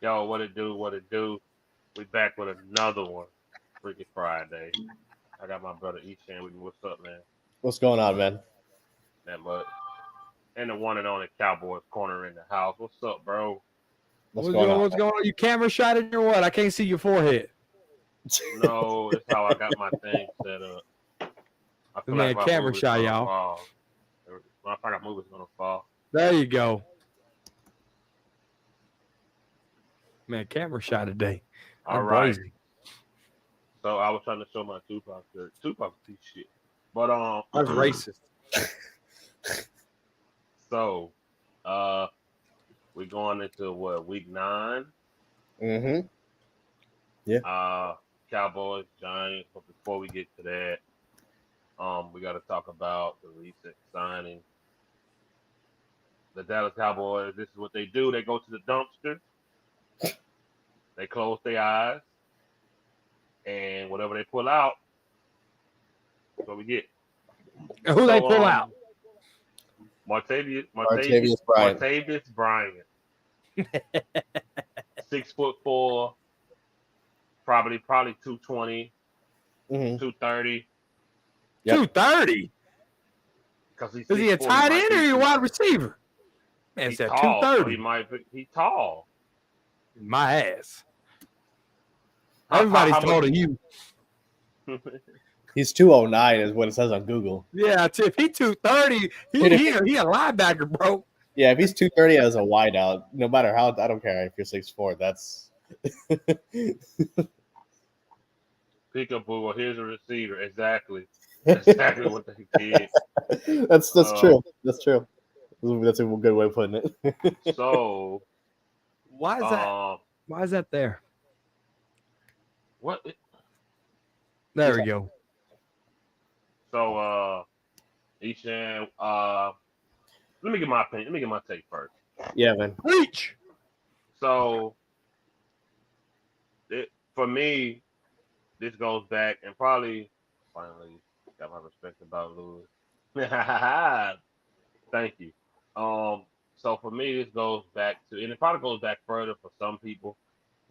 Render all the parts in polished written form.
Yo, what it do? What it do? We back with another one. Freaking Friday. I got my brother Eshan with me. What's up, man? What's going on, man? That much. And the one and only Cowboys corner in the house. What's up, bro? What's going on? What's going on? You camera shot in or what? I can't see your forehead. No, it's how I got my thing set up. I feel Man, like camera shot, y'all. fall. I thought I move is gonna fall. There you go. Man, camera shot today. All right. So I was trying to show my Tupac shirt. Tupac piece of shit. But That's racist. So we going into what, week 9? Mm-hmm. Yeah. Cowboys, Giants. But before we get to that, we got to talk about the recent signing. The Dallas Cowboys. This is what they do. They go to the dumpster. They close their eyes, and whatever they pull out, that's what we get. Who they pull out? Martavis Bryant. 6'4", probably 220, 230. Yep. 230. Because is he a tight end or a wide receiver? Man, he's said tall, 230. He's tall. My ass. Everybody's taller than you. He's 209 is what it says on Google. Yeah, if he's 230, he a linebacker, bro. Yeah, if he's 230 as a wideout, no matter how, I don't care if you're 6'4", that's Peekaboo. Well, here's a receiver. Exactly what they did. That's true. That's true. That's a good way of putting it. So why is that? Why is that there? What? There we go. So, Eshan, let me get my opinion. Let me get my take first. Yeah, man. Reach. So, for me, this goes back and finally got my respect about Lewis. Thank you. So for me, this goes back to, and it probably goes back further for some people.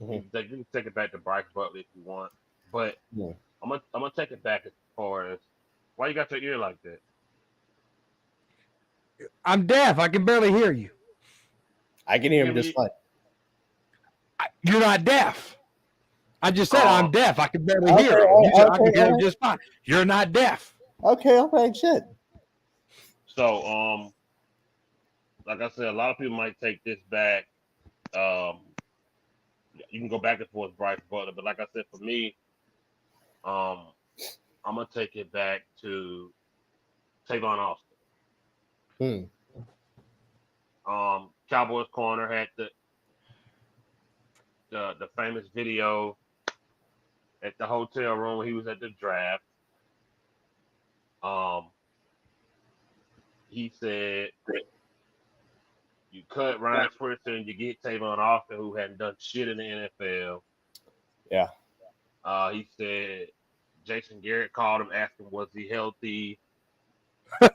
Mm-hmm. You can take it back to Bryce Butler if you want, but I'm gonna take it back as far as why you got your ear like that. I'm deaf. I can barely hear you. I can hear him just fine. You're not deaf. I just said I'm deaf. I can barely hear him. I can hear him just fine. You're not deaf. Okay, shit. So, like I said, a lot of people might take this back. You can go back and forth, Bryce Butler, but like I said, for me, I'm gonna take it back to Tavon Austin. Cowboys corner had the famous video at the hotel room when he was at the draft. He said you cut Ryan Switzer and you get Tavon Austin, who hadn't done shit in the NFL. Yeah. He said Jason Garrett called him, asking was he healthy. How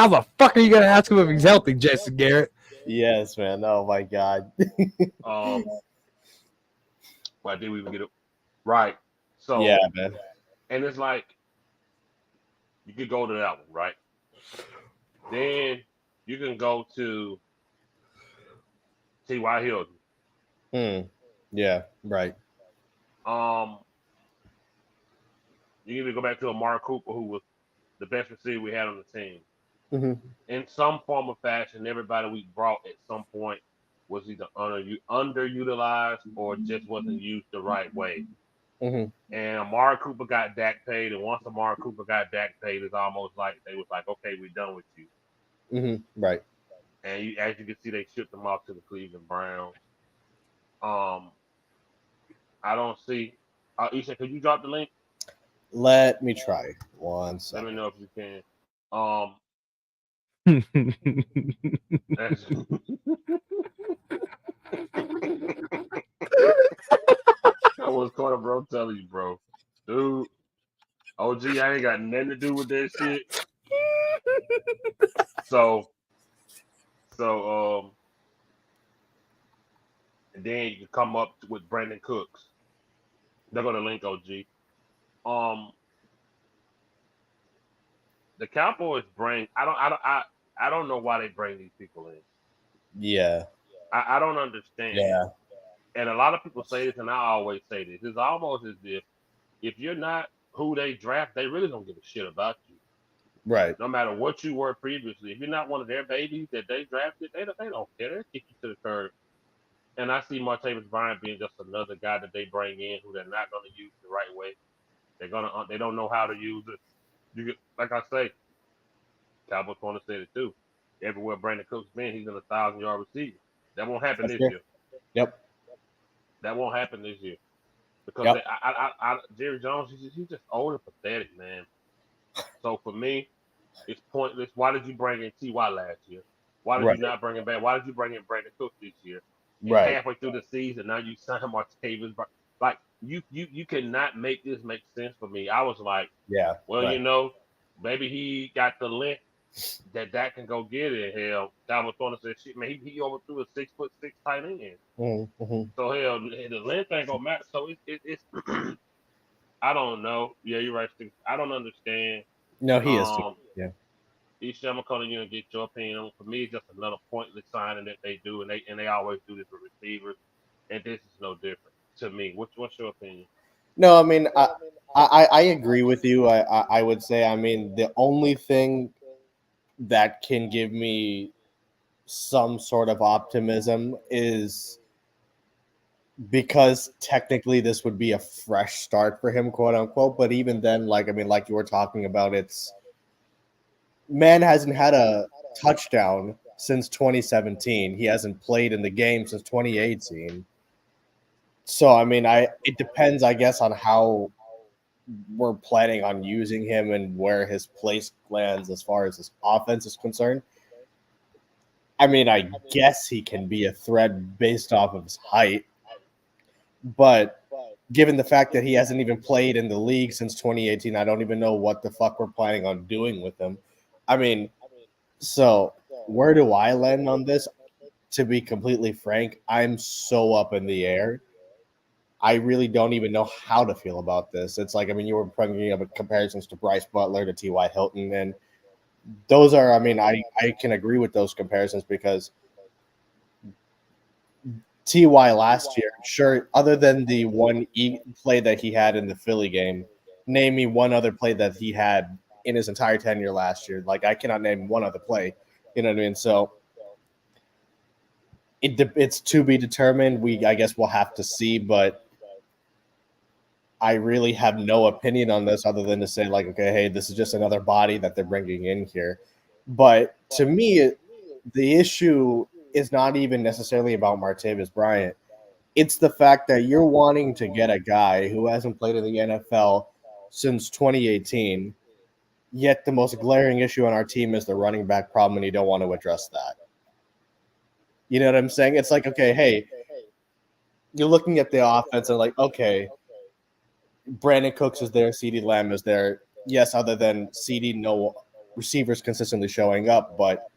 the fuck are you gonna ask him if he's healthy, Jason Garrett? Yes, man. Oh my God. Why did we even get it right? So yeah, man. And it's like you could go to that one, right? Then you can go to T.Y. Hilton. Yeah, right. You can even go back to Amari Cooper, who was the best receiver we had on the team. Mm-hmm. In some form or fashion, everybody we brought at some point was either underutilized or just wasn't used the right way. Mm-hmm. And Amari Cooper got Dak paid, and once Amari Cooper got Dak paid, it's almost like they was like, okay, we're done with you. Mm-hmm. Right. And as you can see, they shipped them off to the Cleveland Browns. I don't see. Isha, could you drop the link? Let me try. 1 second. Let me know if you can. I was caught up, bro. Telling you, bro. Dude. OG, I ain't got nothing to do with that shit. So and then you can come up with Brandon Cooks. They're gonna link OG. The Cowboys bring. I don't know why they bring these people in. Yeah. I don't understand. Yeah. And a lot of people say this, and I always say this. It's almost as if you're not who they draft, they really don't give a shit about you. Right. No matter what you were previously, if you're not one of their babies that they drafted, they don't care. They kick you to the curb. And I see Martavis Bryant being just another guy that they bring in who they're not going to use the right way. They don't know how to use it. Like I say, Cowboys want to say it too. Everywhere Brandon Cooks been, he's in 1,000-yard receiver. That won't happen this year. Yep. That won't happen this year because Yep. Jerry Jones, he's just old and pathetic, man. So for me, it's pointless. Why did you bring in Ty last year? Why did you not bring him back? Why did you bring in Brandon Cooks this year? And halfway through the season, now you sign Martavis. Like you cannot make this make sense for me. I was like, yeah. Well, maybe he got the length that can go get it. Hell, Tavon Austin said, shit, man, he overthrew a 6'6" tight end. Mm-hmm. So hell, the length ain't gonna matter. So it's I don't know. Yeah, you're right, Steve. I don't understand. No, he is. Yeah. Each time I'm calling you and get your opinion on. For me, it's just another pointless signing that they do, and they always do this with receivers, and this is no different to me. What's your opinion? No, I mean, I agree with you. I would say, I mean, the only thing that can give me some sort of optimism is because technically this would be a fresh start for him, quote unquote. But even then, like you were talking about, man hasn't had a touchdown since 2017. He hasn't played in the game since 2018. So, I mean, it depends, I guess, on how we're planning on using him and where his place lands as far as his offense is concerned. I mean, I guess he can be a threat based off of his height, but given the fact that he hasn't even played in the league since 2018, I don't even know what the fuck we're planning on doing with him. I mean, so where do I land on this? To be completely frank, I'm so up in the air. I really don't even know how to feel about this. It's like, I mean, you were bringing up comparisons to Bryce Butler, to T.Y. Hilton, and those are, I mean, I can agree with those comparisons because T.Y. last year, sure, other than the one play that he had in the Philly game, name me one other play that he had in his entire tenure last year. Like, I cannot name one other play. You know what I mean? So it's to be determined. I guess we'll have to see, but I really have no opinion on this other than to say, like, okay, hey, this is just another body that they're bringing in here. But to me, the issue is not even necessarily about Martavis Bryant. It's the fact that you're wanting to get a guy who hasn't played in the NFL since 2018, yet the most glaring issue on our team is the running back problem, and you don't want to address that. You know what I'm saying? It's like, okay, hey, you're looking at the offense and like, okay, Brandon Cooks is there, CeeDee Lamb is there. Yes, other than CeeDee, no receivers consistently showing up, but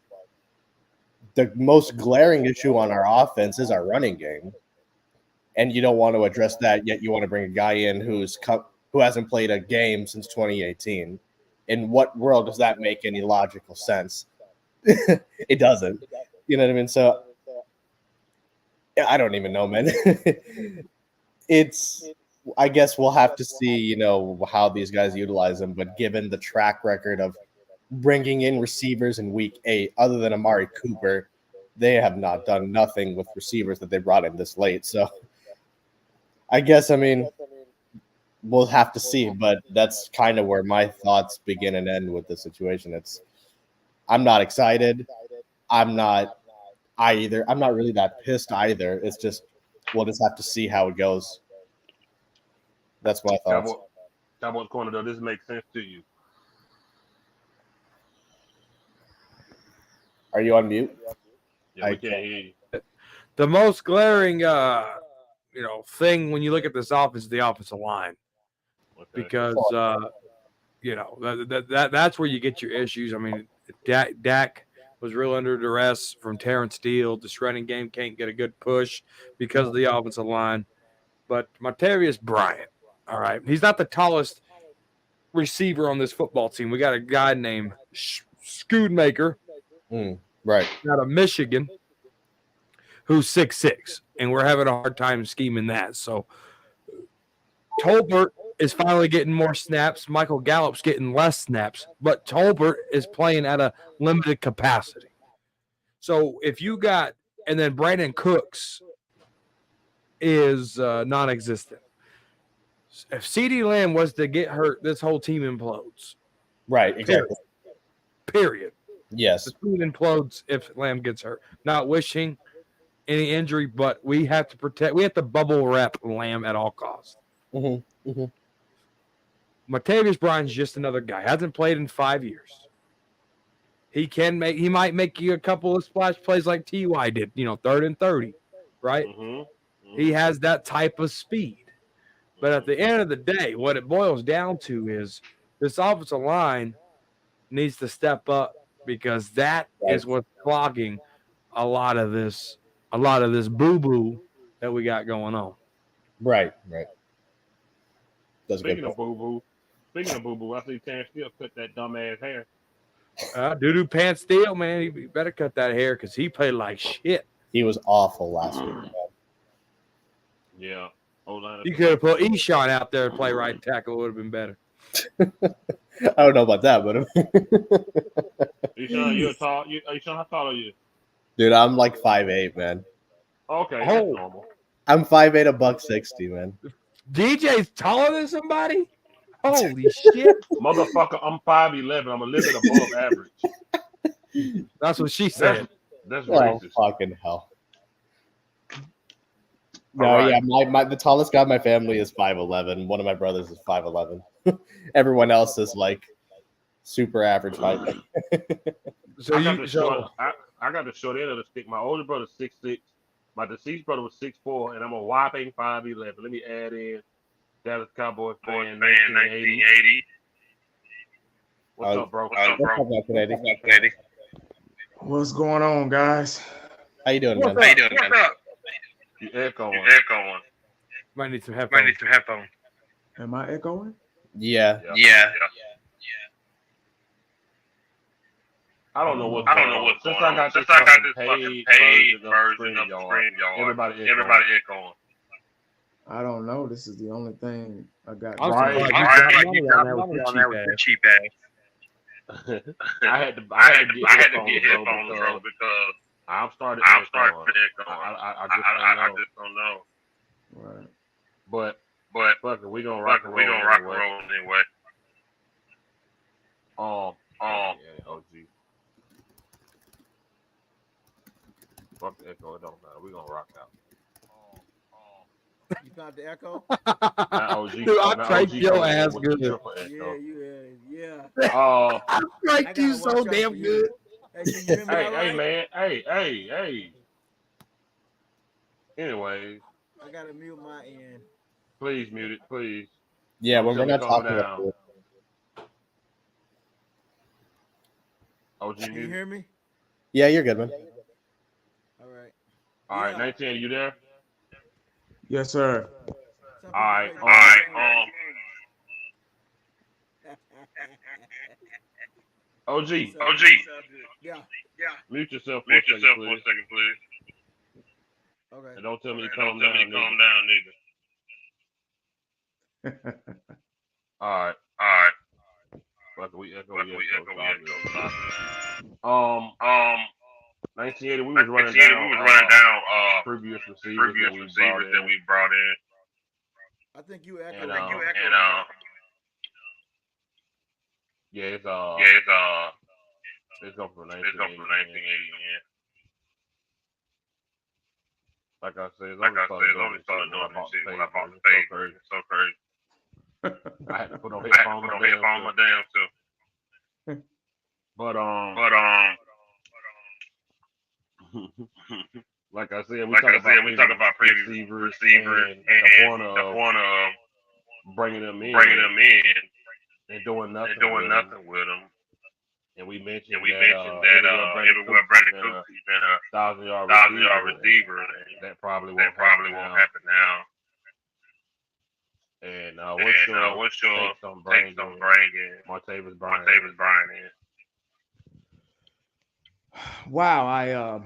the most glaring issue on our offense is our running game. And you don't want to address that, yet you want to bring a guy in who hasn't played a game since 2018. In what world does that make any logical sense? It doesn't. You know what I mean? So I don't even know, man. I guess we'll have to see, how these guys utilize them. But given the track record of bringing in receivers in week 8, other than Amari Cooper, they have not done nothing with receivers that they brought in this late. So I guess, I mean, we'll have to see. But that's kind of where my thoughts begin and end with the situation. I'm not excited. I'm not really that pissed either. It's just we'll just have to see how it goes. That's my thoughts. Cowboys Corner, though, this makes sense to you. Are you on mute? Yeah, we can't hear you. The most glaring, thing when you look at this offense is the offensive line, because that's where you get your issues. I mean, Dak was real under duress from Terrence Steele. The running game can't get a good push because of the offensive line. But Martavis Bryant, all right, he's not the tallest receiver on this football team. We got a guy named Scoodmaker, right, out of Michigan, who's 6'6", and we're having a hard time scheming that. So Tolbert is finally getting more snaps. Michael Gallup's getting less snaps, but Tolbert is playing at a limited capacity. So if you got, and then Brandon Cooks is non-existent. If CeeDee Lamb was to get hurt, this whole team implodes. Right, exactly. Period. Yes. The team implodes if Lamb gets hurt. Not wishing any injury, but we have to protect. We have to bubble wrap Lamb at all costs. Mm-hmm. Mm-hmm. Martavis Bryant's just another guy. Hasn't played in 5 years. He might make you a couple of splash plays like T.Y. did, 3rd and 30, right? Mm-hmm. Mm-hmm. He has that type of speed. But at the end of the day, what it boils down to is this offensive line needs to step up, because that is what's clogging a lot of this boo-boo that we got going on. Right. Speaking of boo-boo, I see Terrence Steele cut that dumbass hair. Doo-doo pants Steele, man, he better cut that hair because he played like shit. He was awful last week, man. Yeah. You could have put Eshawn out there to play right tackle. It would have been better. I don't know about that, but Eshawn, you're tall. Eshawn, how tall are you? Dude, I'm like 5'8", man. Okay, that's normal. I'm 5'8", $160, man. DJ's taller than somebody? Holy shit. Motherfucker, I'm 5'11". I'm a little bit above average. That's what she said. That's racist. Fucking hell. No, right. Yeah, the tallest guy in my family is 5'11". One of my brothers is 5'11". Everyone else is like super average height. I got the short end of the stick. My older brother's 6'6". My deceased brother was 6'4", and I'm a whopping 5'11". Let me add in Dallas Cowboys fan 1980. What's up, bro? What's going on, guys? How you doing, man? What's up? You echoing. Might need some headphones. Am I echoing? Yeah. I don't know what's going on. Since I got this paid version of StreamYard, everybody echoing. I don't know. This is the only thing I got. Right. You got money on there with your cheap ass. I had to get headphones, bro, because I'm starting to echo. I just don't know. Right. But fuck it, we gonna rock and roll anyway. Yeah, OG. Fuck the echo, it don't matter. We gonna rock out. You found the echo? Dude, I cranked your ass good. Yeah. I cranked you so damn good. Hey, man. Hey. Anyways. I gotta mute my end. Please mute it, please. Yeah, when we're not talking about it. OG, Can you hear me? Yeah, you're good, man. All right. All right, 19, you there? Yes, sir. All right. OG. Yeah. Mute yourself for a second, please. Okay. And don't tell me to calm down, nigga. All right. But we echo. 1980, we was running down previous receivers that we brought in. I think you echoed. And it's up for 1980. Like I said, it's only started doing this shit when I bought the page. It's so crazy. I had to put on headphones my damn self. But like I said, we talk about previous receivers and the point of bringing them in and doing nothing with them. And we mentioned that everywhere Brandon Cooks has been a 1,000-yard 1,000-yard receiver. receiver. That probably That won't probably happen won't now. happen now. And What's your takes on takes on bringing Martavis Bryant? in? Wow,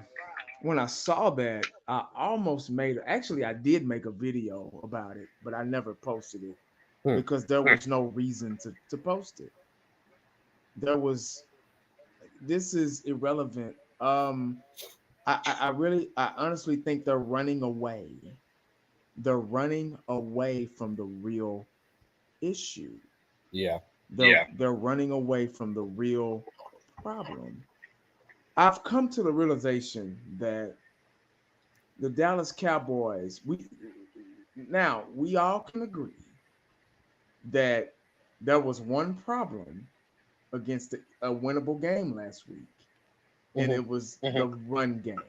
when I saw that, I almost I did make a video about it, but I never posted it because there was no reason to post it. This is irrelevant. I honestly think they're running away. They're running away from the real issue. Yeah. They're running away from the real problem. I've come to the realization that the Dallas Cowboys, we all can agree that there was one problem against a winnable game last week, and it was the run game.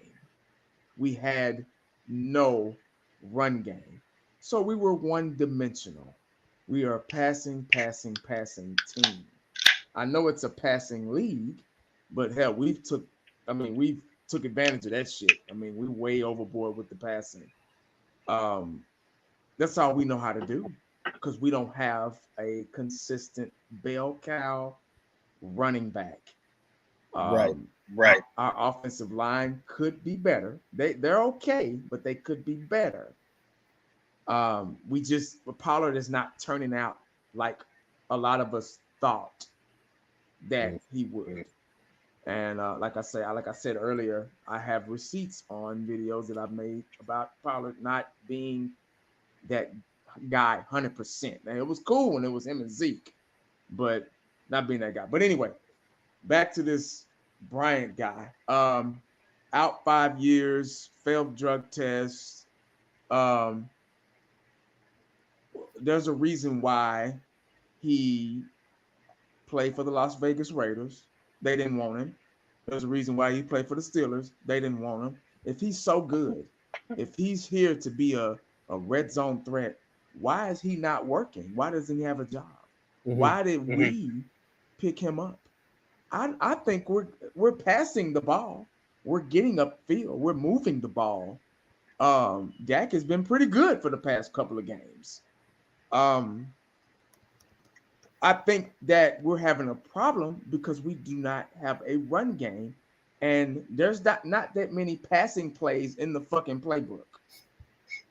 We had no run game. So we were one-dimensional. We are a passing team. I know it's a passing league, but hell, we've took advantage of that shit. I mean, we way overboard with the passing. That's all we know how to do because we don't have a consistent bell cow running back. Right. Our offensive line could be better. They're okay, but they could be better. Pollard is not turning out like a lot of us thought that he would. And like I said earlier, I have receipts on videos that I've made about Pollard not being that guy 100%. Now, it was cool when it was him and Zeke, but not being that guy. But anyway, back to this Bryant guy. Out 5 years, failed drug tests. There's a reason why he played for the Las Vegas Raiders. They didn't want him. There's a reason why he played for the Steelers. They didn't want him. If he's so good, if he's here to be a red zone threat, why is he not working? Why doesn't he have a job? Why did we pick him up? I think we're passing the ball. We're getting upfield. We're moving the ball. Dak has been pretty good for the past couple of games. I think that we're having a problem because we do not have a run game, and there's not that many passing plays in the fucking playbook.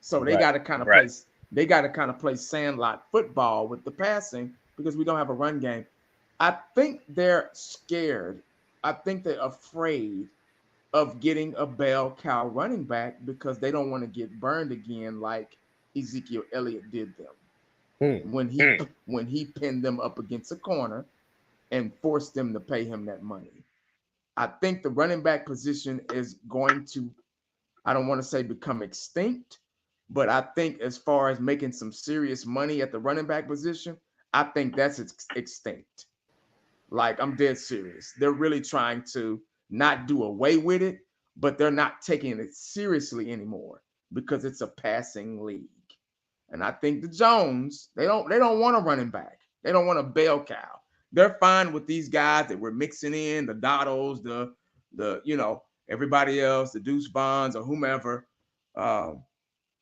So they got to kind of play. They got to kind of play sandlot football with the passing because we don't have a run game. I think they're scared. I think they're afraid of getting a bell cow running back because they don't want to get burned again like Ezekiel Elliott did them. When he pinned them up against a corner and forced them to pay him that money. I think the running back position is going to, I don't want to say become extinct, but I think as far as making some serious money at the running back position, I think that's extinct. Like, I'm dead serious. They're really trying to not do away with it, but they're not taking it seriously anymore because it's a passing league. And I think the Jones, they don't want a running back. They don't want a bell cow. They're fine with these guys that we're mixing in, the Dottos, the everybody else, the Deuce Bonds or whomever.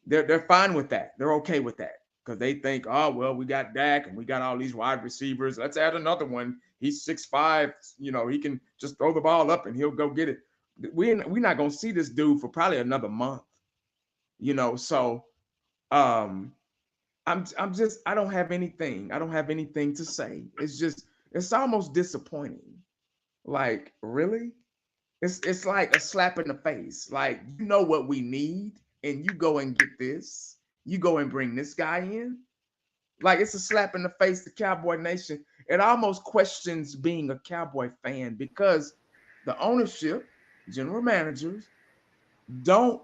They're fine with that. They're okay with that because they think, oh, well, we got Dak and we got all these wide receivers. Let's add another one. He's 6'5", he can just throw the ball up and he'll go get it. We're not going to see this dude for probably another month, so I don't have anything. I don't have anything to say. It's almost disappointing. Like, really? It's like a slap in the face. Like, you know what we need, and you go and get this. You go and bring this guy in. Like, it's a slap in the face to Cowboy Nation. It almost questions being a Cowboy fan because the ownership, general managers, don't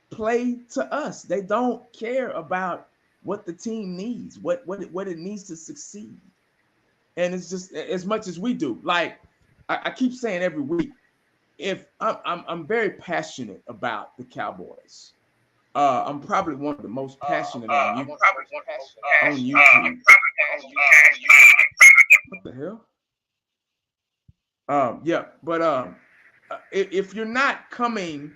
play to us. They don't care about what the team needs, what it needs to succeed. And it's just as much as we do. Like I keep saying every week, if I'm very passionate about the Cowboys. I'm probably one of the most passionate on YouTube. What the hell? Yeah, but if you're not coming,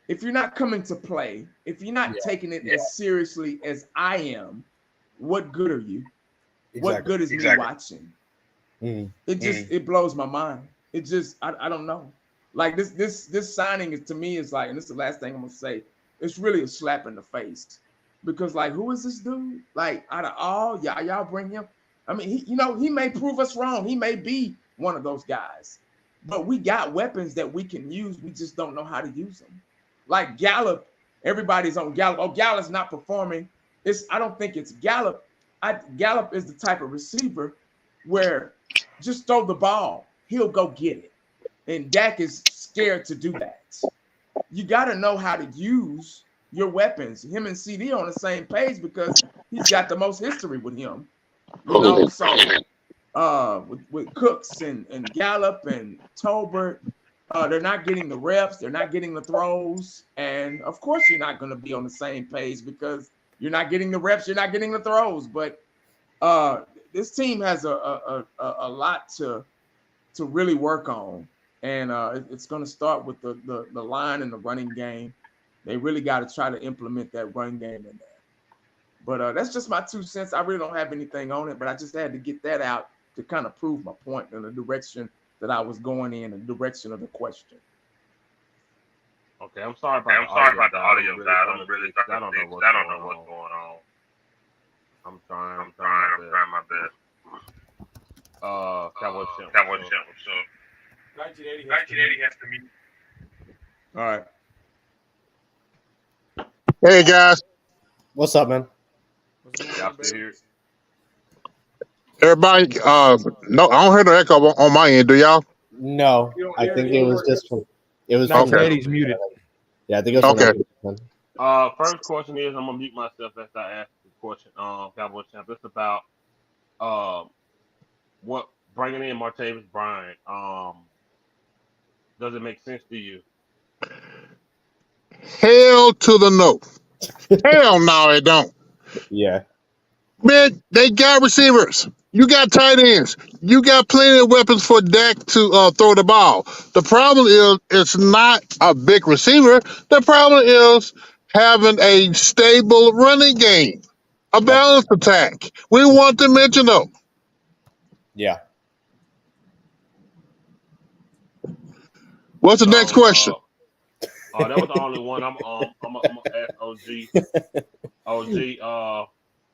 to play, if you're not taking it as seriously as I am, what good are you? What good is me watching? It blows my mind. It just I don't know. Like this signing is, to me, is like, and this is the last thing I'm gonna say. It's really a slap in the face, because like, who is this dude? Like, out of all y'all bring him. I mean, he may prove us wrong. He may be one of those guys, but we got weapons that we can use. We just don't know how to use them. Like Gallup, everybody's on Gallup. Oh, Gallup's not performing. I don't think it's Gallup. Gallup is the type of receiver where just throw the ball, he'll go get it. And Dak is scared to do that. You got to know how to use your weapons. Him and CD on the same page because he's got the most history with him. So with Cooks and Gallup and Tolbert, they're not getting the reps, they're not getting the throws, and of course you're not going to be on the same page because you're not getting the reps, you're not getting the throws. But this team has a lot to really work on, and it's going to start with the line and the running game. They really got to try to implement that run game in there. But that's just my 2 cents. I really don't have anything on it, but I just had to get that out to kind of prove my point in the direction that I was going in, the direction of the question. Okay, I'm sorry about the audio guy. I don't know what's going on. I'm trying my best. Cowboys champ, what's up? 1980 has to meet. All right. Hey guys, What's up, man? Y'all still here? everybody. No, I don't hear the echo on my end. Do y'all? No, I think it was just from. It was from. 1980's muted. Yeah, I think it was Okay. from. First question is, I'm gonna mute myself after I ask the question. Cowboys champ, it's about what bringing in Martavis Bryant. Does it make sense to you? Hell to the no. Hell no, it don't. Yeah. Man, they got receivers. You got tight ends. You got plenty of weapons for Dak to throw the ball. The problem is it's not a big receiver. The problem is having a stable running game, a balanced attack. We want dimensional. Yeah. What's the next question? That was the only one. I'm gonna ask OG.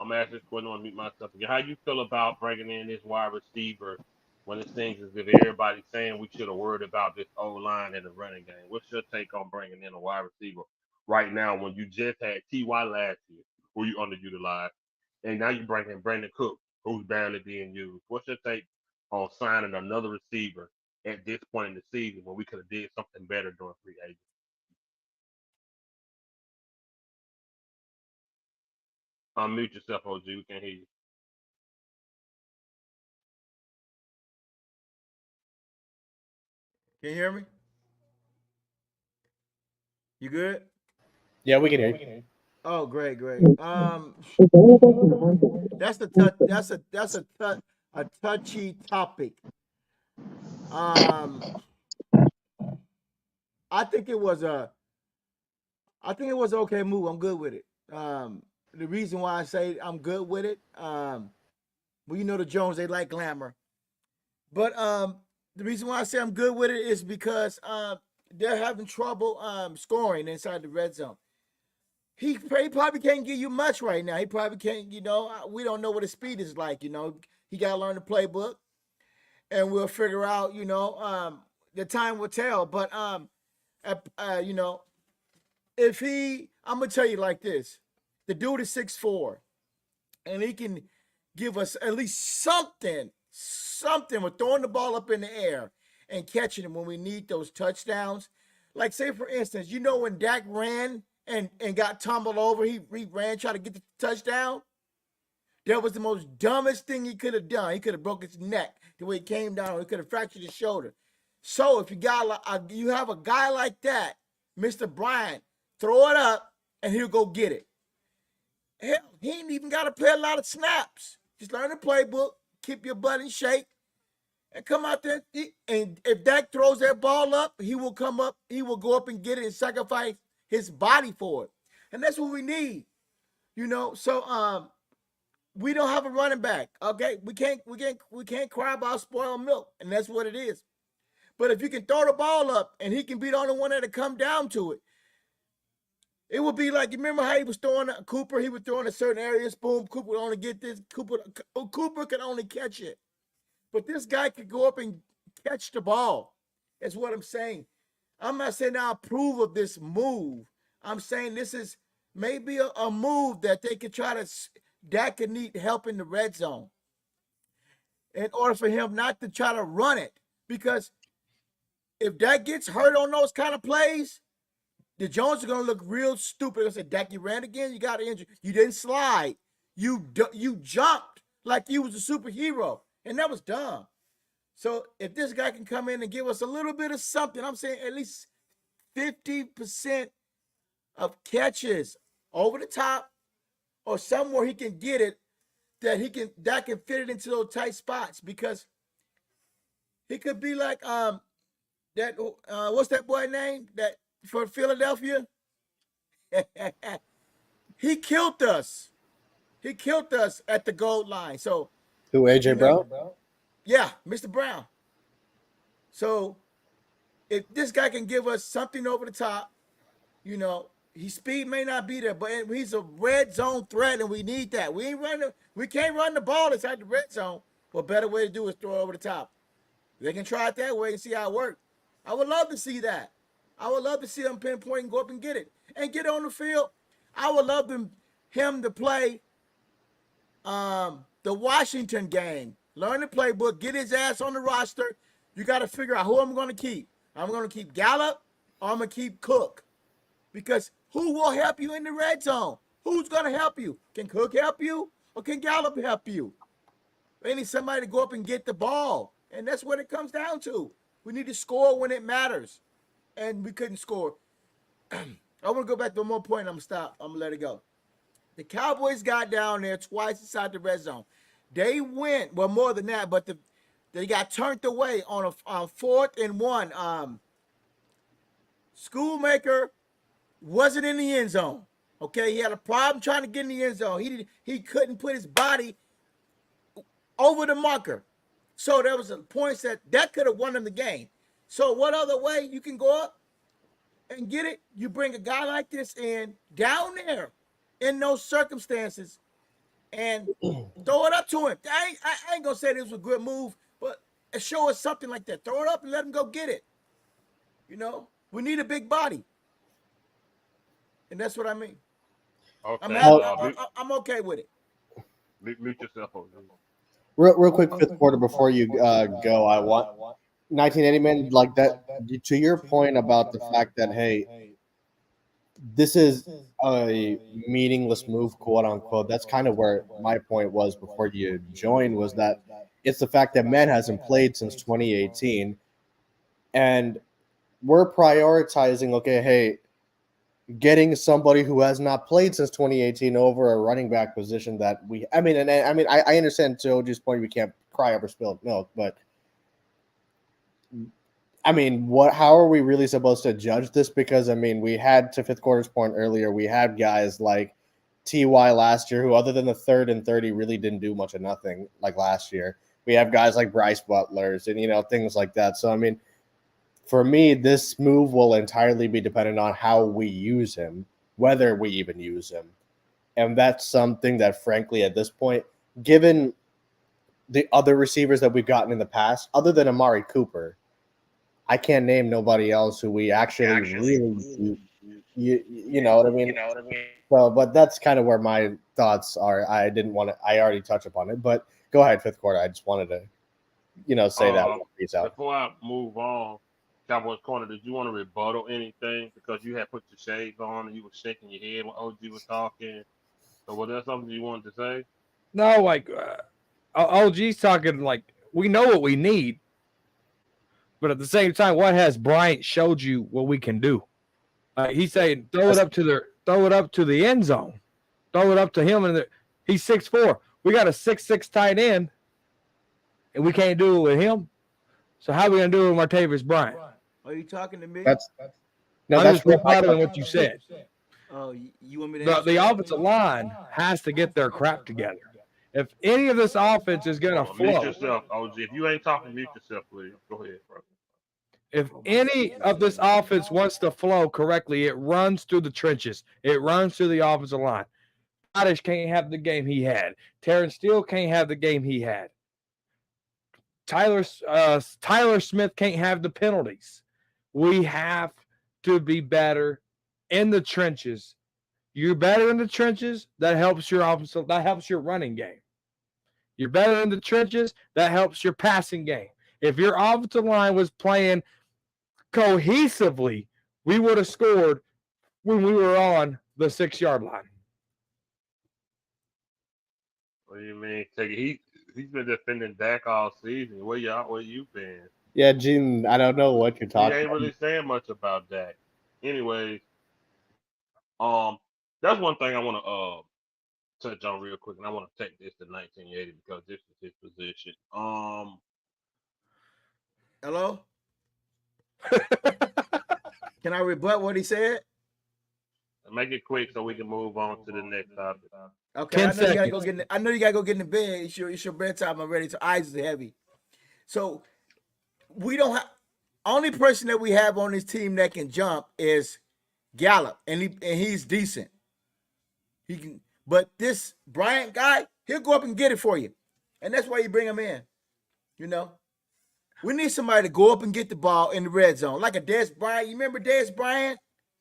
I'm gonna ask this question. I'm gonna mute myself again. How you feel about bringing in this wide receiver when it seems as if everybody's saying we should have worried about this O-line and the running game? What's your take on bringing in a wide receiver right now when you just had T.Y. last year, who you underutilized, and now you bring in Brandon Cook, who's barely being used? What's your take on signing another receiver at this point in the season when we could have did something better during free agency? Unmute yourself, OG. We can't hear you. Can you hear me? You good? Yeah, we can hear you. Oh, great. That's a touchy topic. I think it was an okay move. I'm good with it. The reason why I say I'm good with it, well, you know the Jones, they like glamour. But the reason why I say I'm good with it is because they're having trouble scoring inside the red zone. He probably can't give you much right now. He probably can't, we don't know what his speed is like, He got to learn the playbook, and we'll figure out, the time will tell. But, if I'm going to tell you like this. The dude is 6'4", and he can give us at least something with throwing the ball up in the air and catching it when we need those touchdowns. Like, say, for instance, when Dak ran and got tumbled over, he ran, tried to get the touchdown. That was the most dumbest thing he could have done. He could have broke his neck the way he came down. He could have fractured his shoulder. So if you have a guy like that, Mr. Bryant, throw it up and he'll go get it. Hell, he ain't even got to play a lot of snaps. Just learn the playbook, keep your butt in shape, and come out there. And if Dak throws that ball up, he will come up. He will go up and get it and sacrifice his body for it. And that's what we need. So we don't have a running back. Okay, we can't cry about spoiled milk, and that's what it is. But if you can throw the ball up and he can be the only one that'll come down to it, it would be like, you remember how he was throwing Cooper? He would throw in a certain area, boom, Cooper would only get this. Cooper could only catch it. But this guy could go up and catch the ball. That's what I'm saying. I'm not saying I approve of this move. I'm saying this is maybe a move that they could try to, Dak could need help in the red zone in order for him not to try to run it. Because if Dak gets hurt on those kind of plays, the Jones are going to look real stupid. I said, Dak, you ran again? You got injured. You didn't slide. You jumped like you was a superhero. And that was dumb. So if this guy can come in and give us a little bit of something, I'm saying at least 50% of catches over the top or somewhere he can get it that can fit it into those tight spots, because he could be like that what's that boy name that for Philadelphia? He killed us. He killed us at the goal line. So Who, AJ Brown? yeah, Mr. Brown. So if this guy can give us something over the top, his speed may not be there, but he's a red zone threat, and we need that. We can't run the ball inside the red zone. But a better way to do is throw it over the top. They can try it that way and see how it works. I would love to see that. I would love to see him pinpoint and go up and get it on the field. I would love him to play the Washington game. Learn the playbook, get his ass on the roster. You got to figure out who I'm going to keep. I'm going to keep Gallup or I'm going to keep Cook. Because who will help you in the red zone? Who's going to help you? Can Cook help you or can Gallup help you? We need somebody to go up and get the ball. And that's what it comes down to. We need to score when it matters. And we couldn't score. I want to go back to one more point. I'm going to stop. I'm going to let it go. The Cowboys got down there twice inside the red zone. They went, well, more than that, but they got turned away on a 4th and 1. Schoolmaker wasn't in the end zone. Okay, he had a problem trying to get in the end zone. He couldn't put his body over the marker. So there was a point that could have won him the game. So what other way you can go up and get it? You bring a guy like this in down there in those circumstances and throw it up to him. I ain't gonna say this was a good move, but show us something like that. Throw it up and let him go get it. We need a big body. And that's what I mean. Okay. I'm okay with it. Mute yourself over there. Real quick, fifth quarter before you go, I want 1980 man, like that. To your point about the fact that, hey, this is a meaningless move, quote unquote. That's kind of where my point was before you joined, was that it's the fact that man hasn't played since 2018, and we're prioritizing, okay, hey, getting somebody who has not played since 2018 over a running back position that I understand to OG's point, we can't cry over spilled milk, but how are we really supposed to judge this? Because we had, to fifth quarter's point earlier, we had guys like TY last year who, other than the 3rd and 30, really didn't do much of nothing like last year. We have guys like Bryce Butlers and things like that. So for me, this move will entirely be dependent on how we use him, whether we even use him. And that's something that, frankly, at this point, given the other receivers that we've gotten in the past, other than Amari Cooper, I can't name nobody else who we actually really, you know what I mean? Well, but that's kind of where my thoughts are. I already touched upon it, but go ahead, fifth quarter. I just wanted to, say that. Peace out. Before I move on, Cowboys corner, did you want to rebuttal anything? Because you had put your shades on and you were shaking your head when OG was talking. So was there something you wanted to say? No, OG's talking like we know what we need. But at the same time, what has Bryant showed you what we can do? He's saying throw it up to the end zone, throw it up to him, and he's 6'4". We got a 6'6" tight end, and we can't do it with him. So how are we gonna do it with Martavis Bryant? Are you talking to me? That's I'm that's just rebuttaling what you said. Oh, you want me to The answer that? offensive line has to get their crap together. If any of this offense is gonna Hold on, mute flow, yourself, OG. If you ain't talking, mute yourself, please. Go ahead, bro. if any of this offense wants to flow correctly, it runs through the trenches. It runs through the offensive line. Scottish can't have the game he had. Terrence Steele can't have the game he had. Tyler Smith can't have the penalties. We have to be better in the trenches. You're better in the trenches, that helps your offensive, that helps your running game. You're better in the trenches, that helps your passing game. If your offensive line was playing cohesively, we would have scored when we were on the 6-yard line. What do you mean? He's been defending Dak all season. Where you been? yeah, Gene. I don't know what you're He talking. ain't really saying much about Dak. Anyways, that's one thing I want to touch on real quick, and I want to take this to 1980 because this is his position. Hello? Can I rebut what he said? Make it quick so we can move on to the next topic. Okay, 10 I know you gotta seconds. go get. I know you gotta go get in the bed. It's your bedtime already. So eyes is heavy. So we don't have. Only person that we have on this team that can jump is Gallup, and he's decent. He can, but this Bryant guy, he'll go up and get it for you, and that's why you bring him in. You know, we need somebody to go up and get the ball in the red zone, like a Dez Bryant. You remember Dez Bryant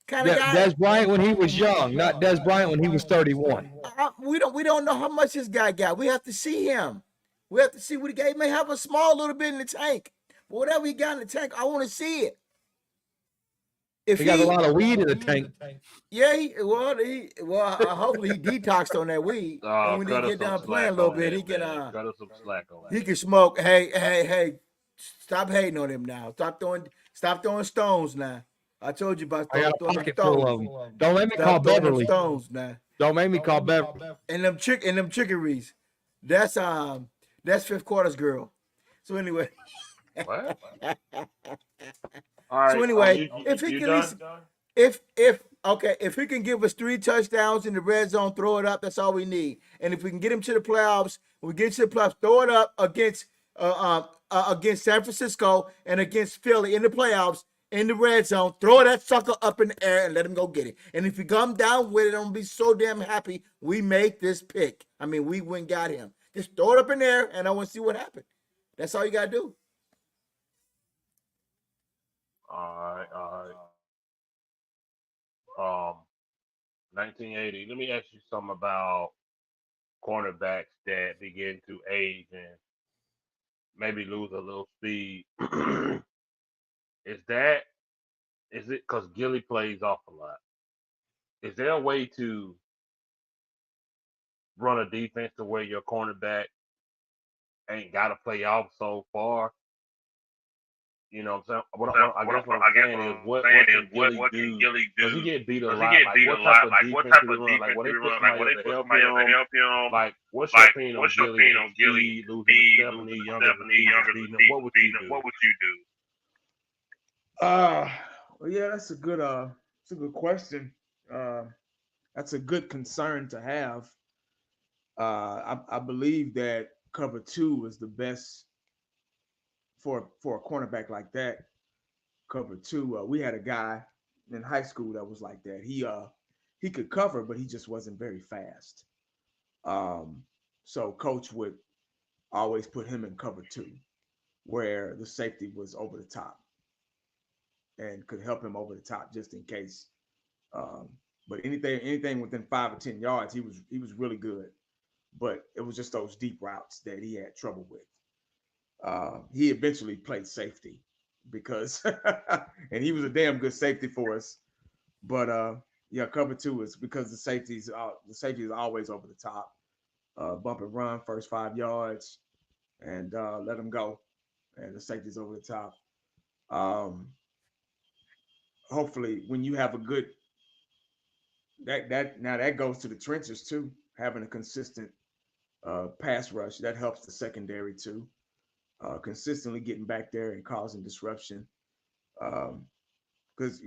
kind of guy? Des Bryant when he was young, not Des Bryant when he was 31. We don't know how much this guy got. We have to see him. We have to see what he got. He may have a small little bit in the tank, but whatever he got in the tank, I want to see it. If He got a lot of weed in the tank. yeah, hopefully he detoxed on that weed, and when he Cut us get some done playing a slack little on bit, that, he can man. Cut us some slack on he that. can smoke. Hey, stop hating on him now. Stop throwing stones now. I told you about I got a throwing pocket full of stones. them. Don't make me call Stop throwing them Beverly. stones now. Don't make me call Beverly. And them chickeries. That's fifth quarter's girl. So anyway. What? All right. So anyway, you, if he you can done? at least, if he can give us 3 touchdowns in the red zone, throw it up. That's all we need. And if we can get him to the playoffs, we get to the playoffs, throw it up against San Francisco and against Philly in the playoffs in the red zone. Throw that sucker up in the air and let him go get it. And if he come down with it, I'm gonna be so damn happy we make this pick. I mean, we went and got him. Just throw it up in there, and I want to see what happens. That's all you gotta do. All right. 1980. Let me ask you something about cornerbacks that begin to age and maybe lose a little speed. Is it because Gilly plays off a lot? Is there a way to run a defense to where your cornerback ain't got to play off so far? You know what I'm saying? I guess what I'm saying is, what can Gilly do? Does he get beat a lot? Like, what type of defense do we run? Like, when they put somebody up to help him, like, what's your opinion on Gilly losing Stephanie, younger than what would you do? Well, yeah, that's a good question. That's a good concern to have. I believe that cover 2 is the best for a cornerback like that. Cover 2. We had a guy in high school that was like that. He could cover, but he just wasn't very fast. So coach would always put him in cover 2, where the safety was over the top and could help him over the top just in case. But anything within 5 or 10 yards, he was really good. But it was just those deep routes that he had trouble with. He eventually played safety because, and he was a damn good safety for us. But yeah, cover 2 is because the safety is always over the top. Bump and run first 5 yards, and let him go, and the safety's over the top. Hopefully, when you have a good that goes to the trenches too, having a consistent pass rush that helps the secondary too. consistently getting back there and causing disruption. Because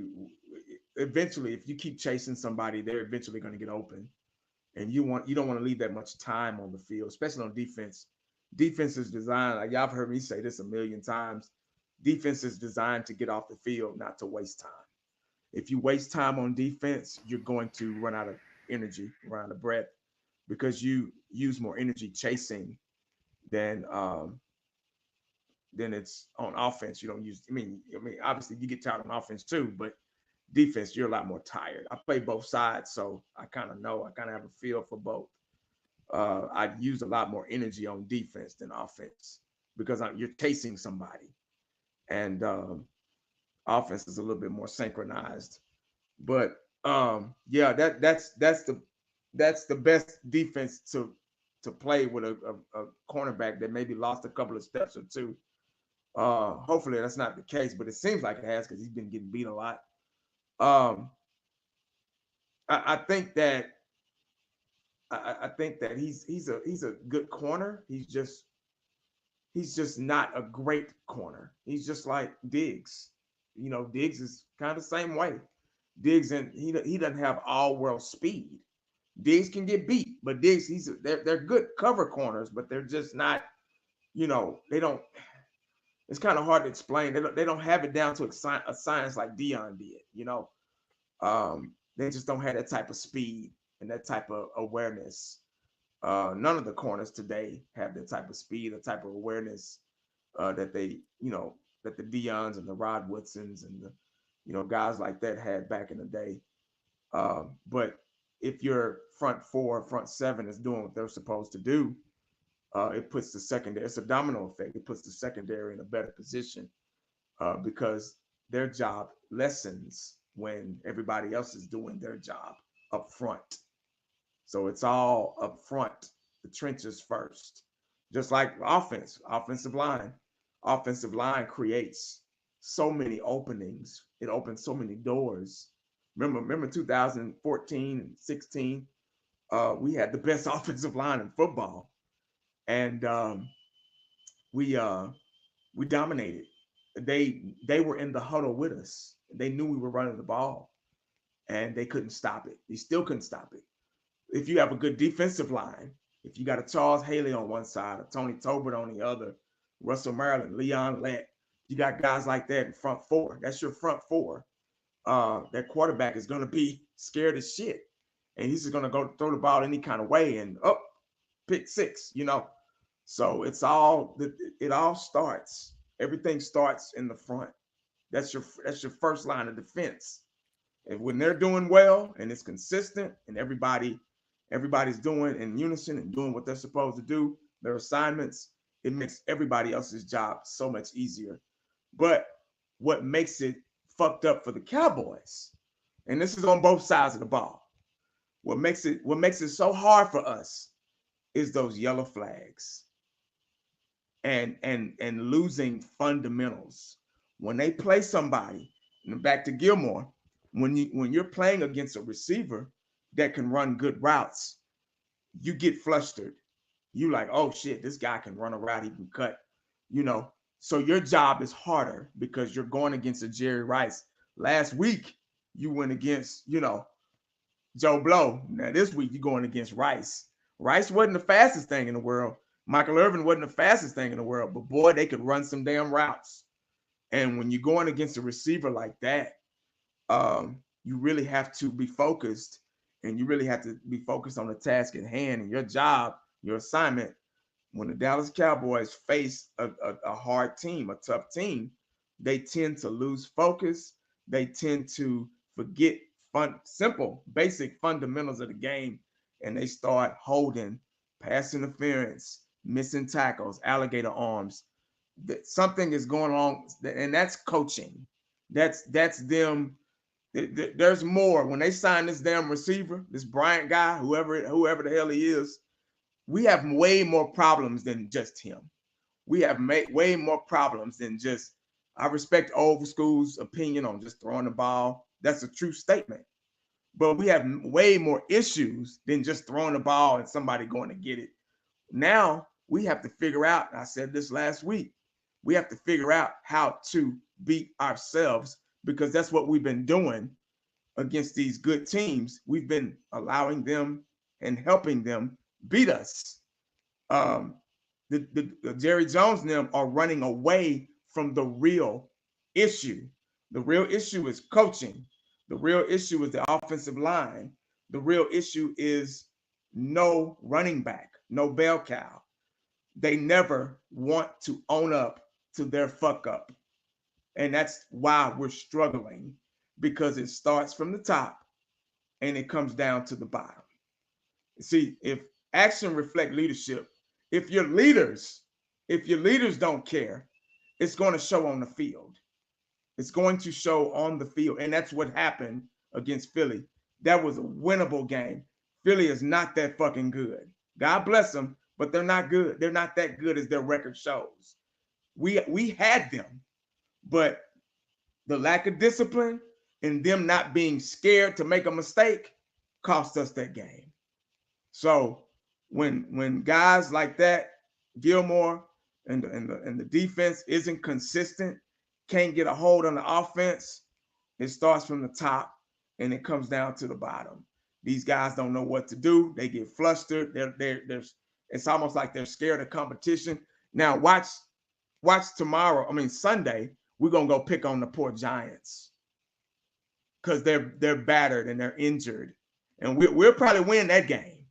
eventually, if you keep chasing somebody, they're eventually going to get open, and you don't want to leave that much time on the field, especially on defense. Defense is designed, like y'all have heard me say this a million times. Defense is designed to get off the field, not to waste time. If you waste time on defense, you're going to run out of energy, run out of breath, because you use more energy chasing than it's on offense. You don't use. I mean, obviously you get tired on offense too, but defense you're a lot more tired. I play both sides, so I kind of know. I kind of have a feel for both. I use a lot more energy on defense than offense because you're chasing somebody, and offense is a little bit more synchronized. But yeah, that's the best defense to play with a cornerback that maybe lost a couple of steps or two. Hopefully that's not the case, but it seems like it has because he's been getting beat a lot. I think that he's a good corner. He's just not a great corner. He's just like Diggs. Diggs is kind of the same way. Diggs, and he doesn't have all world speed. Diggs can get beat, but Diggs, they're good cover corners, but they're just not. They don't. It's kind of hard to explain. They don't have it down to a science like Dion did. They just don't have that type of speed and that type of awareness. None of the corners today have that type of speed, the type of awareness that that the Deions and the Rod Woodsons and the guys like that had back in the day. But if your front four, front seven is doing what they're supposed to do, it puts the secondary. It's a domino effect. It puts the secondary in a better position because their job lessens when everybody else is doing their job up front. So it's all up front, the trenches first. Just like offensive line. Offensive line creates so many openings. It opens so many doors. Remember 2014 and 16, we had the best offensive line in football. And we dominated. They were in the huddle with us. They knew we were running the ball, and they couldn't stop it. They still couldn't stop it. If you have a good defensive line, if you got a Charles Haley on one side, a Tony Tolbert on the other, Russell Maryland, Leon Lett, you got guys like that in front four. That's your front four. That quarterback is going to be scared as shit, and he's just going to go throw the ball any kind of way and pick six. So it all starts. Everything starts in the front. That's your first line of defense. And when they're doing well and it's consistent and everybody's doing in unison and doing what they're supposed to do, their assignments, it makes everybody else's job so much easier. But what makes it fucked up for the Cowboys, and this is on both sides of the ball, what makes it so hard for us is those yellow flags and losing fundamentals. When they play somebody, and back to Gilmore, when you're playing against a receiver that can run good routes, you get flustered. You like, oh shit, this guy can run a route, he can cut, So your job is harder because you're going against a Jerry Rice. Last week, you went against, Joe Blow. Now this week, you're going against Rice. Rice wasn't the fastest thing in the world. Michael Irvin wasn't the fastest thing in the world, but boy, they could run some damn routes. And when you're going against a receiver like that, you really have to be focused, and you really have to be focused on the task at hand and your job, your assignment. When the Dallas Cowboys face a hard team, a tough team, they tend to lose focus. They tend to forget simple, basic fundamentals of the game, and they start holding, pass interference, missing tackles, alligator arms. Something is going on, and that's coaching. That's them. There's more. When they sign this damn receiver, this Bryant guy, whoever the hell he is, we have way more problems than just him. We have way more problems than just. I respect old school's opinion on just throwing the ball. That's a true statement. But we have way more issues than just throwing the ball and somebody going to get it. Now we have to figure out, I said this last week, We have to figure out how to beat ourselves, because that's what we've been doing against these good teams. We've been allowing them and helping them beat us. The Jerry Jones and them are running away from the real issue. The real issue is coaching. The real issue is the offensive line. The real issue is no running back, no bell cow. They never want to own up to their fuck up. And that's why we're struggling, because it starts from the top and it comes down to the bottom. See, if action reflect leadership, if your leaders don't care, it's going to show on the field. It's going to show on the field. And that's what happened against Philly. That was a winnable game. Philly is not that fucking good. God bless them, but they're not good. They're not that good as their record shows. We had them, but the lack of discipline and them not being scared to make a mistake cost us that game. So when guys like that, Gilmore and the defense isn't consistent, can't get a hold on the offense, it starts from the top and it comes down to the bottom. These guys don't know what to do. They get flustered. It's almost like they're scared of competition. Now watch tomorrow. Sunday, we're gonna go pick on the poor Giants because they're battered and they're injured, and we'll probably win that game.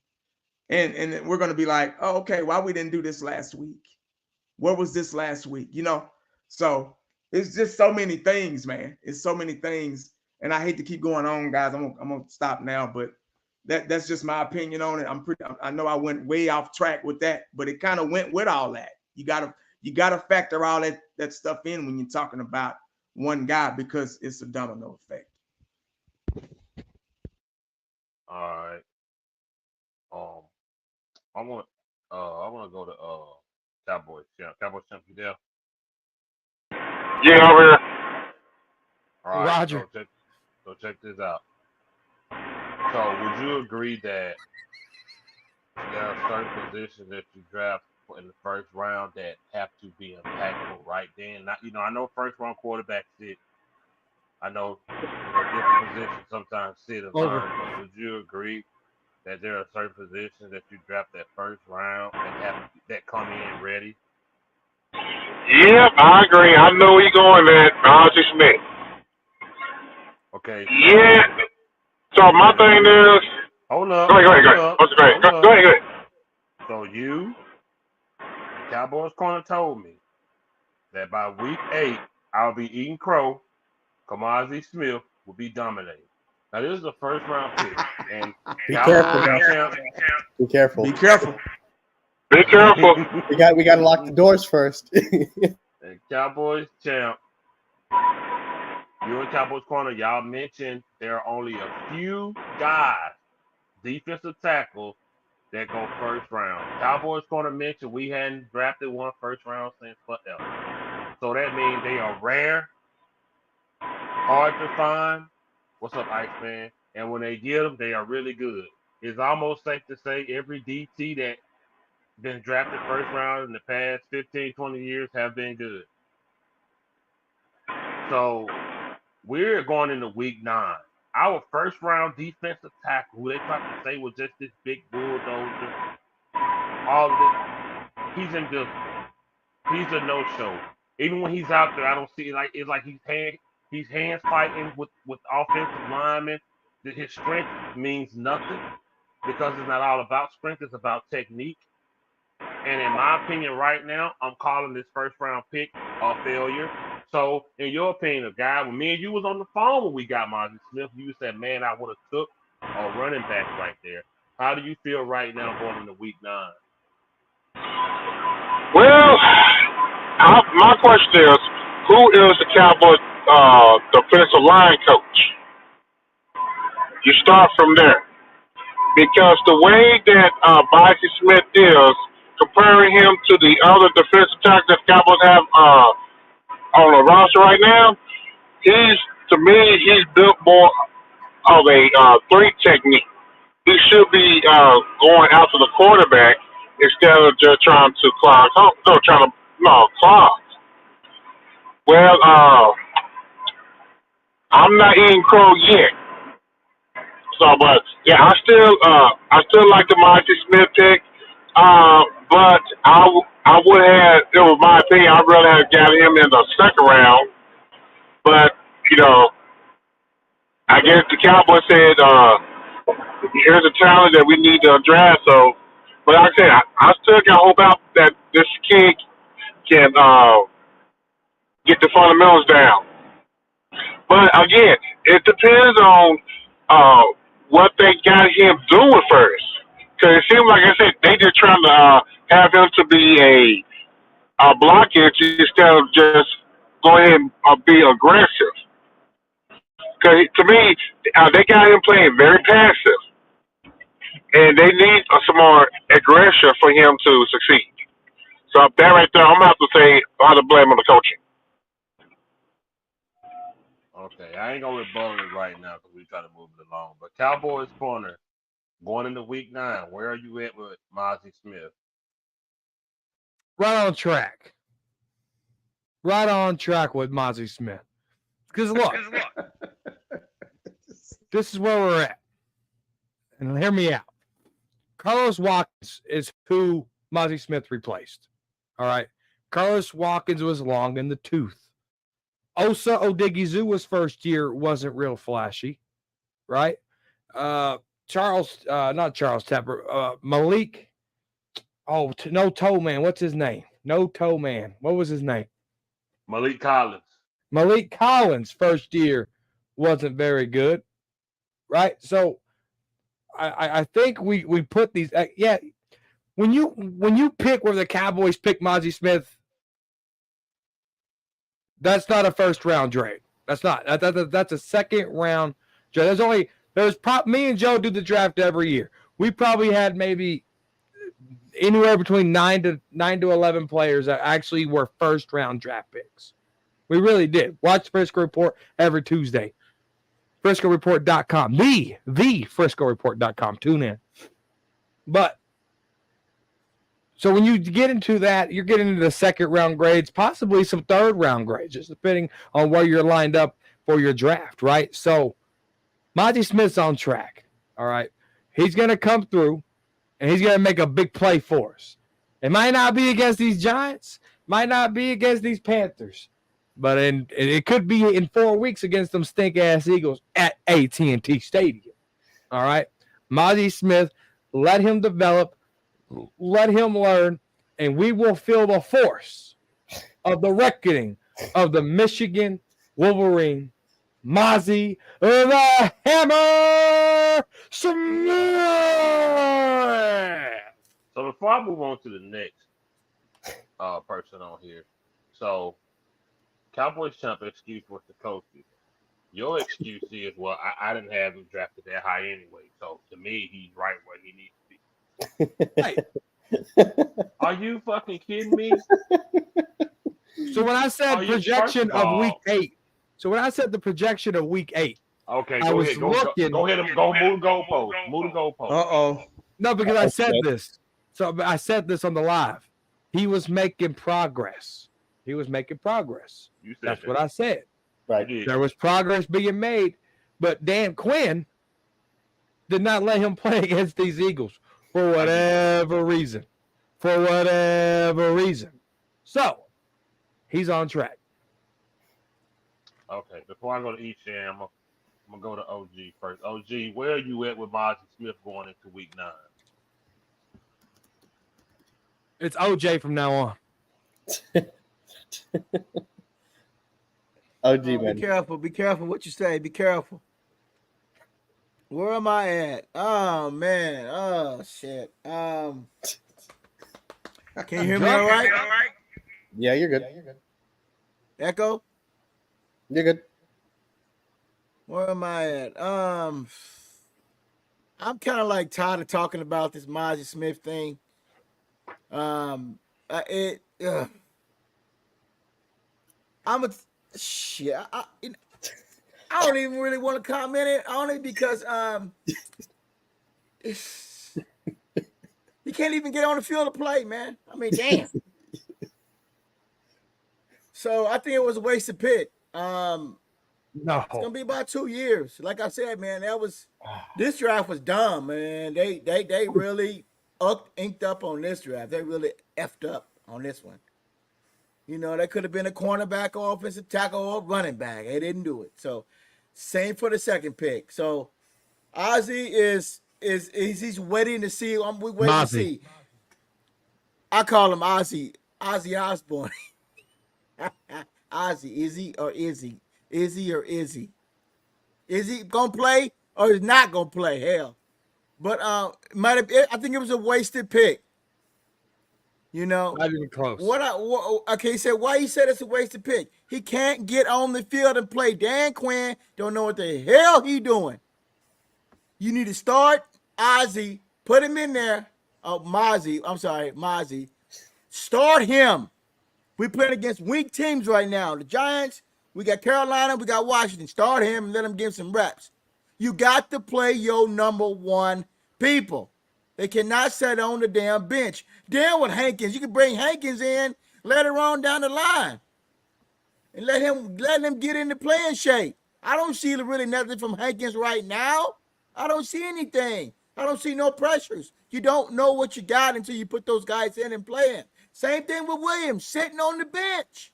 And we're gonna be like, oh, okay, why we didn't do this last week? Where was this last week? So it's just so many things, man. It's so many things, and I hate to keep going on, guys. I'm gonna stop now, but that's just my opinion on it. I know I went way off track with that, but it kind of went with all that. You gotta factor all that stuff in when you're talking about one guy, because it's a domino effect. All right. I want to go to Cowboys. Yeah, Cowboys champ, you there? Yeah, over here. All right. Roger. So check this out. So would you agree that there are certain positions that you draft in the first round that have to be impactful right then? I know first round quarterbacks sit. I know different positions sometimes sit and learn. But would you agree that there are certain positions that you draft that first round that come in ready? Yep, I agree. I know where you're going at. Martavis Smith. Okay. Yeah. So my thing is. Hold up. Go ahead. What's great? Go ahead. So the Cowboys corner told me that by week 8, I'll be eating crow. Kamari Smith will be dominating. Now this is the first round pick, and Be careful. Be careful. Be careful. Be careful. We got to lock the doors first. And Cowboys champ, you and Cowboys corner, y'all mentioned there are only a few guys, defensive tackles, that go first round. Cowboys corner mentioned we hadn't drafted one first round since forever. So that means they are rare, hard to find. What's up, Iceman? And when they get them, they are really good. It's almost safe to say every DT that been drafted first round in the past 15, 20 years have been good. So we're going into week 9. Our first round defensive tackle, who they tried to say was just this big bulldozer, all of this, he's invisible. He's a no-show. Even when he's out there, I don't see it. It's like he's hands fighting with offensive linemen. His strength means nothing because it's not all about strength. It's about technique. And in my opinion, right now, I'm calling this first round pick a failure. So, in your opinion, a guy, when me and you was on the phone when we got Maz Smith, you said, man, I would have took a running back right there. How do you feel right now going into week 9? Well, my question is, who is the Cowboys defensive line coach? You start from there. Because the way that Martavis Smith is, comparing him to the other defensive tackles that the Cowboys have on the roster right now, he's built more of a 3 technique. He should be going after the quarterback instead of just trying to clog. Well, I'm not eating crow yet. So, but yeah, I still like the Monty Smith pick. But I would have, it was my opinion, I'd rather have got him in the second round. But you know, I guess the Cowboys said, here's a talent that we need to draft. So, but like I said, I still got hope out that this kid can get the fundamentals down. But again, it depends on what they got him doing first. Because it seems like I said they just trying to have him to be a blockage instead of just go ahead and be aggressive. Because to me, they got him playing very passive, and they need some more aggression for him to succeed. So that right there, I'm gonna have to say I have to blame on the coaching. Okay, I ain't gonna rebuttal it right now because we try to move it along. But Cowboys corner going into week 9, where are you at with Maz Smith? Right on track. Right on track with Maz Smith. Because look, this is where we're at. And hear me out. Carlos Watkins is who Maz Smith replaced. All right. Carlos Watkins was long in the tooth. Osa Odighizuwa's first year wasn't real flashy, right? Not Charles Tepper, Malik. Oh, no toe man. What's his name? No toe man. What was his name? Malik Collins. Malik Collins' first year wasn't very good, right? So I think we put these. When you pick where the Cowboys pick Maz Smith, that's not a first round trade. That's not. That's a second round trade. Me and Joe do the draft every year. We probably had maybe anywhere between 9 to 11 players that actually were first round draft picks. We really did. Watch Frisco Report every Tuesday. FriscoReport.com. The FriscoReport.com. Tune in. But so when you get into that, you're getting into the second round grades, possibly some third round grades, just depending on where you're lined up for your draft, right? So Maz Smith's on track. All right. He's going to come through and he's going to make a big play for us. It might not be against these Giants, might not be against these Panthers, but it could be in 4 weeks against them stink-ass Eagles at AT&T Stadium. All right? Maz Smith, let him develop, let him learn, and we will feel the force of the reckoning of the Michigan Wolverine, Maz the Hammer Smith. So before I move on to the next person on here, so Cowboys champ excuse was the coaches. Your excuse is, well, I didn't have him drafted that high anyway. So to me, he's right where he needs to be. Hey, are you fucking kidding me? So when I said projection of week 8, the projection of week 8. Okay, go ahead. Move the goalpost. Move the goalpost. Uh-oh. No, because I said this. So I said this on the live. He was making progress. That's what I said. Right. There was progress being made, but Dan Quinn did not let him play against these Eagles for whatever reason. So he's on track. Okay, before I go to Esham, I'm gonna go to OG first. OG, where are you at with Maz Smith going into week 9? It's OJ from now on. OG, man. Be careful what you say. Be careful. Where am I at? Oh man. Oh shit. Can you hear me all right? Yeah, you're good. Echo? You're good. Where am I at? I'm kind of like tired of talking about this Maz Smith thing. I'm a shit. I don't even really want to comment it only because he can't even get on the field to play, man. I mean, damn. So I think it was a wasted pick. No. It's gonna be about 2 years. Like I said, man, this draft was dumb, man. They really inked up on this draft. They really effed up on this one. You know, they could have been a cornerback, or offensive tackle, or running back. They didn't do it. So same for the second pick. So Ozzy is he's waiting to see. We waiting to see. I call him Ozzy Osbourne. Ozzy, is he or is he? Is he or is he? Is he gonna play or is not gonna play? Hell, but I think it was a wasted pick. You know, Not even close. Okay, he said why he said it's a wasted pick. He can't get on the field and play. Dan Quinn don't know what the hell he doing. You need to start Ozzy, put him in there. Oh, Mozzie. Start him. We're playing against weak teams right now. The Giants, we got Carolina, we got Washington. Start him and let him give some reps. You got to play your number one people. They cannot sit on the damn bench. Damn with Hankins. You can bring Hankins in later on down the line. And let him get into playing shape. I don't see really nothing from Hankins right now. I don't see anything. I don't see no pressures. You don't know what you got until you put those guys in and playing. Same thing with Williams, sitting on the bench.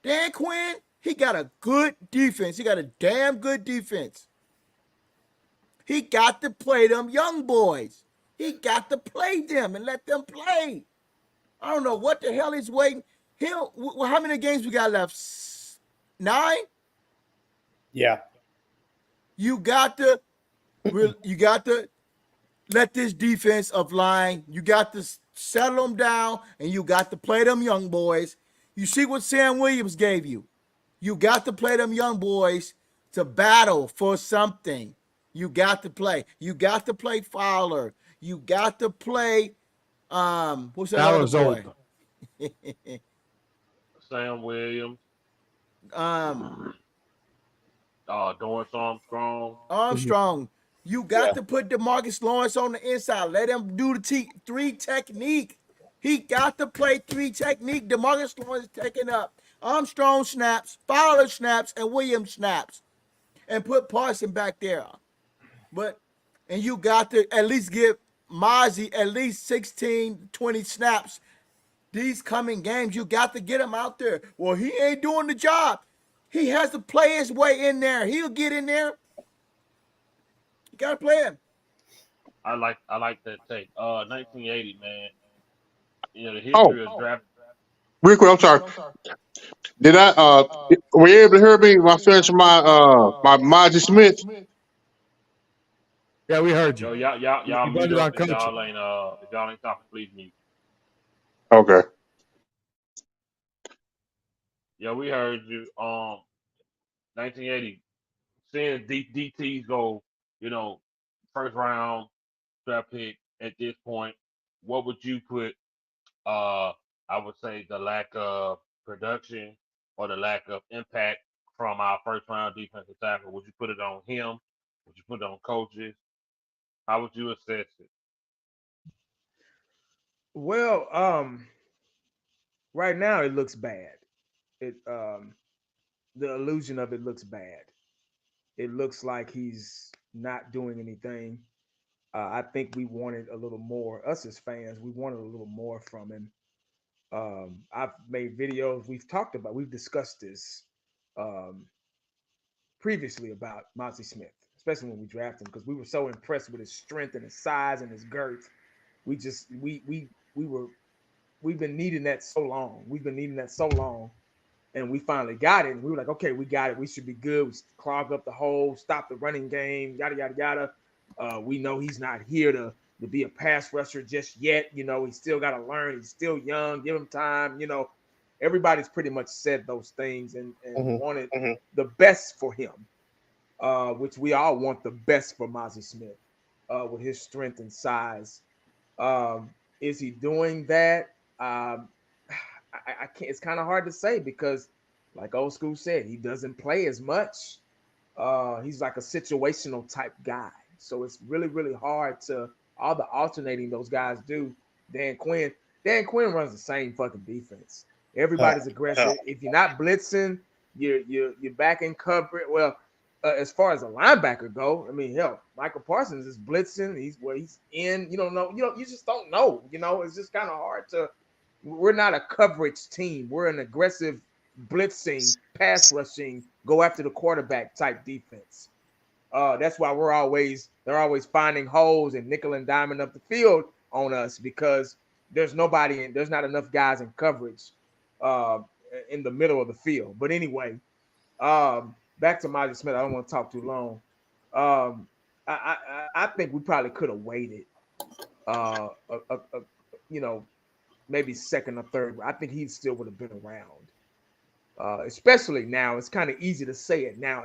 Dan Quinn, he got a good defense. He got a damn good defense. He got to play them young boys. He got to play them and let them play. I don't know what the hell he's waiting. How many games we got left? 9? Yeah. You got to let this defensive line, you got to settle them down, and you got to play them young boys. You see what Sam Williams gave you. You got to play them young boys to battle for something. You got to play. You got to play Fowler. You got to play what's that other boy? Sam Williams. Dorrance Armstrong. You got to put DeMarcus Lawrence on the inside. Let him do the 3 technique. He got to play 3 technique. DeMarcus Lawrence taking up Armstrong snaps, Fowler snaps, and Williams snaps. And put Parson back there. And you got to at least give Mozzie at least 16, 20 snaps. These coming games, you got to get him out there. Well, he ain't doing the job. He has to play his way in there. He'll get in there. You got to play him. I like that take. 1980, man. You know, the history of draft. Real quick, I'm sorry. Did I were you able to hear me? My friends from my Maz Smith? Yeah, we heard Yo, you. y'all You mute voted on up if coaching. y'all ain't talking, please mute. Okay. Yeah, we heard you. 1980. Seeing DTs go, first round draft pick at this point, what would you put? I would say the lack of production or the lack of impact from our first round defensive tackle. Would you put it on him? Would you put it on coaches? How would you assess it? Well, right now it looks bad. The illusion of it looks bad. It looks like he's not doing anything. I think we wanted a little more. Us as fans, we wanted a little more from him. I've made videos. We've discussed this previously about Maz Smith, especially when we drafted him, because we were so impressed with his strength and his size and his girth. We've been needing that so long. And we finally got it. And we were like, okay, we got it. We should be good. We clog up the hole, stop the running game, yada, yada, yada. We know he's not here to be a pass rusher just yet. He's still got to learn. He's still young. Give him time. Everybody's pretty much said those things and wanted the best for him, which we all want the best for Maz Smith with his strength and size. Is he doing that? I can't. It's kind of hard to say because, like Old School said, he doesn't play as much. He's like a situational type guy, so it's really, really hard to all the alternating those guys do. Dan Quinn runs the same fucking defense. Everybody's aggressive. If you're not blitzing, you're back in coverage. Well, as far as a linebacker go, I mean, hell, Michael Parsons is blitzing. He's in. You don't know. You just don't know. It's just kind of hard to. We're not a coverage team. We're an aggressive, blitzing, pass rushing, go after the quarterback type defense. That's why they're always finding holes and nickel and diamond up the field on us because there's not enough guys in coverage in the middle of the field. But anyway, back to Maz Smith. I don't want to talk too long. I think we probably could have waited. Maybe second or third. I think he still would have been around. Especially now, it's kind of easy to say it now.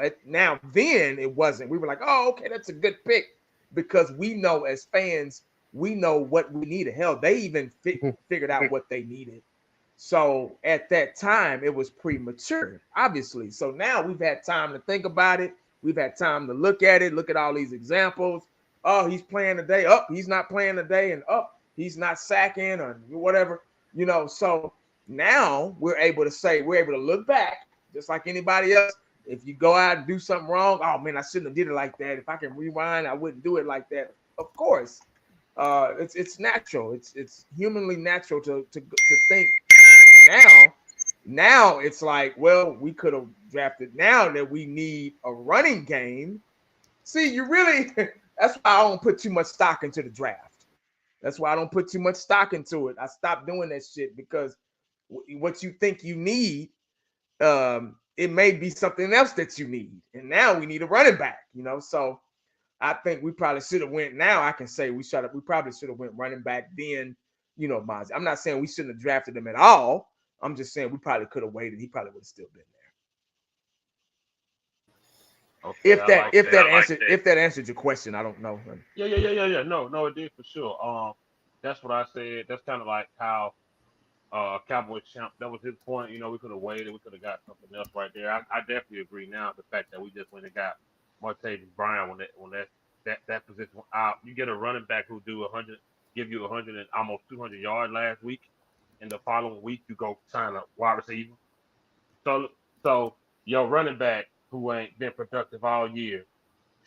Then it wasn't. We were like, oh, okay, that's a good pick because we know as fans, we know what we needed. Hell, they even figured out what they needed. So at that time, it was premature, obviously. So now we've had time to think about it. We've had time to look at it, look at all these examples. Oh, he's playing today. Oh, he's not playing today. And he's not sacking or whatever, So now we're able to look back just like anybody else. If you go out and do something wrong, oh man, I shouldn't have did it like that. If I can rewind, I wouldn't do it like that. Of course, it's natural. It's humanly natural to think. Now it's like, well, we could have drafted. Now that we need a running game, see, you really. That's why I don't put too much stock into the draft. That's why I don't put too much stock into it. I stopped doing that shit because what you think you need, it may be something else that you need. And now we need a running back, So I think we probably should have went. Now I can say we probably should have went running back then, Maz. I'm not saying we shouldn't have drafted him at all. I'm just saying we probably could have waited. He probably would have still been there. Okay, if that answered your question, I don't know. Yeah. No, it did for sure. That's what I said. That's kind of like how Cowboys champ. That was his point. We could have waited. We could have got something else right there. I definitely agree now. The fact that we just went and got Martavis Bryant when that position out. You get a running back who give you 100 and almost 200 yards last week, and the following week you go sign a wide receiver. So your running back who ain't been productive all year,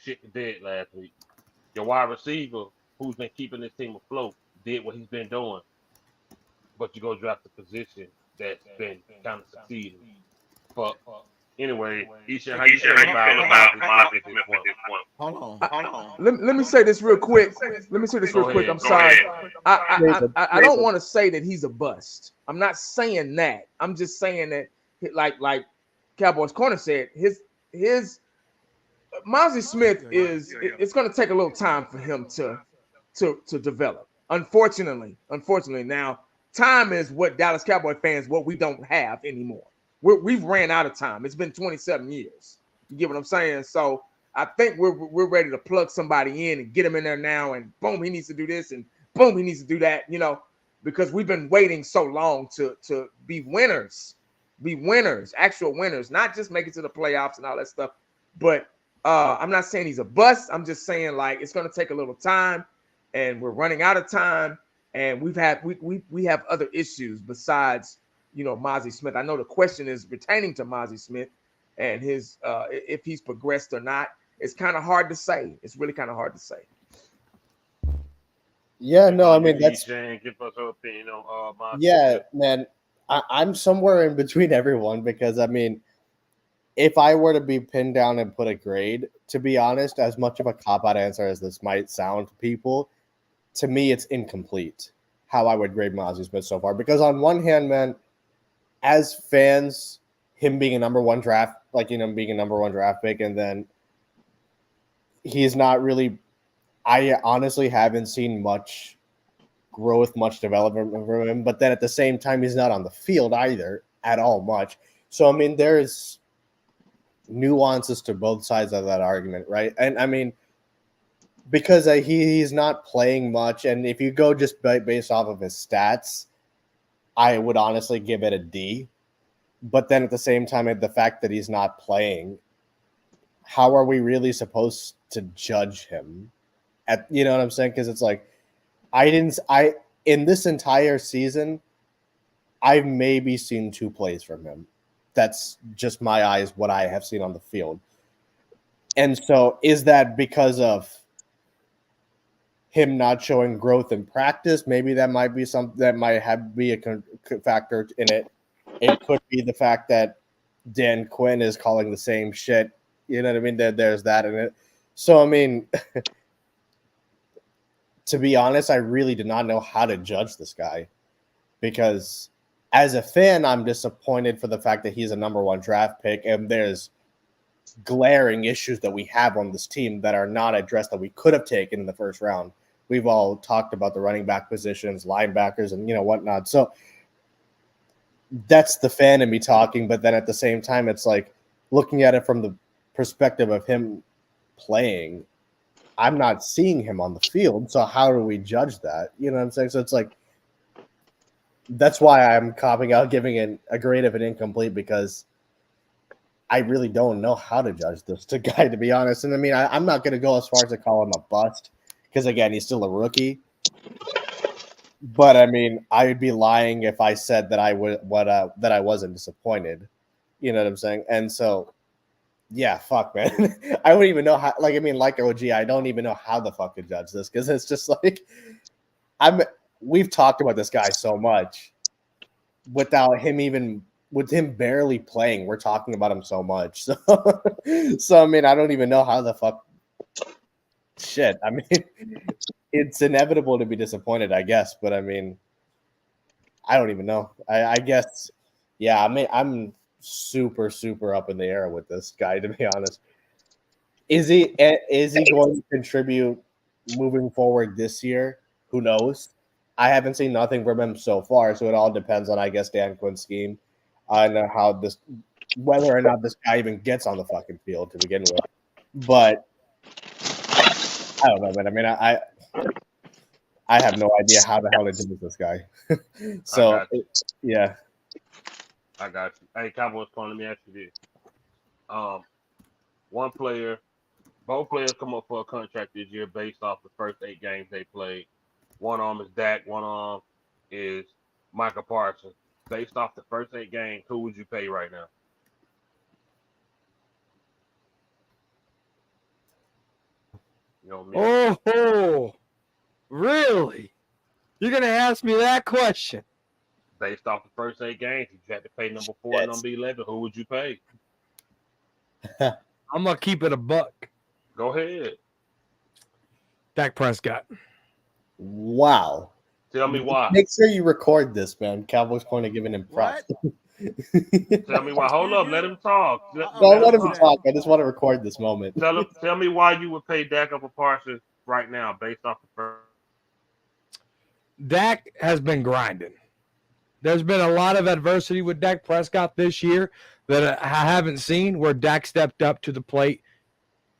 shit the dead last week. Your wide receiver who's been keeping this team afloat did what he's been doing, but you go draft a position that's been kind of succeeding. But anyway, Isha, how you feel about Maz at this point? Hold on. Let me say this real quick. I'm sorry. I don't want to say that he's a bust. I'm not saying that. I'm just saying that, like Cowboys Corner said, his Maz Smith is. It's going to take a little time for him to develop. Unfortunately, now time is what Dallas Cowboy fans what we don't have anymore. We've ran out of time. It's been 27 years. You get what I'm saying? So I think we're ready to plug somebody in and get him in there now. And boom, he needs to do this, and boom, he needs to do that. Because we've been waiting so long to be winners, actual winners, not just make it to the playoffs and all that stuff. But I'm not saying he's a bust. I'm just saying like it's going to take a little time, and we're running out of time. And we have other issues besides. Maz Smith. I know the question is pertaining to Maz Smith and his if he's progressed or not. It's kind of hard to say. It's really kind of hard to say. Yeah, no, I mean that's. Give us your opinion on Maz Yeah, man, I'm somewhere in between everyone because I mean, if I were to be pinned down and put a grade, to be honest, as much of a cop-out answer as this might sound to people, to me it's incomplete how I would grade Maz Smith so far. Because on one hand, man, as fans, him being a number one draft pick, and then he's not really. I honestly haven't seen much growth, much development from him. But then at the same time, he's not on the field either at all much. So I mean, there's nuances to both sides of that argument, right? And I mean, because he's not playing much, and if you go just based off of his stats, I would honestly give it a D. But then at the same time, the fact that he's not playing, how are we really supposed to judge him? You know what I'm saying? Because it's like, in this entire season, I've maybe seen 2 plays from him. That's just my eyes, what I have seen on the field. And so is that because of him not showing growth in practice? Maybe that might be something that might be a factor in it. It could be the fact that Dan Quinn is calling the same shit. You know what I mean? There's that in it. So, I mean, to be honest, I really did not know how to judge this guy because as a fan, I'm disappointed for the fact that he's a number 1 draft pick and there's glaring issues that we have on this team that are not addressed that we could have taken in the first round. We've all talked about the running back positions, linebackers, and whatnot. So that's the fan in me talking, but then at the same time, it's like looking at it from the perspective of him playing. I'm not seeing him on the field, so how do we judge that? You know what I'm saying? So it's like that's why I'm copping out giving a grade of an incomplete because I really don't know how to judge this guy, to be honest. And I mean, I'm not going to go as far as to call him a bust because, again, he's still a rookie. But I mean, I would be lying if I said that I wasn't disappointed. You know what I'm saying? And so, yeah, fuck, man. I don't even know how. Like OG, I don't even know how the fuck to judge this because it's just like we've talked about this guy so much without him even. With him barely playing, we're talking about him so much. So I mean, I don't even know how the fuck. Shit, I mean, it's inevitable to be disappointed, I guess. But I mean, I don't even know. I guess, yeah. I mean, I'm super up in the air with this guy, to be honest. Is he going to contribute moving forward this year? Who knows? I haven't seen nothing from him so far, so it all depends on, I guess, Dan Quinn's scheme. I know whether or not this guy even gets on the fucking field to begin with. But I don't know, man. I mean, I have no idea how the hell to do with this guy. So, yeah. I got you. Hey, Cowboys, let me ask you this. Both players come up for a contract this year based off the first 8 games they played. One arm is Dak, one arm is Micah Parsons. Based off the first 8 games, who would you pay right now? Oh, really? You're gonna ask me that question? Based off the first 8 games, if you had to pay number 4 and number 11, who would you pay? I'm gonna keep it a buck. Go ahead. Dak Prescott. Wow. Tell me why. Make sure you record this, man. Cowboys Corner giving him props. Tell me why. Hold up. Let him talk. Let him talk. I just want to record this moment. Tell me why you would pay Dak over Parsons right now based off the first. Dak has been grinding. There's been a lot of adversity with Dak Prescott this year that I haven't seen where Dak stepped up to the plate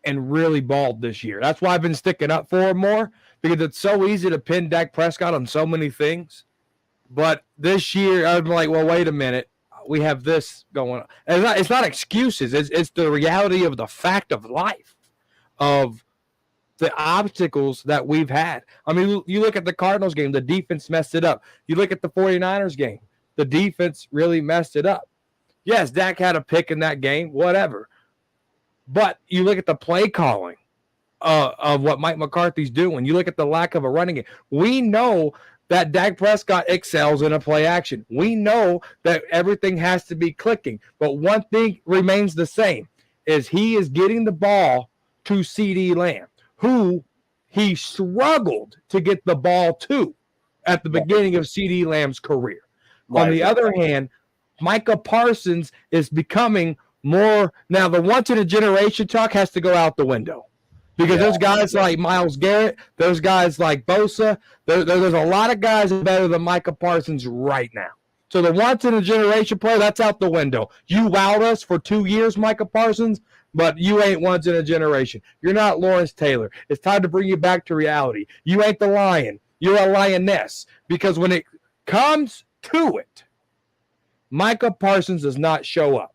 and really balled this year. That's why I've been sticking up for him more because it's so easy to pin Dak Prescott on so many things. But this year, I'm like, well, wait a minute. We have this going on. And it's not excuses. It's the reality of the fact of life, of the obstacles that we've had. I mean, you look at the Cardinals game, the defense messed it up. You look at the 49ers game, the defense really messed it up. Yes, Dak had a pick in that game, whatever. But you look at the play calling of what Mike McCarthy's doing. You look at the lack of a running game. We know that Dak Prescott excels in a play action. We know that everything has to be clicking. But one thing remains the same, is he is getting the ball to CeeDee Lamb, who he struggled to get the ball to at the beginning of CeeDee Lamb's career. Right. On the other hand, Micah Parsons is becoming more – now the once-in-a-generation talk has to go out the window. Because there's guys like Myles Garrett, there's guys like Bosa, there's a lot of guys better than Micah Parsons right now. So the once-in-a-generation player, that's out the window. You wowed us for 2 years, Micah Parsons, but you ain't once in a generation. You're not Lawrence Taylor. It's time to bring you back to reality. You ain't the lion. You're a lioness. Because when it comes to it, Micah Parsons does not show up.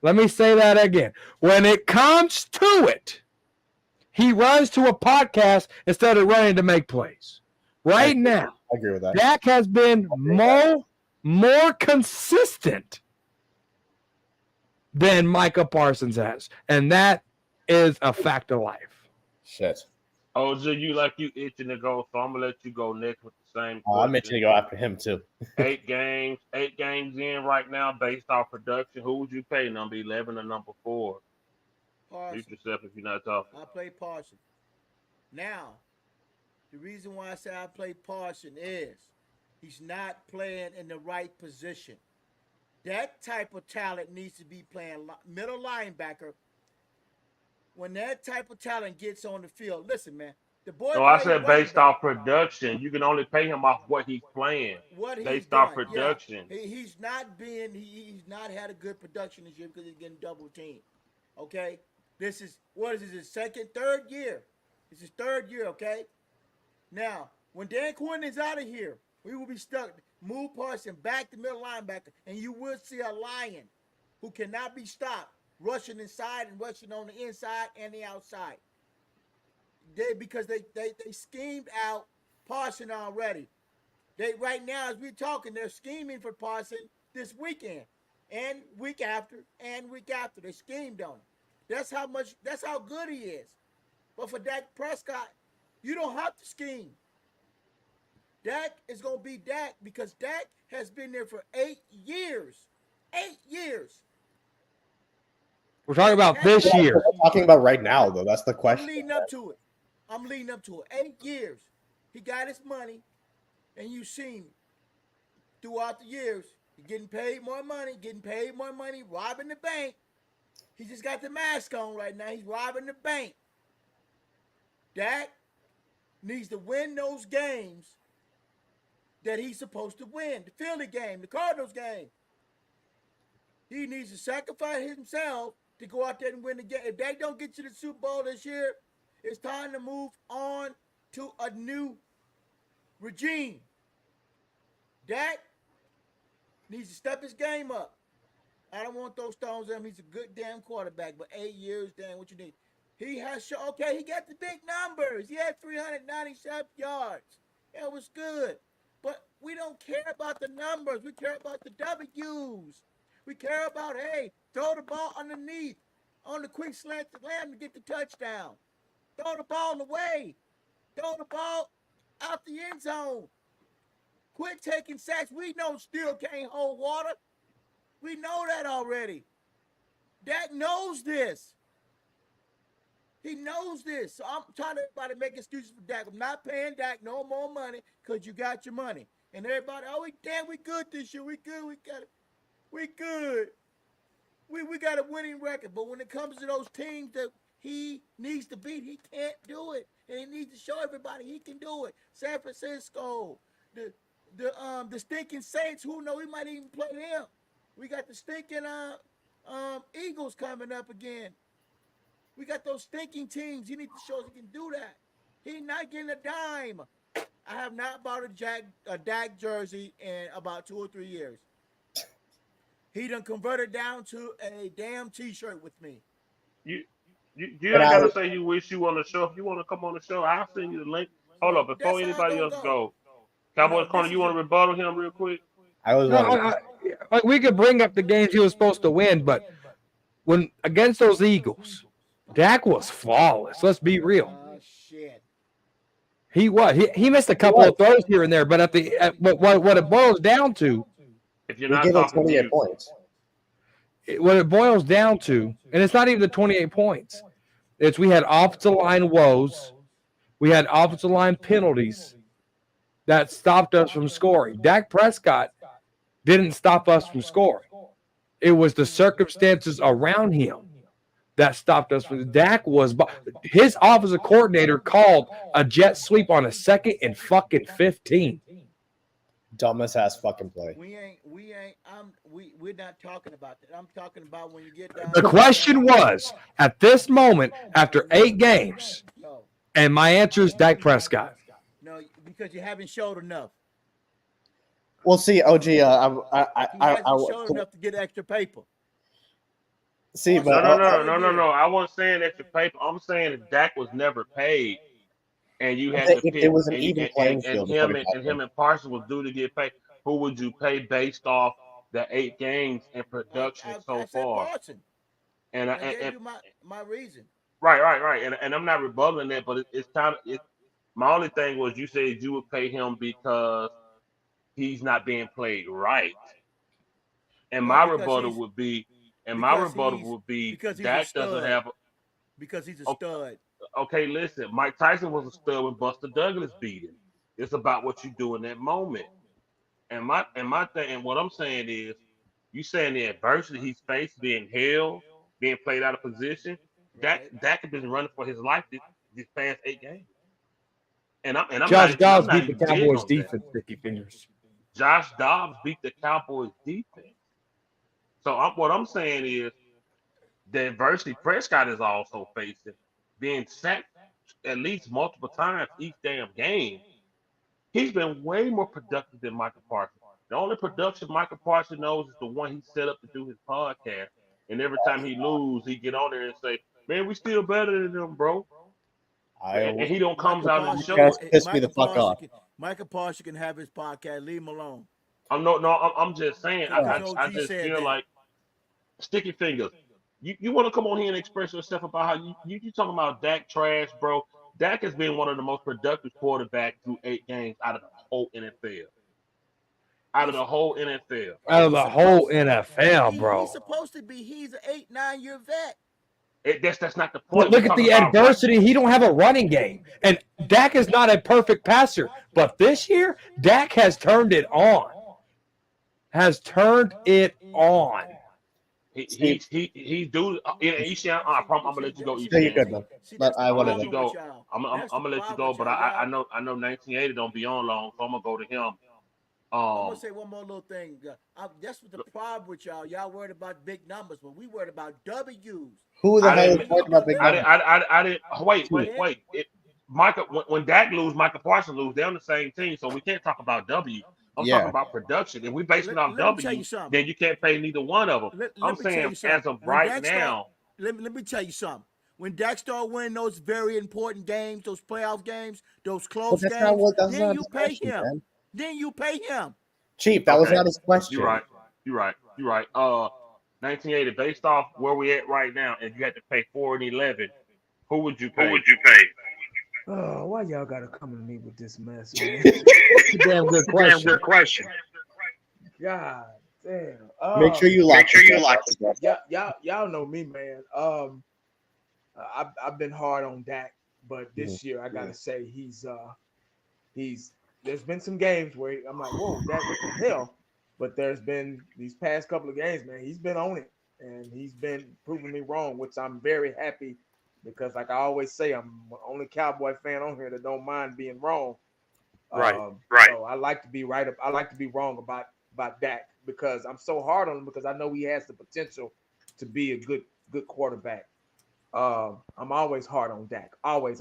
Let me say that again. When it comes to it, he runs to a podcast instead of running to make plays. Right now, I agree with that. Dak has been more more consistent than Micah Parsons has. And that is a fact of life. Shit. OG, you itching to go, so I'm gonna let you go next with the same I'm question. itching to go after him too. 8 games in right now based off production. Who would you pay, number 11 or number 4? Mute Parsons. yourself if you're not talking. I play Parsons. Now, the reason why I say I play Parsons is he's not playing in the right position. That type of talent needs to be playing middle linebacker. When that type of talent gets on the field, listen, man, the boy. No, I said based off production. You can only pay him off what he's playing. What he's Based done, off production. Yeah. He's not had a good production this year because he's getting double teamed. Okay, this is his third year. This is third year. Okay, now when Dan Quinn is out of here, we will be stuck. Move Parsons back to middle linebacker, and you will see a lion who cannot be stopped rushing inside and rushing on the inside and the outside. Because they schemed out Parsons already. Right now, as we're talking, they're scheming for Parsons this weekend and week after and week after. They schemed on him. That's how good he is. But for Dak Prescott, you don't have to scheme. Dak is going to be Dak because Dak has been there for 8 years. 8 years. We're talking about this year. We're talking about right now, though. That's the question. I'm leading up to it. 8 years. He got his money, and you've seen throughout the years, he's getting paid more money, robbing the bank. He just got the mask on right now. He's robbing the bank. Dak needs to win those games that he's supposed to win. The Philly game, the Cardinals game. He needs to sacrifice himself to go out there and win the game. If they don't get to the Super Bowl this year, it's time to move on to a new regime. Dak needs to step his game up. I don't want those stones at him. He's a good damn quarterback, but 8 years, damn, what you need? He has shown, okay, he got the big numbers. He had 397 yards. That was good. But we don't care about the numbers. We care about the W's. We care about, hey, throw the ball underneath on the quick slant to Lamb to get the touchdown. Throw the ball away. Throw the ball out the end zone. Quit taking sacks. We know Steele can't hold water. We know that already. Dak knows this. He knows this. So I'm trying to everybody make excuses for Dak. I'm not paying Dak no more money because you got your money. And everybody, oh, we good this year. We good. We good. We got a winning record. But when it comes to those teams that he needs to beat, he can't do it. And he needs to show everybody he can do it. San Francisco, the stinking Saints, who know we might even play them. We got the stinking Eagles coming up again. We got those stinking teams. He needs to show us he can do that. He's not getting a dime. I have not bought a Dak jersey in about 2 or 3 years. He done converted down to a damn T-shirt with me. You ain't gotta say you wish you on the show. If you want to come on the show, I'll send you the link. Hold up, before anybody else go. Cowboys Corner, you want to rebuttal him real quick? We could bring up the games he was supposed to win, but when against those Eagles, Dak was flawless. Let's be real. Oh shit. He was. He missed a couple of throws here and there, but what it boils down to, if you're not talking 28 points. What it boils down to, and it's not even the 28 points. It's we had offensive line woes, we had offensive line penalties that stopped us from scoring. Dak Prescott didn't stop us from scoring. It was the circumstances around him that stopped us from. Dak was his offensive coordinator called a jet sweep on a 2nd and fucking 15. Dumbest ass fucking play. We're not talking about that. I'm talking about when you get down. The question was, at this moment, after 8 games, and my answer is Dak Prescott. No, because you haven't showed enough. We'll see, OG. I showed enough to get extra paper. See, but no. I wasn't saying extra paper. I'm saying that Dak was never paid, and you had to pick. It was an even playing field. And him and Parsons was due to get paid. who would you pay based off the 8 games and production I so said far? Parson. And I gave you my reason. right. And I'm not rebutting that, but it's kind of my only thing was you said you would pay him because he's not being played right. And No, my rebuttal would be, because he's a Dak doesn't stud. have. Because he's a Okay, stud. okay, listen, Mike Tyson was a stud when Buster Douglas beat him. It's about what you do in that moment. And my thing, and what I'm saying is, you saying the adversity he's faced, being held, being played out of position. Right. Dak has been running for his life this past 8 games, Josh and I'm Dobbs not beat the even big Cowboys on that. defense, Sticky Fingers. Josh Dobbs beat the Cowboys defense. So what I'm saying is the adversity Prescott is also facing, being sacked at least multiple times each damn game. He's been way more productive than Michael Parsons. The only production Michael Parsons knows is the one he set up to do his podcast. And every time he lose, he get on there and say, "Man, we still better than them, bro." And he don't comes Michael out and Parsons, show it. piss me the fuck off. Michael Parsons can have his podcast. Leave him alone. I'm just saying. Because I OG just said feel that. like sticky fingers. You want to come on here and express yourself about how you talking about Dak trash, bro? Dak has been one of the most productive quarterbacks through 8 games out of the whole NFL. Out of the whole NFL. Out of the whole NFL, bro. He's supposed to be. He's an 8-9 year vet. That's not the But point. look at the adversity. He don't have a running game. And Dak is not a perfect passer. But this year, Dak has turned it on. He's do. I'm gonna let you go. Yeah, you're good, man. But I wanted to go. I'm gonna let you go. But I know 1980 don't be on long, so I'm gonna go to him. I'm gonna say one more little thing. That's what the problem with y'all. Y'all worried about big numbers, but we worried about W's. Who the hell is talking about big numbers? I didn't. Wait. Michael, when Dak lose, Michael Parsons lose. They're on the same team, so we can't talk about W. I'm talking about production. If we base it on W, then you can't pay neither one of them. I'm saying as of right now. Let me tell you something. When Dak started winning those very important games, those playoff games, those close games, then you pay him. Man. Then you pay him. Chief, that was not his question. You're right. 1980, based off where we at right now, and you had to pay 4 and 11, who would you pay? Oh, why y'all gotta come to me with this mess, man? Damn good question. God damn. Make sure you like it. Y'all know me, man. I've been hard on Dak, but this year I gotta say he's there's been some games where I'm like, whoa, Dak, what the hell? But there's been these past couple of games, man, he's been on it and he's been proving me wrong, which I'm very happy because, like I always say, I'm the only Cowboy fan on here that don't mind being wrong. Right. So I like to be right. I like to be wrong about Dak because I'm so hard on him because I know he has the potential to be a good quarterback. I'm always hard on Dak. Always.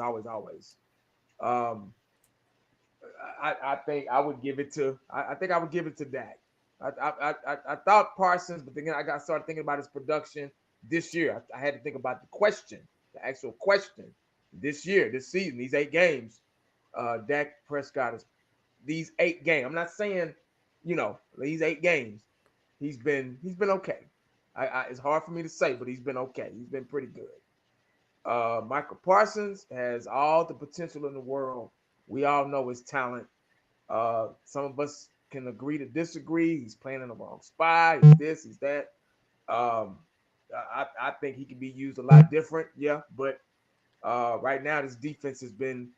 I think I would give it to. I think I would give it to Dak. I thought Parsons, but then I started thinking about his production this year. I had to think about the actual question this year, this season, these 8 games. Dak Prescott is these 8 games. I'm not saying, these 8 games. He's been okay. It's hard for me to say, but he's been okay. He's been pretty good. Michael Parsons has all the potential in the world. We all know his talent. Some of us can agree to disagree. He's playing in the wrong spot. He's this, he's that. I think he can be used a lot different. Yeah, but right now this defense has been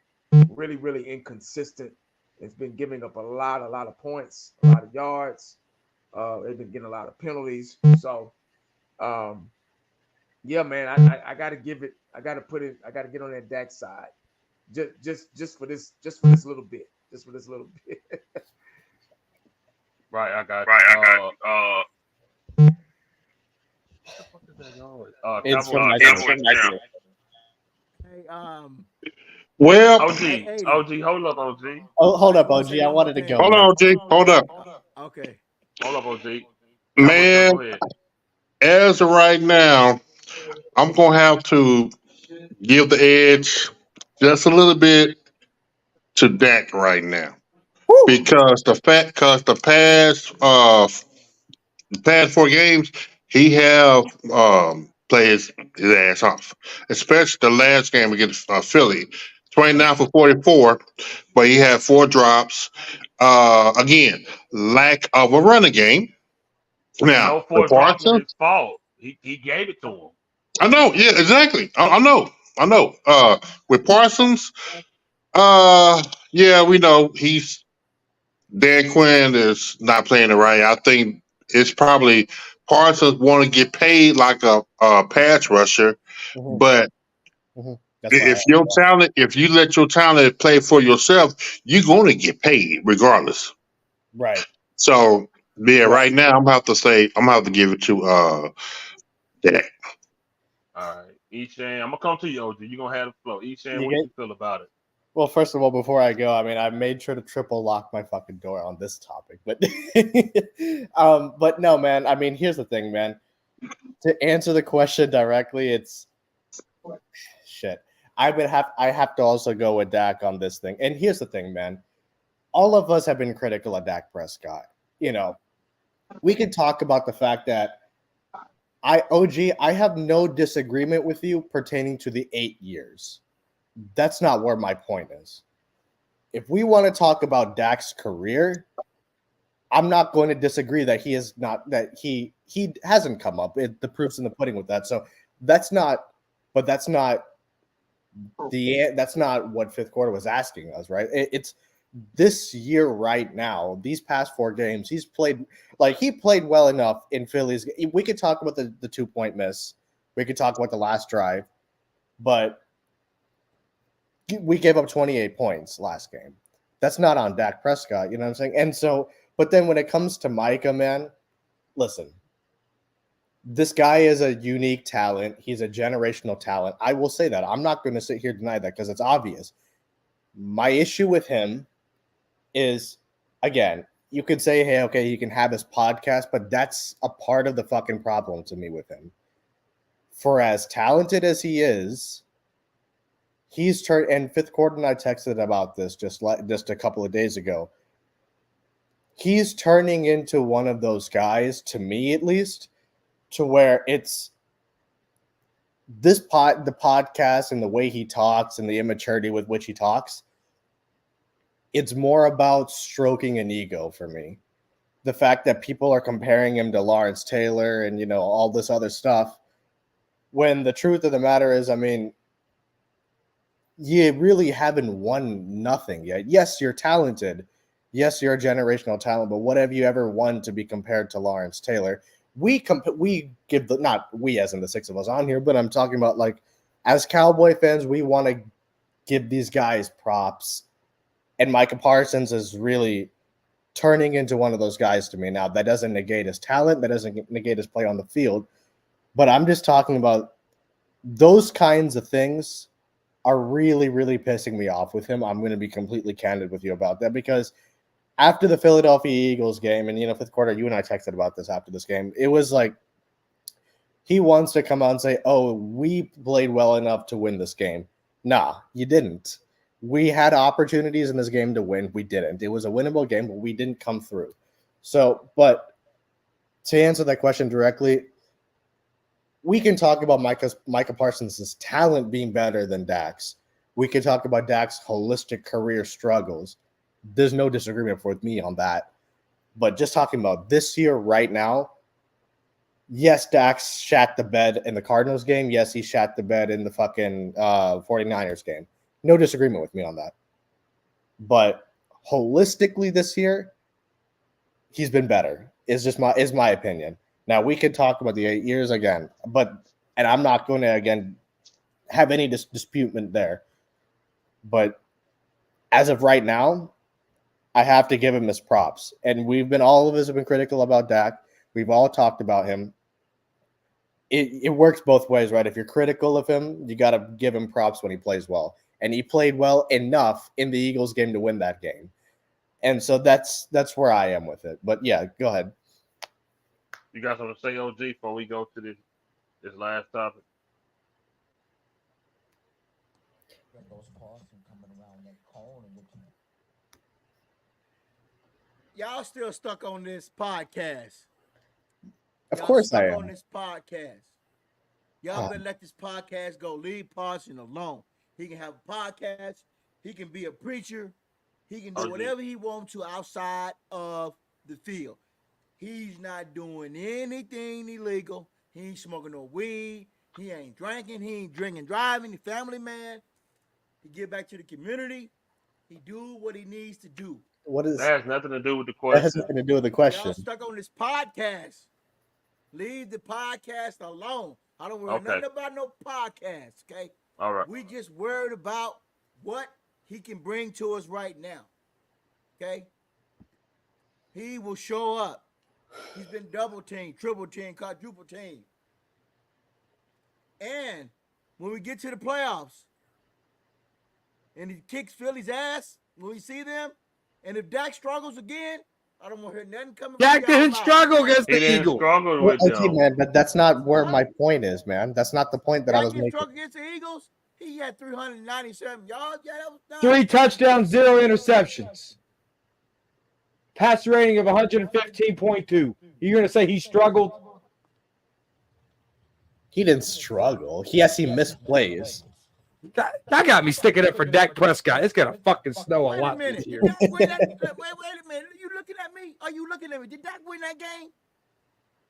really, really inconsistent. It's been giving up a lot of points, a lot of yards. They've been getting a lot of penalties. So, yeah, man, I gotta give it. I gotta get on that Dak side. Just for this little bit. Right, I got. It's from Hey, Well, OG, hold up, OG. Oh, hold up, OG. I wanted to go. hold on, G. Hold up. Okay. Hold up, OG. Man, Go ahead. as of right now, I'm going to have to give the edge just a little bit to Dak right now. because the past 4 games he have played his ass off, especially the last game against Philly, 29 for 44, but he had 4 drops. Again, lack of a running game. And Now, no the four drops was Parsons, his fault. He gave it to him. I know, yeah, exactly. I know. With Parsons, uh, yeah, we know Dan Quinn is not playing it right. I think it's probably Parsons want to get paid like a pass rusher, Mhm, but mhm. That's why. if you let your talent play for yourself, you're going to get paid regardless. Right. So yeah, Right. right now I'm gonna have to give it to Dak. All right, Eshan, I'm gonna come to you, OG. You gonna have the flow. Eshan, You what get you feel about it? well. First of all, before I go, I mean, I made sure to triple lock my fucking door on this topic, but but no, man. I mean, here's the thing, man. To answer the question directly, it's shit. I have to also go with Dak on this thing. And here's the thing, man. All of us have been critical of Dak Prescott. You know, we can talk about the fact that I have no disagreement with you pertaining to the 8 years. That's not where my point is. If we want to talk about Dak's career, I'm not going to disagree that he is not that he hasn't come up. The proof's in the pudding with that. So that's not, but that's not what fifth quarter was asking us, right? It's this year right now, these past 4 games, he played well enough in Phillies. We could talk about the 2-point miss. We could talk about the last drive, but we gave up 28 points last game. That's not on Dak Prescott, you know what I'm saying? And so, but then when it comes to Micah, man, listen, this guy is a unique talent. He's a generational talent. I will say that. I'm not going to sit here and deny that because it's obvious. My issue with him is, again, you could say, hey, okay, he can have his podcast, but that's a part of the fucking problem to me with him. For as talented as he is, he's turned. And fifth quarter, and I texted about this just a couple of days ago. He's turning into one of those guys, to me at least, to where it's the podcast and the way he talks and the immaturity with which he talks. It's more about stroking an ego for me. The fact that people are comparing him to Lawrence Taylor and, you know, all this other stuff, when the truth of the matter is, I mean, you really haven't won nothing yet. Yes, you're talented. Yes, you're a generational talent, but what have you ever won to be compared to Lawrence Taylor? We give not we as in the 6 of us on here, but I'm talking about like as Cowboy fans, we want to give these guys props. And Micah Parsons is really turning into one of those guys to me now. That doesn't negate his talent, that doesn't negate his play on the field. But I'm just talking about those kinds of things are really, really pissing me off with him. I'm going to be completely candid with you about that because after the Philadelphia Eagles game, and, you know, fifth quarter, you and I texted about this after this game, it was like he wants to come out and say, oh, we played well enough to win this game. Nah, you didn't. We had opportunities in this game to win. We didn't. It was a winnable game, but we didn't come through. So, but to answer that question directly, we can talk about Micah Parsons' talent being better than Dak's. We can talk about Dak's holistic career struggles. There's no disagreement with me on that. But just talking about this year right now, yes, Dax shat the bed in the Cardinals game. Yes, he shat the bed in the fucking 49ers game. No disagreement with me on that. But holistically this year, he's been better. Is my opinion. Now we could talk about the 8 years again, and I'm not going to again have any dispute there. But as of right now, I have to give him his props. And all of us have been critical about Dak. We've all talked about him. It works both ways, right? If you're critical of him, you got to give him props when he plays well. And he played well enough in the Eagles game to win that game. And so that's where I am with it. But yeah, go ahead. You got something to say, OG, before we go to this last topic? y'all still stuck on this podcast. Of Y'all course stuck I on am. this podcast. Y'all better let this podcast go. Leave Parson alone. He can have a podcast. He can be a preacher. He can do whatever he wants to outside of the field. He's not doing anything illegal. He ain't smoking no weed. He ain't drinking. He ain't drinking, driving. He family man. He give back to the community. He do what he needs to do. What is That has nothing to do with the that has question. nothing to do with the Y'all question. stuck on this podcast. Leave the podcast alone. I don't worry Okay. nothing about no podcast, okay? All right. We just worried about what he can bring to us right now, okay? He will show up. He's been double teamed, triple teamed, quadruple teamed. And when we get to the playoffs and he kicks Philly's ass, when we see them, and if Dak struggles again, I don't want to hear nothing coming Dak from y'all didn't mouth. struggle against He the didn't Eagles. struggle Well, with okay, them. man, but that's not where my point is, man. That's not the point that I Dak was didn't making. struggle against the Eagles. He had 397 yards. Yeah, that was nice. 3 touchdowns, 0 interceptions. Passer rating of 115.2. You're going to say he struggled? He didn't struggle. Yes, he missed plays. That got me sticking up for Dak Prescott. It's going to fucking snow a Wait a lot minute. this year. Did Dak win that? Wait a minute. Are you looking at me? Are you looking at me? Did Dak win that game?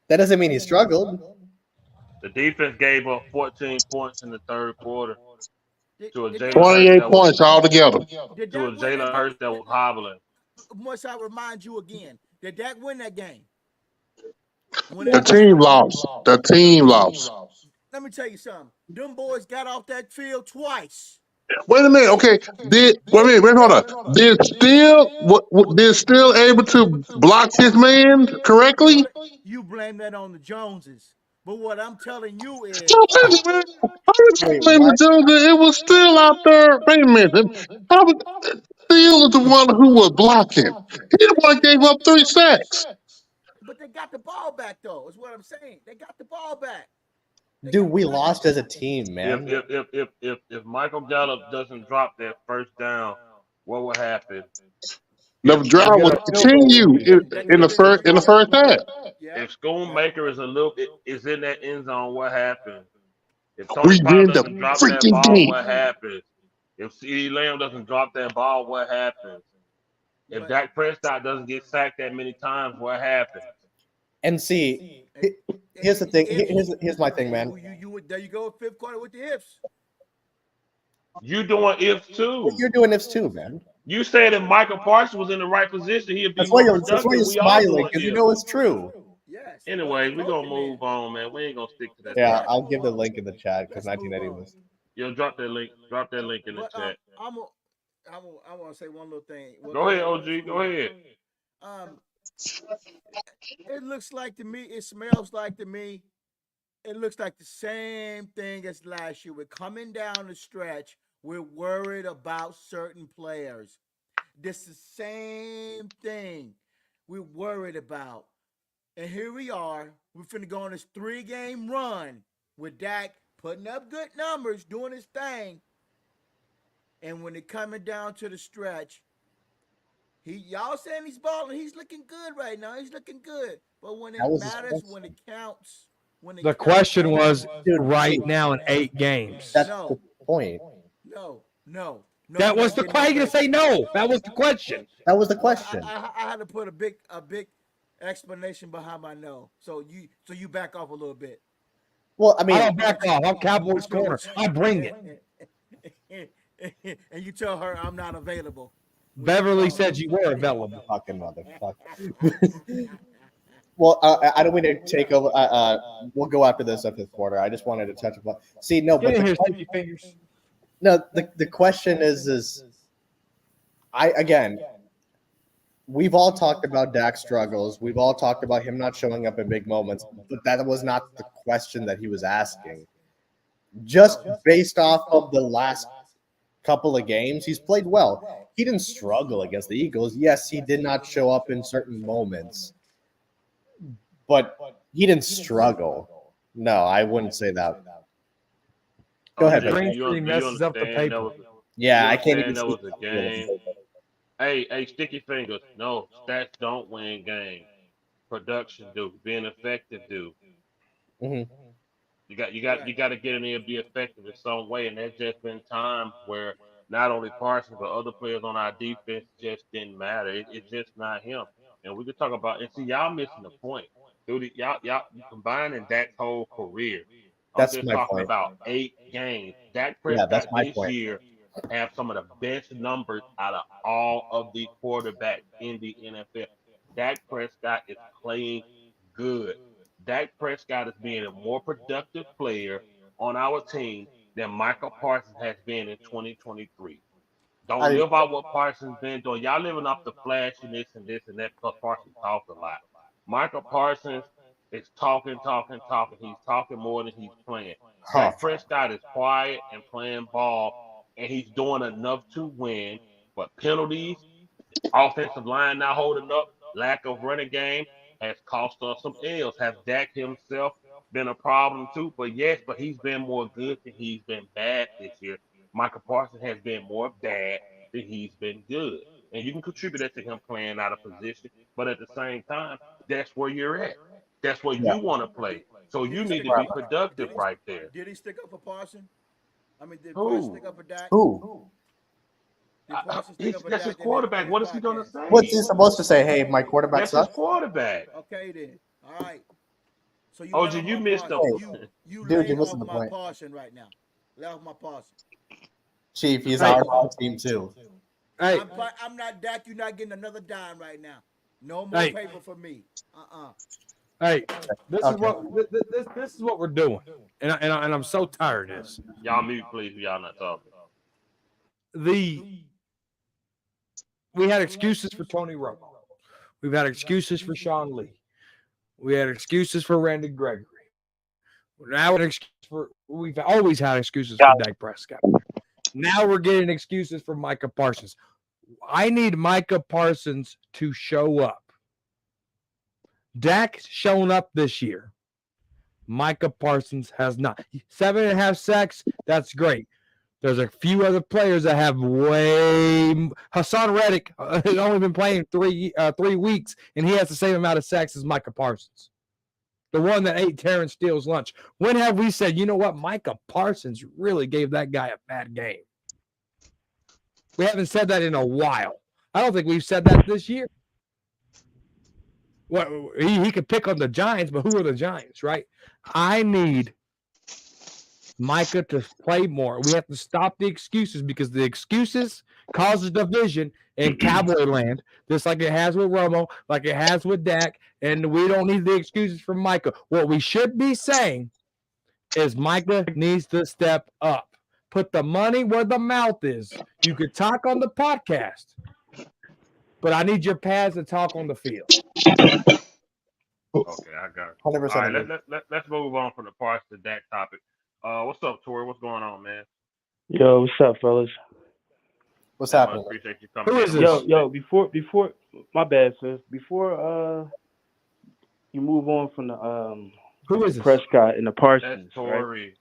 That doesn't mean he struggled. The defense gave up 14 points in the third quarter to a Did Jalen Dak- 28 points altogether. Did to a Dak win that Jalen Hurts game? that was hobbling. Must I remind you again? Did Dak win that game? The team lost. The team lost. Let me tell you something. Them boys got off that field twice. Wait a minute. Okay. Wait, hold on. Did Steele able to block his man correctly? You blame that on the Joneses. But what I'm telling you is, It was still out there. Wait a minute. Steele is the one who was blocking. He the one gave up 3 sacks. but they got the ball back though. Is what I'm saying. They got the ball back. Dude, we lost as a team, man. If Michael Gallup doesn't drop that first down, what will happen? The drive will continue in the first half. If Schoonmaker is in that end zone, what happens? If We Tony Pollard win the doesn't drop that freaking ball, game. what happens? If CeeDee Lamb doesn't drop that ball, what happens? If Dak Prescott doesn't get sacked that many times, what happens? And see, here's the thing. Here's my thing, man. There you go, fifth quarter with the ifs. You doing ifs too. You're doing this too, man. You said if Michael Parsons was in the right position, he'd be That's why more you're productive. smiling, because you know it's true. Yes. Anyway, we're gonna move on, man. We ain't gonna stick to that. Yeah, I'll give the link in the chat because 1980 was. Yo, drop that link. Drop that link in the But, chat. I want to say one little thing. Go ahead, OG. Go ahead. It looks like to me, it smells like to me, it looks like the same thing as last year. We're coming down the stretch. We're worried about certain players. This is the same thing we're worried about. And here we are. We're finna go on this 3-game run with Dak putting up good numbers, doing his thing. And when it coming down to the stretch, y'all saying he's balling, he's looking good right now. He's looking good. But when it matters, when it counts, the question was right now in 8 games. That's the point. No. That was the question. You gonna say no? That was the question. That was the question. I had to put a big explanation behind my no. So you back off a little bit. Well, I mean, I don't back off. I'm Cowboys corner. I bring it. And you tell her I'm not available. Beverly said you were available. Fucking motherfucker. Well, I don't mean to take over. We'll go after this at 5th quarter. I just wanted to touch upon. See, no, but the question is we've all talked about Dak's struggles. We've all talked about him not showing up in big moments, but that was not the question that he was asking. Just based off of the last couple of games, he's played well. He didn't struggle against the Eagles. Yes, he did not show up in certain moments, but he didn't struggle. No, I wouldn't say that. Go ahead. Green screen messes up the paper. Yeah, I can't even. That was a game. Hey, sticky fingers. No, stats don't win games. Production do. Being effective do. Mhm. You got to get in there and be effective in some way, and there's just been times where not only Parsons but other players on our defense just didn't matter. It's just not him. And we could talk about and see y'all missing the point, dude. Y'all you combining Dak's whole career. I'm That's just my talking point. about 8 games. Dak Yeah, that's Prescott my this point. year have some of the best numbers out of all of the quarterbacks in the NFL. Dak Prescott is playing good. Dak Prescott is being a more productive player on our team than Michael Parsons has been in 2023. Don't I live out what Parsons been doing. Y'all living off the flashiness and this and that because Parsons talks a lot. Michael Parsons is talking, talking, talking. He's talking more than he's playing. huh. Dak Prescott is quiet and playing ball, and he's doing enough to win. But penalties, offensive line not holding up, lack of running game has cost us some L's. Has Dak himself been a problem too? But yes, but he's been more good than he's been bad this year. Michael Parsons has been more bad than he's been good. And you can contribute that to him playing out of position, but at the same time, that's where you're at. That's where Yeah. you want to play. So Did you he need stick to up be for productive right there. did he stick up for Parson? I mean, did Parson Who? stick up for Dak? Who? Did Parson stick up for That's his Dak in his quarterback. What is he going to podcast? What's say? he supposed to say? Hey, my quarterback That's his sucks. quarterback. Okay then. All right. So you lay OG, off you my missed Parson. the. Hey, You dude, lay you're off missing the my point. Parson right now. Lay off my Parson. Chief, he's Hey, our team too. hey, I'm not Dak. You're not getting another dime right now. No more hey, paper for me. hey. This is Okay. what this is what we're doing, and I'm so tired of this. Y'all mute, please. Y'all not talking. The We had excuses for Tony Romo. We've had excuses for Sean Lee. We had excuses for Randy Gregory. Now we've always had excuses for Dak Prescott. Now we're getting excuses for Micah Parsons. I need Micah Parsons to show up. Dak's shown up this year. Micah Parsons has not. 7.5 sacks, that's great. There's a few other players that have way. Hassan Reddick has only been playing 3 weeks, and he has the same amount of sacks as Micah Parsons, the one that ate Terrence Steele's lunch. When have we said, you know what, Micah Parsons really gave that guy a bad game? We haven't said that in a while. I don't think we've said that this year. Well, he could pick on the Giants, but who are the Giants, right? I need Micah to play more. We have to stop the excuses because the excuses causes division in Cowboy land, just like it has with Romo, like it has with Dak, and we don't need the excuses from Micah. What we should be saying is Micah needs to step up. Put the money where the mouth is. You could talk on the podcast, but I need your pads to talk on the field. Okay, I got it. All 100% right, agree. let's move on from the parts to that topic. What's up, Tori? What's going on, man? Yo, what's up, fellas? What's Not much. happening? Appreciate you coming Who in is on this? Yo, before, my bad, sis. Before you move on from Who the is this? Prescott and the That's Parsons, right? Tori.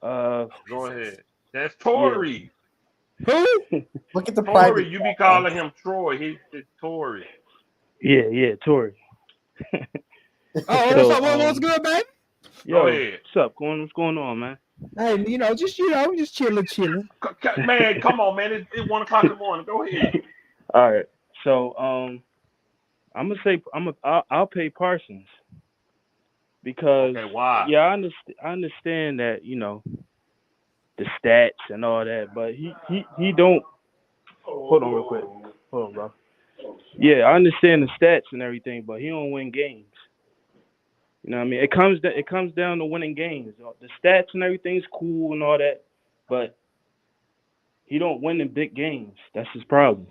Uh, Go ahead. That's yeah, Tori. Who? Look at the Tori, private you be chat, man. calling him Troy. It's Tori. yeah, Tori. Oh, So, what's good, man? Go yo, ahead. what's going on, man? Hey, just chilling. Man, come on, man. It's 1 o'clock in the morning. Go ahead. All right. So, I'm gonna say I'll pay Parsons because Okay, why? yeah, I understand that the stats and all that, but he don't. Hold on real quick. Hold on, bro. Yeah, I understand the stats and everything, but he don't win games. You know what I mean? It comes down to winning games. The stats and everything's cool and all that, but he don't win in big games. That's his problem.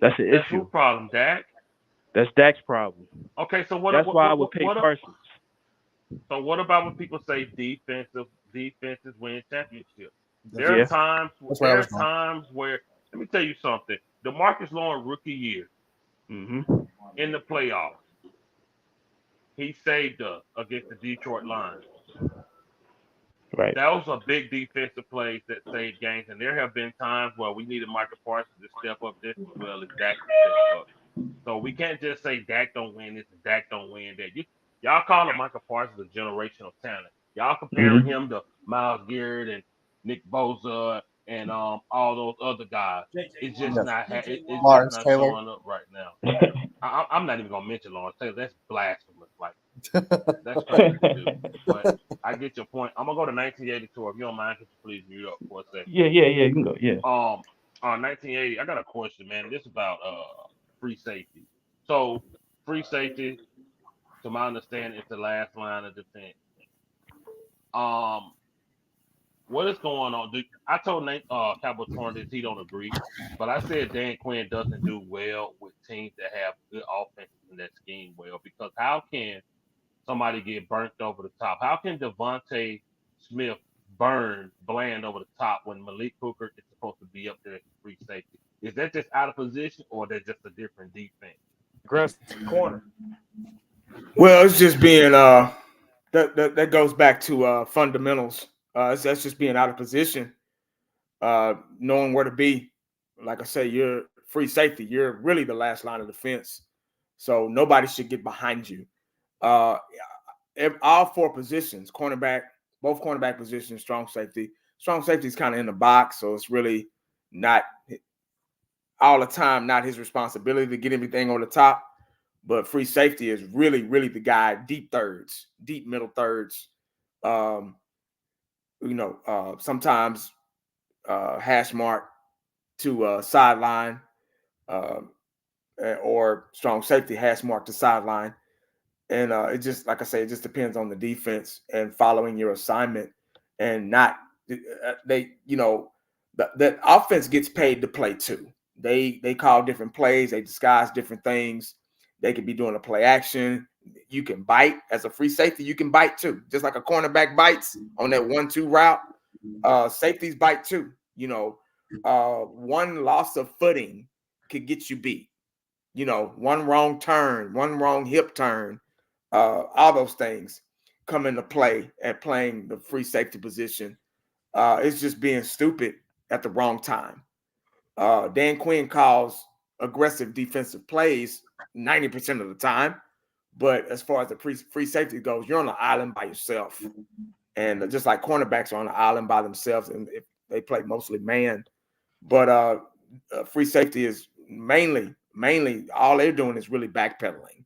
That's the That's issue. whose problem, Dak? That's Dak's problem. Okay, so That's why I would pay Parsons. So what about when people say defenses win championships? There are Yeah. times That's where I was going. where let me tell you something. DeMarcus Lawrence rookie year Mhm. in the playoffs, he saved us against the Detroit Lions. Right. Those are big defensive plays that save games, and there have been times where we needed Michael Parsons to step up just as well as Dak to step up. So we can't just say Dak don't win this and Dak don't win that. Y'all calling Michael Parsons a generational talent. Y'all comparing Mm-hmm. him to Myles Garrett and Nick Bosa and all those other guys. It's just Yes. not it's just Lawrence not Taylor. showing up right now. I'm not even gonna mention Lawrence Taylor. That's blasphemous. Like that's crazy to do. But I get your point. I'm gonna go to 1982. If you don't mind, could you please mute up for a second? Yeah, you can go. Yeah. On 1980, I got a question, man. This is about free safety. So free safety, to my understanding, is the last line of defense. Um, what is going on? I told Nate Cowboy this he don't agree, but I said Dan Quinn doesn't do well with teams that have good offenses in that scheme well because how can somebody get burnt over the top? How can Devontae Smith burn Bland over the top when Malik Hooker is supposed to be up there as free safety? Is that just out of position or that's just a different defense? Aggressive corner. Well, it's just being that goes back to fundamentals. That's just being out of position, knowing where to be. Like I say, you're free safety. You're really the last line of defense, so nobody should get behind you. All four positions, cornerback, both cornerback positions, strong safety. Strong safety is kind of in the box, so it's really not all the time not his responsibility to get everything on the top. But free safety is really, really the guy, deep thirds, deep middle thirds. Sometimes hash mark to sideline or strong safety hash mark to sideline. And it just, like I say, it just depends on the defense and following your assignment and not that offense gets paid to play too. They call different plays, they disguise different things. They could be doing a play action. You can bite as a free safety. You can bite too, just like a cornerback bites on that 1-2 route. Safeties bite too. One loss of footing could get you beat. One wrong turn, one wrong hip turn. All those things come into play at playing the free safety position. It's just being stupid at the wrong time. Dan Quinn calls aggressive defensive plays 90% of the time, but as far as the free safety goes, you're on an island by yourself. And just like cornerbacks are on an island by themselves, and if they play mostly man. But free safety is mainly all they're doing is really backpedaling.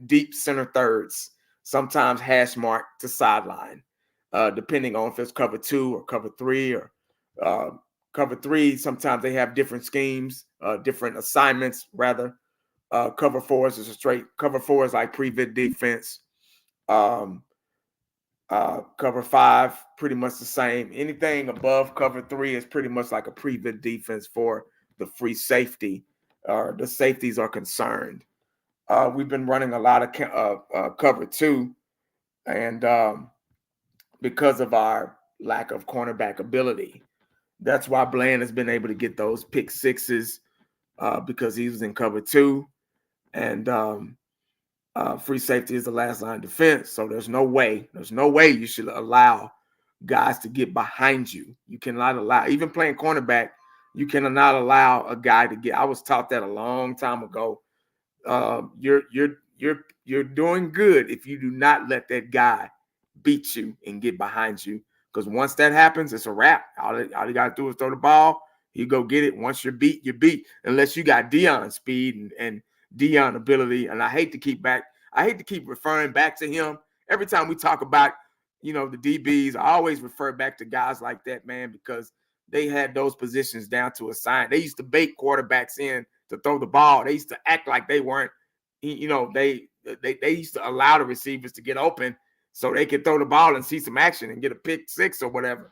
Deep center thirds, sometimes hash mark to sideline, depending on if it's cover 2 or cover 3 or cover 3. Sometimes they have different schemes, different assignments rather. Cover 4s is a straight cover 4 is like prevent defense. Cover 5, pretty much the same. Anything above cover 3 is pretty much like a prevent defense for the free safety. The safeties are concerned. We've been running a lot of cover 2, and because of our lack of cornerback ability, that's why Bland has been able to get those pick sixes because he was in cover 2, and free safety is the last line of defense. So there's no way you should allow guys to get behind you. You cannot allow, even playing cornerback, you cannot allow a guy to get. I was taught that a long time ago. You're doing good if you do not let that guy beat you and get behind you. Because once that happens, it's a wrap. All you got to do is throw the ball. You go get it. Once you're beat, you're beat. Unless you got Deion speed and Deion ability. And I hate to keep referring back to him. Every time we talk about, the DBs, I always refer back to guys like that, man, because they had those positions down to a science. They used to bait quarterbacks in to throw the ball. They used to act like they weren't, they used to allow the receivers to get open so they could throw the ball and see some action and get a pick 6 or whatever.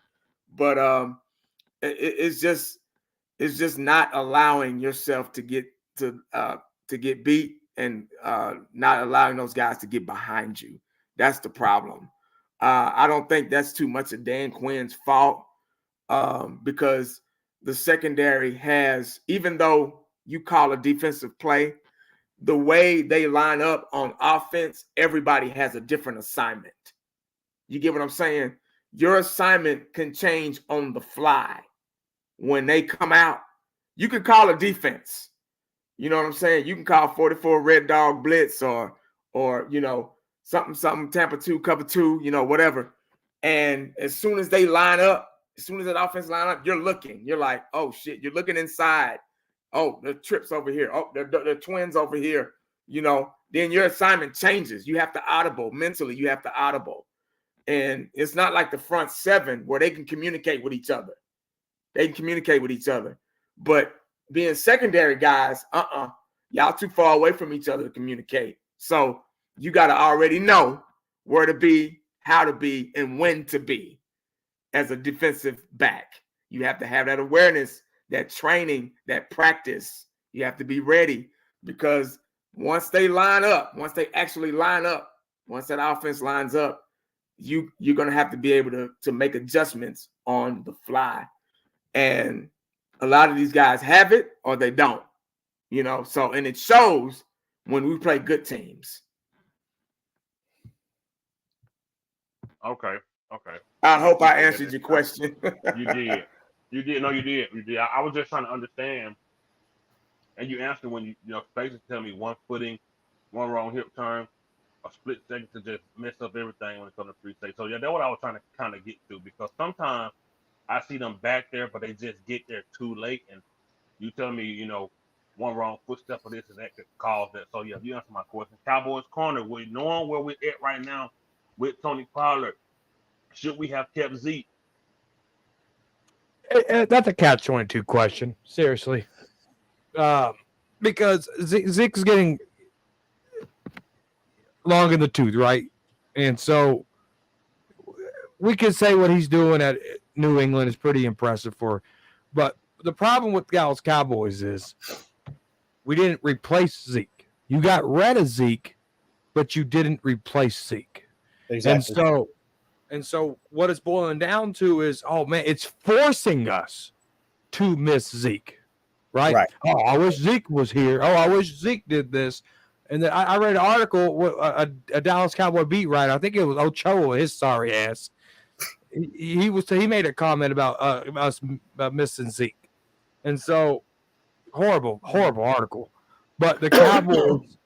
But it's just not allowing yourself to get beat and not allowing those guys to get behind you. That's the problem. I don't think that's too much of Dan Quinn's fault because the secondary has, even though you call a defensive play, the way they line up on offense, everybody has a different assignment. You get what I'm saying? Your assignment can change on the fly. When they come out, you can call a defense. You know what I'm saying? You can call 44 red dog blitz or something Tampa 2 cover 2, whatever. And as soon as they line up, as soon as that offense line up, you're looking. You're like, oh shit, you're looking inside. Oh, the trips over here. Oh, the twins over here. Then your assignment changes. You have to audible mentally. You have to audible. And it's not like the front seven where they can communicate with each other. But being secondary guys, y'all too far away from each other to communicate. So you got to already know where to be, how to be, and when to be as a defensive back. You have to have that awareness, that training, that practice. You have to be ready, because once they actually line up, once that offense lines up, you're going to have to be able to make adjustments on the fly. And a lot of these guys have it or they don't, so, and it shows when we play good teams. Okay. I hope I answered your question. You did. No, you did. I was just trying to understand. And you answered when you basically tell me one footing, one wrong hip turn, a split second to just mess up everything when it comes to free safety. So yeah, that's what I was trying to kind of get to, because sometimes I see them back there, but they just get there too late. And you tell me, one wrong footstep of this and that could cause that. So yeah, you answer my question. Cowboys corner, knowing where we're at right now with Tony Pollard, should we have kept Zeke? That's a catch-22 question, seriously. Because Zeke's getting long in the tooth, right? And so we can say what he's doing at New England is pretty impressive but the problem with Dallas Cowboys is we didn't replace Zeke. You got rid of Zeke, but you didn't replace Zeke. Exactly. And so what it's boiling down to is, oh man, it's forcing us to miss Zeke, right? Oh, I wish Zeke was here. Oh, I wish Zeke did this. And then I read an article, a Dallas Cowboy beat writer, I think it was Ochoa, his sorry ass. He made a comment about us missing Zeke. And so horrible article. But the Cowboys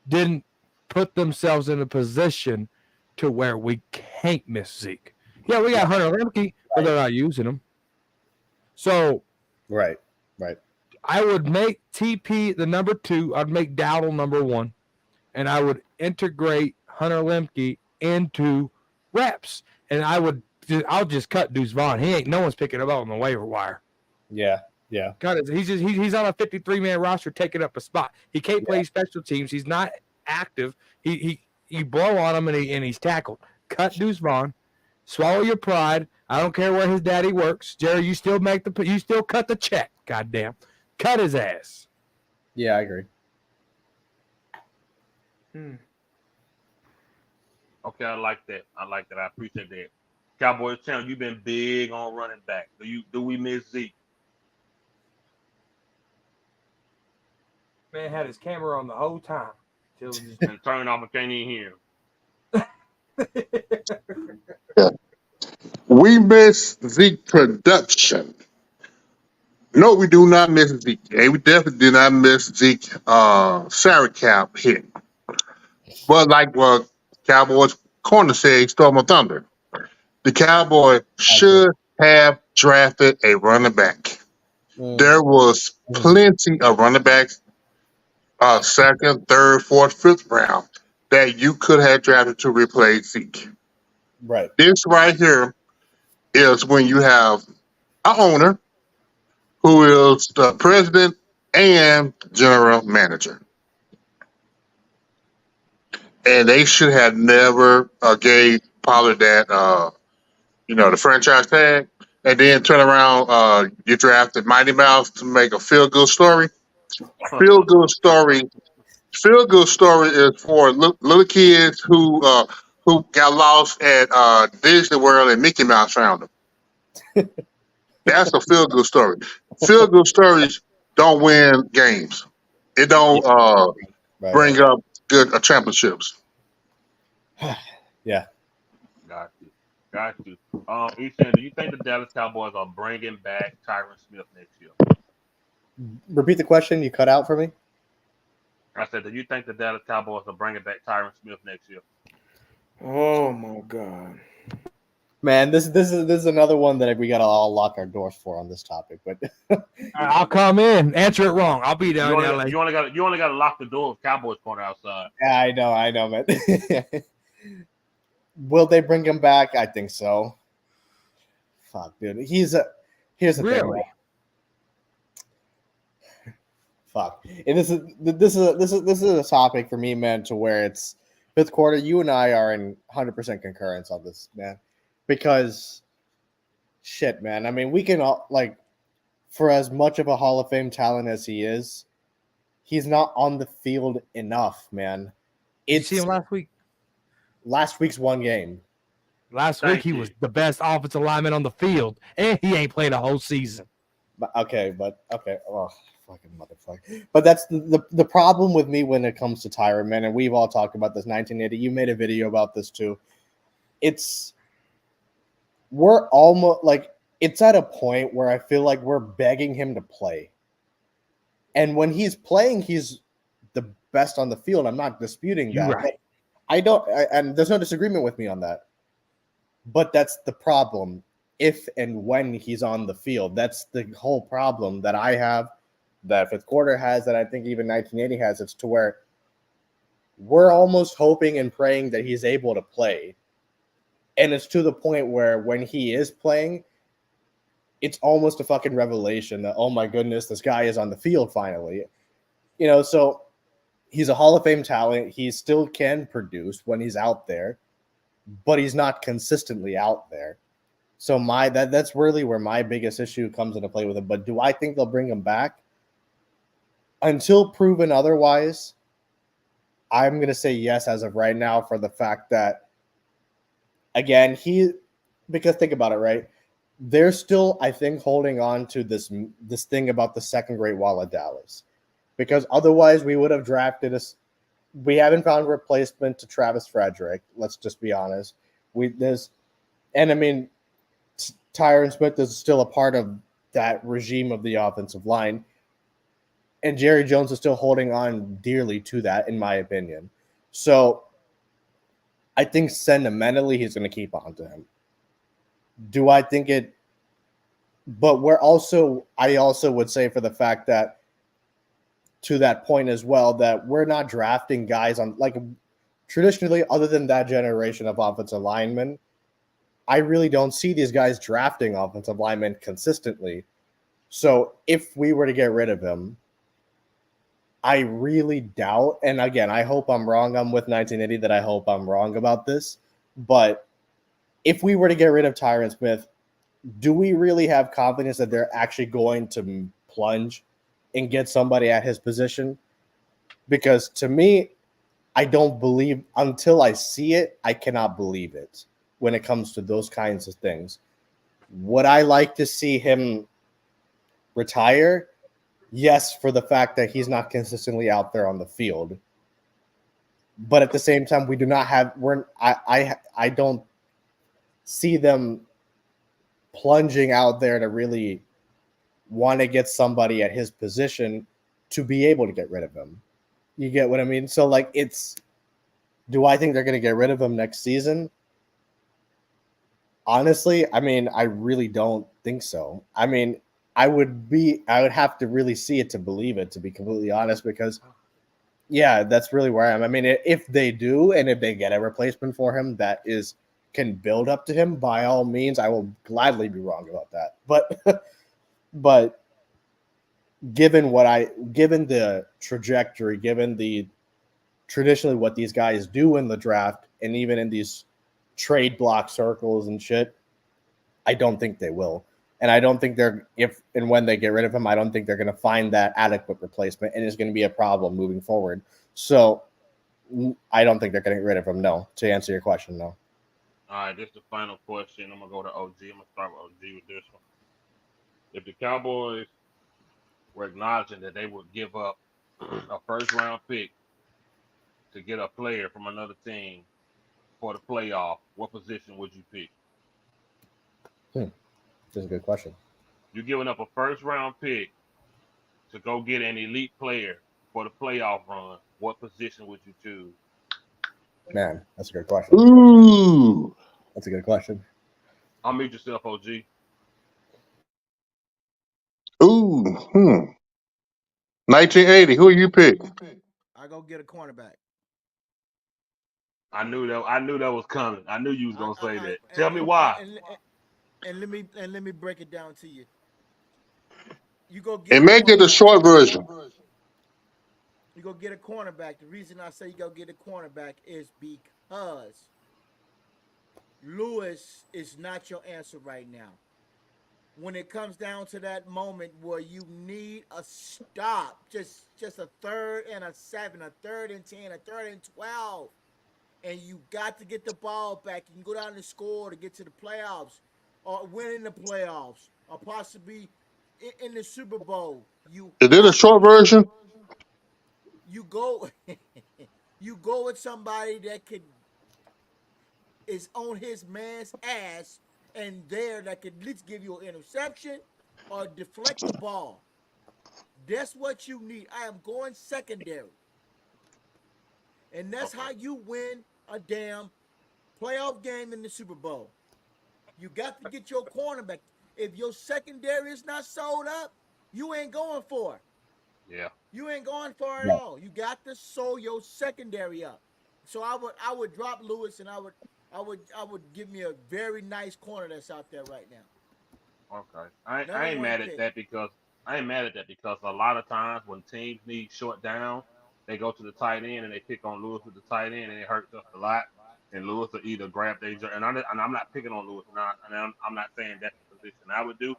didn't put themselves in a position to where we can't miss Zeke. Yeah, we got Hunter Lemke, but they're not using him. So right. I would make TP the number 2. I'd make Dowdle number 1, and I would integrate Hunter Lemke into reps. And I'll just cut Deuce Vaughn. No one's picking him up on the waiver wire. Yeah. Cut it. He's on a 53-man roster taking up a spot. He can't play special teams. He's not active. You blow on him and he's tackled. Cut Deuce Vaughn. Swallow your pride. I don't care where his daddy works. Jerry, you still cut the check. Goddamn. Cut his ass. Yeah, I agree. Okay, I like that. I appreciate that. Cowboys channel, you've been big on running back. Do we miss Zeke? Man had his camera on the whole time. And turn off, I can't even hear him. We miss Zeke production. No, we do not miss Zeke. And we definitely do not miss Zeke salary cap hit. But like what Cowboys corner said, he stole my thunder. The Cowboys should have drafted a running back. There was plenty of running backs, second, third, fourth, fifth round, that you could have drafted to replace Zeke. Right. This right here is when you have an owner who is the president and general manager. And they should have never gave Pollard that, the franchise tag, and then turn around, you drafted Mighty Mouse to make a feel-good story. Feel-good story is for little kids who got lost at Disney World and Mickey Mouse found them. That's a feel-good story. Feel-good stories don't win games. It don't bring up good championships. Yeah. Got you. Got you. Ethan, do you think the Dallas Cowboys are bringing back Tyron Smith next year? Repeat the question. You cut out for me. I said, do you think the Dallas Cowboys are bringing back Tyron Smith next year? Oh my God. Man, this is another one that we gotta all lock our doors for on this topic. But I'll come in. Answer it wrong. I'll be down in LA. You only got to lock the door of Cowboys corner outside. yeah, I know, man. Will they bring him back? I think so. Fuck, dude. Here's the thing. Really? Man. Fuck. And this is a topic for me, man, to where it's fifth quarter. You and I are in 100% concurrence on this, man, because shit, man. I mean, we can all like, for as much of a Hall of Fame talent as he is, he's not on the field enough, man. Did you see him last week? Last week's one game. Last week he was the best offensive lineman on the field, and he ain't played a whole season. Okay. Oh, fucking motherfucker. But that's the problem with me when it comes to Tyron, man. And we've all talked about this. 1980. You made a video about this too. We're almost like it's at a point where I feel like we're begging him to play. And when he's playing, he's the best on the field. I'm not disputing that. Right. And there's no disagreement with me on that. But that's the problem. If and when he's on the field, that's the whole problem that I have, that fifth quarter has, that I think even 1980 has. It's to where we're almost hoping and praying that he's able to play. And it's to the point where when he is playing, it's almost a fucking revelation that, oh my goodness, this guy is on the field finally. So he's a Hall of Fame talent. He still can produce when he's out there, but he's not consistently out there. So that's really where my biggest issue comes into play with him. But do I think they'll bring him back? Until proven otherwise, I'm going to say yes as of right now, for the fact that, again, because think about it, right? They're still, I think, holding on to this thing about the second great wall of Dallas. Because otherwise we would have drafted we haven't found a replacement to Travis Frederick. Let's just be honest. Tyron Smith is still a part of that regime of the offensive line. And Jerry Jones is still holding on dearly to that, in my opinion. So I think sentimentally he's going to keep on to him. Do I think it? But I also would say, for the fact that, to that point as well, that we're not drafting guys on, like, traditionally, other than that generation of offensive linemen, I really don't see these guys drafting offensive linemen consistently. So if we were to get rid of him, I really doubt, and again, I hope I'm wrong. I'm with 1980 that I hope I'm wrong about this. But if we were to get rid of Tyron Smith, do we really have confidence that they're actually going to plunge and get somebody at his position? Because to me, I don't believe, until I see it, I cannot believe it when it comes to those kinds of things. Would I like to see him retire? Yes, for the fact that he's not consistently out there on the field. But at the same time, we do not have, I don't see them plunging out there to really want to get somebody at his position to be able to get rid of him. You get what I mean? So, like, do I think they're going to get rid of him next season? Honestly, I mean, I really don't think so. I mean, I would have to really see it to believe it, to be completely honest, because, yeah, that's really where I am. I mean, if they do, and if they get a replacement for him that can build up to him, by all means, I will gladly be wrong about that. But given the trajectory, given the traditionally what these guys do in the draft, and even in these trade block circles and shit, I don't think they will. And I don't think if and when they get rid of him, I don't think they're going to find that adequate replacement, and it's going to be a problem moving forward. So I don't think they're getting rid of him, no, to answer your question, no. All right, this is the final question. I'm going to go to OG. I'm going to start with OG with this one. If the Cowboys were acknowledging that they would give up a first-round pick to get a player from another team for the playoff, what position would you pick? That's a good question. You're giving up a first round pick to go get an elite player for the playoff run. What position would you choose? Man, that's a good question. Ooh. That's a good question. Unmute yourself, OG. Ooh. 1980. Who you pick? I go get a cornerback. I knew that was coming. I knew you was gonna say that. and, Tell me and, why. and let me break it down to you. You go get And a make it the cornerback. short version. You go get a cornerback. The reason I say you go get a cornerback is because Lewis is not your answer right now. When it comes down to that moment where you need a stop, just a 3rd and 7, a 3rd and 10, a 3rd and 12, and you got to get the ball back. You can go down and score to get to the playoffs, or win in the playoffs, or possibly in the Super Bowl. You Is it a have short to get, version? you go you go with somebody that is on his man's ass and there that could at least give you an interception or deflect the ball. That's what you need. I am going secondary. And that's how you win a damn playoff game in the Super Bowl. You got to get your cornerback. If your secondary is not sold up, you ain't going for it. Yeah. You ain't going for it at all. You got to sew your secondary up. So I would drop Lewis and I would give me a very nice corner that's out there right now. Okay. I Number ain't one mad at pick. that because a lot of times when teams need short down, they go to the tight end and they pick on Lewis with the tight end and it hurts us a lot. And Lewis will either grab their and I'm not picking on Lewis now, and I'm not saying that's the position I would do,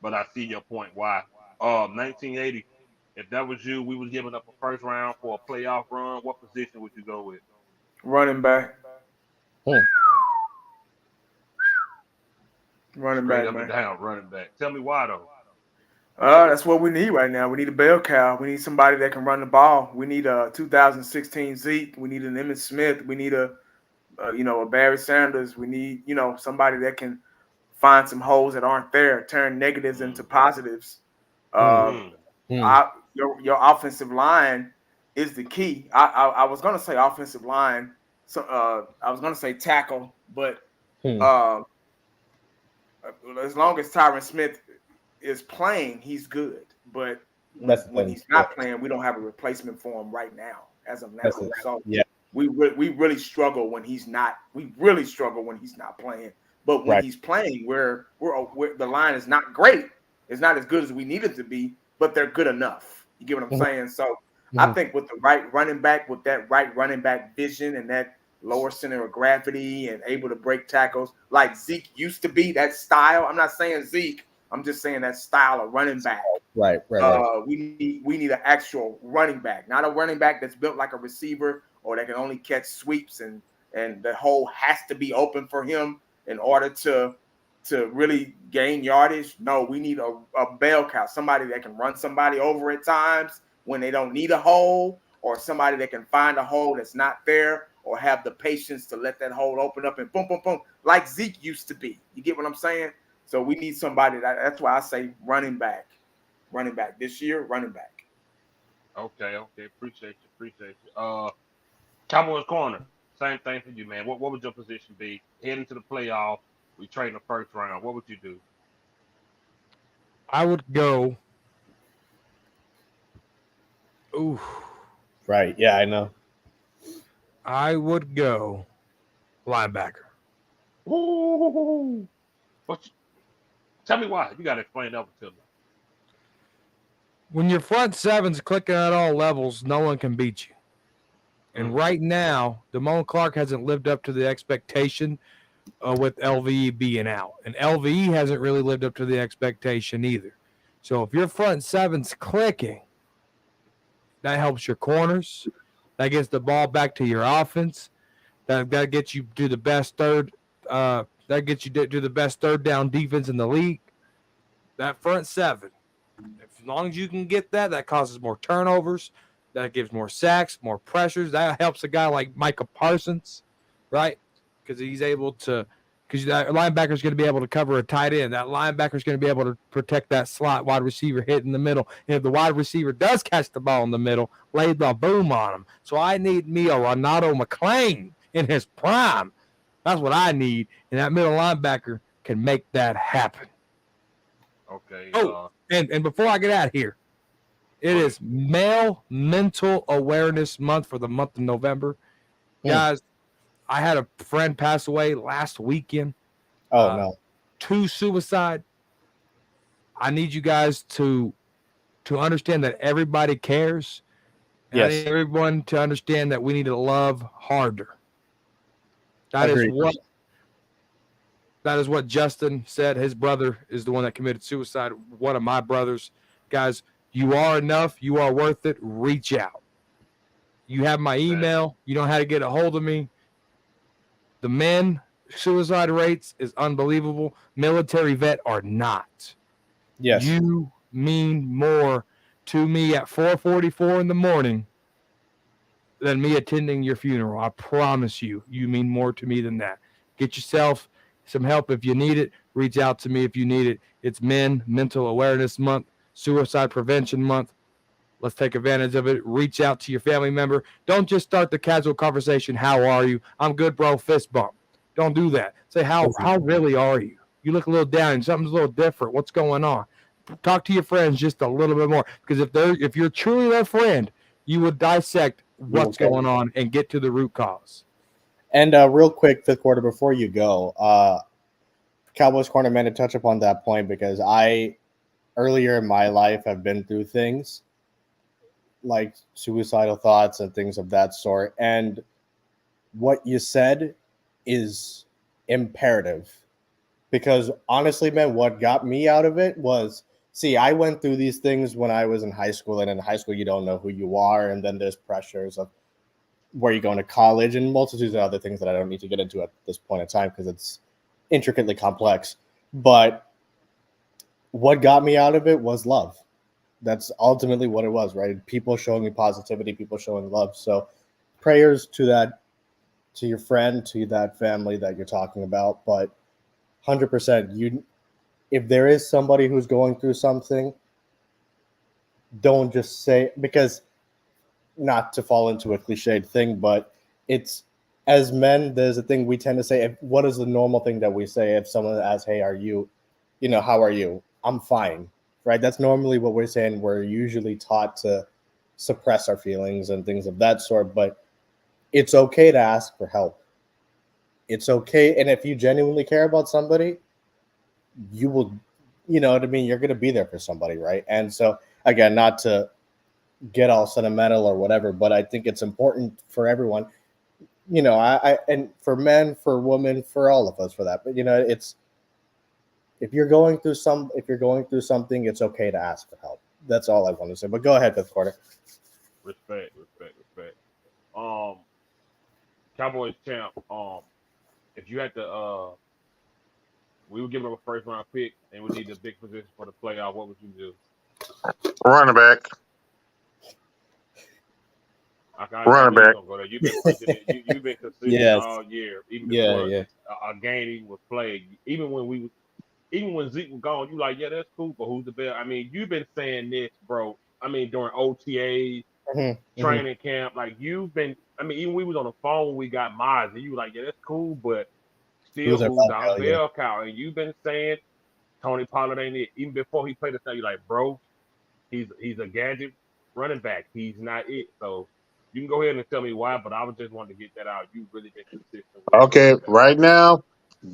but I see your point. Why? 1980. If that was you, we was giving up a first round for a playoff run. What position would you go with? Running back. Running Straight back, up and man. down running back. Tell me why though. That's what we need right now. We need a bell cow. We need somebody that can run the ball. We need a 2016 Zeke. We need an Emmitt Smith. We need a Barry Sanders. We need, somebody that can find some holes that aren't there, turn negatives into positives. Your offensive line is the key. I was gonna say offensive line, so I was gonna say tackle, but as long as Tyron Smith is playing, he's good. But when he's not playing, we don't have a replacement for him right now, as of now. So we really struggle when he's not. We really struggle when he's not playing. But when he's playing, we're the line is not great. It's not as good as we need it to be, but they're good enough. You get what I'm saying? So I think with the right running back, with that right running back vision and that lower center of gravity and able to break tackles like Zeke used to be, that style. I'm not saying Zeke. I'm just saying that style of running back. Right. We need an actual running back, not a running back that's built like a receiver or that can only catch sweeps and the hole has to be open for him in order to really gain yardage. No, we need a bell cow, somebody that can run somebody over at times when they don't need a hole, or somebody that can find a hole that's not there, or have the patience to let that hole open up and boom, boom, boom, like Zeke used to be. You get what I'm saying? So we need somebody that's why I say running back this year, running back. Okay. Appreciate you. Cowboys corner. Same thing for you, man. What would your position be? Heading to the playoffs, we trade the first round. What would you do? I would go. Ooh. Right. Yeah, I know. I would go linebacker. Ooh. Tell me why. You got to explain that to me. When your front seven's clicking at all levels, no one can beat you. And right now, Damone Clark hasn't lived up to the expectation with LVE being out. And LVE hasn't really lived up to the expectation either. So if your front seven's clicking, that helps your corners. That gets the ball back to your offense. That gets you to the best third. That gets you to the best third down defense in the league. That front seven, as long as you can get that causes more turnovers. That gives more sacks, more pressures. That helps a guy like Micah Parsons, right? Because because that linebacker is going to be able to cover a tight end. That linebacker is going to be able to protect that slot wide receiver hit in the middle. And if the wide receiver does catch the ball in the middle, lay the boom on him. So I need me a Renato McClain in his prime. That's what I need, and that middle linebacker can make that happen. Okay. And before I get out of here, it is Male Mental Awareness Month for the month of November. Guys, I had a friend pass away last weekend. Oh, no. To suicide. I need you guys to understand that everybody cares. And I need everyone to understand that we need to love harder. That is what Justin said. His brother is the one that committed suicide. One of my brothers. Guys, you are enough. You are worth it. Reach out. You have my email. You know how to get a hold of me. The men suicide rates is unbelievable. Military vet are not. Yes. You mean more to me at 4:44 in the morning than me attending your funeral. I promise you. You mean more to me than that. Get yourself some help if you need it. Reach out to me if you need it. It's Men Mental Awareness Month, Suicide Prevention Month. Let's take advantage of it. Reach out to your family member. Don't just start the casual conversation. How are you? I'm good, bro. Fist bump. Don't do that. Say, how really are you? You look a little down. Something's a little different. What's going on? Talk to your friends just a little bit more. Because if you're truly their friend, you would dissect what's going on and get to the root cause. And real quick, fifth quarter, before you go, Cowboys Corner man to touch upon that point, because I, earlier in my life, have been through things like suicidal thoughts and things of that sort. And what you said is imperative, because honestly, man, what got me out of it was, see, I went through these things when I was in high school, and in high school, you don't know who you are. And then there's pressures of where you're going to college and multitudes of other things that I don't need to get into at this point in time because it's intricately complex. But what got me out of it was love. That's ultimately what it was, right? People showing me positivity, people showing love. So prayers to that, to your friend, to that family that you're talking about. But 100%, if there is somebody who's going through something, don't just say, because not to fall into a cliched thing, but it's, as men, there's a thing we tend to say. What is the normal thing that we say if someone asks, hey, are you, how are you? I'm fine, right? That's normally what we're saying. We're usually taught to suppress our feelings and things of that sort, but it's okay to ask for help. It's okay. And if you genuinely care about somebody, you will, you know what I mean? You're going to be there for somebody, right? And so, again, not to get all sentimental or whatever, but I think it's important for everyone, I and for men, for women, for all of us, for that. But it's, if you're going through something, it's okay to ask for help. That's all I want to say. But go ahead, fifth quarter. Respect. Cowboys champ. If you had to, we would give him a first round pick, and we need a big position for the playoff. What would you do? Running back. Running back. You've been consistent all year, even before a game was played. Even when Zeke was gone, you like, yeah, that's cool, but who's the best? I mean, you've been saying this, bro. I mean, during OTAs, training camp, like you've been. I mean, even we was on the phone when we got Maz, and you were like, yeah, that's cool, but still, who's our bell cow? And you've been saying Tony Pollard ain't it. Even before he played the thing, you like, bro, he's a gadget running back. He's not it. So you can go ahead and tell me why, but I was just wanting to get that out. You've really been consistent. Okay, right now,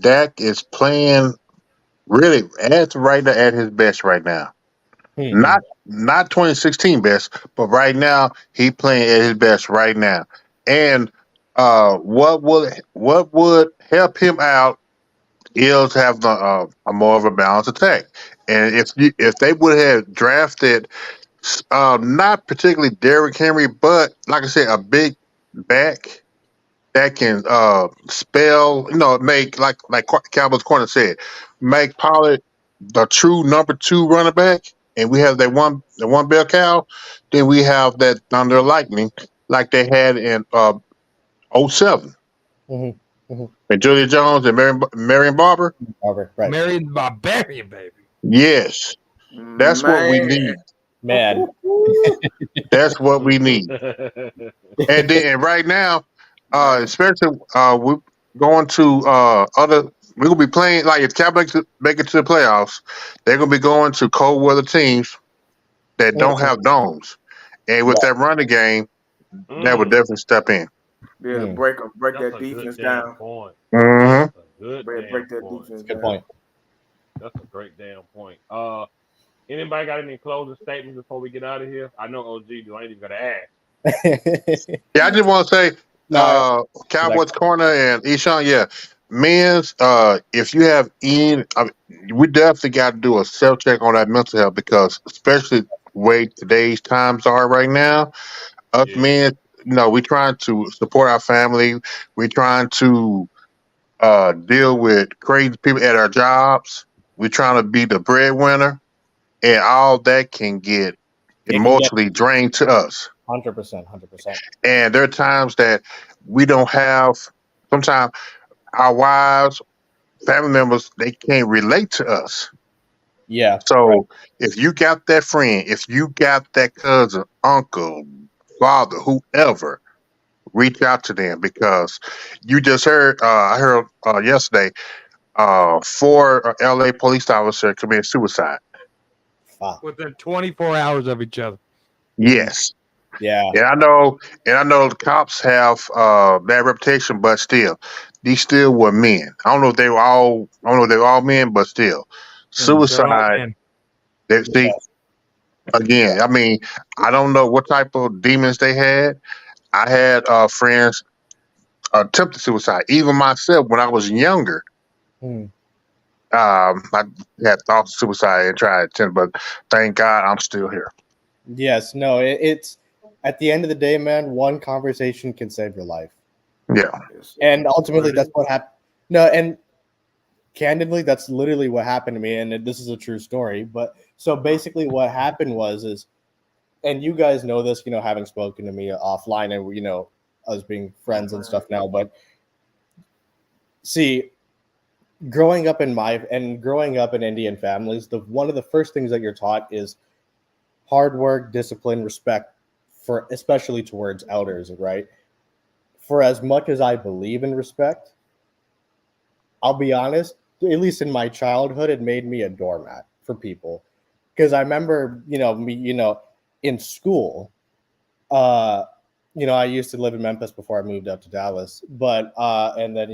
Dak is playing really at his best right now. Not 2016 best, but right now he playing at his best right now. And what would help him out is have a more of a balanced attack. And if they would have drafted not particularly Derrick Henry, but like I said, a big back that can spell, make like Cowboys corner said, make Pollard the true number 2 running back, and we have the one bell cow, then we have that Thunder Lightning like they had in 07. And Julia Jones and Marion Barber. Right. Marion Barbarian, baby. Yes, that's what we Man, need. Man. That's what we need. And right now, especially we're going to other. We're gonna be playing like if Cowboys make it to the playoffs, they're gonna be going to cold weather teams that don't have domes, and with that running game, that would definitely step in. be able to break That's that a good defense damn down. point. Mm-hmm. That's a good Break damn that point. defense Good down. point. That's a great damn point. Anybody got any closing statements before we get out of here? I know OG do. I ain't even gonna ask. Yeah, I just want to say, No, Cowboys corner and Eshawn. Yeah, men's. If you have we definitely got to do a self check on that mental health because, especially the way today's times are right now, us Yeah. men, we trying to support our family. We trying to deal with crazy people at our jobs. We're trying to be the breadwinner, and all that can get it can get emotionally drained to us. 100%. And there are times that we don't have, sometimes our wives, family members, they can't relate to us. Yeah. So if you got that friend, if you got that cousin, uncle, father, whoever, reach out to them because you just heard, I heard yesterday, 4 LA police officers committed suicide. Wow. Within 24 hours of each other. Yes. Yeah. And I know the cops have bad reputation, but still, these still were men. I don't know if they were all men, but still. They're all Suicide, men. they see again, I mean, I don't know what type of demons they had. I had friends attempted suicide. Even myself when I was younger. I had thoughts of suicide and tried to attempt, but thank God I'm still here. Yes. No, it's at the end of the day, man, one conversation can save your life. Yeah. And ultimately, that's what happened. No, and candidly, that's literally what happened to me. And this is a true story. But so basically, what happened was, and you guys know this, having spoken to me offline and, us being friends and stuff now. But see, growing up in Indian families, one of the first things that you're taught is hard work, discipline, respect especially towards elders, right? For as much as I believe in respect, I'll be honest, at least in my childhood, it made me a doormat for people. Because I remember, in school, I used to live in Memphis before I moved up to Dallas, but and then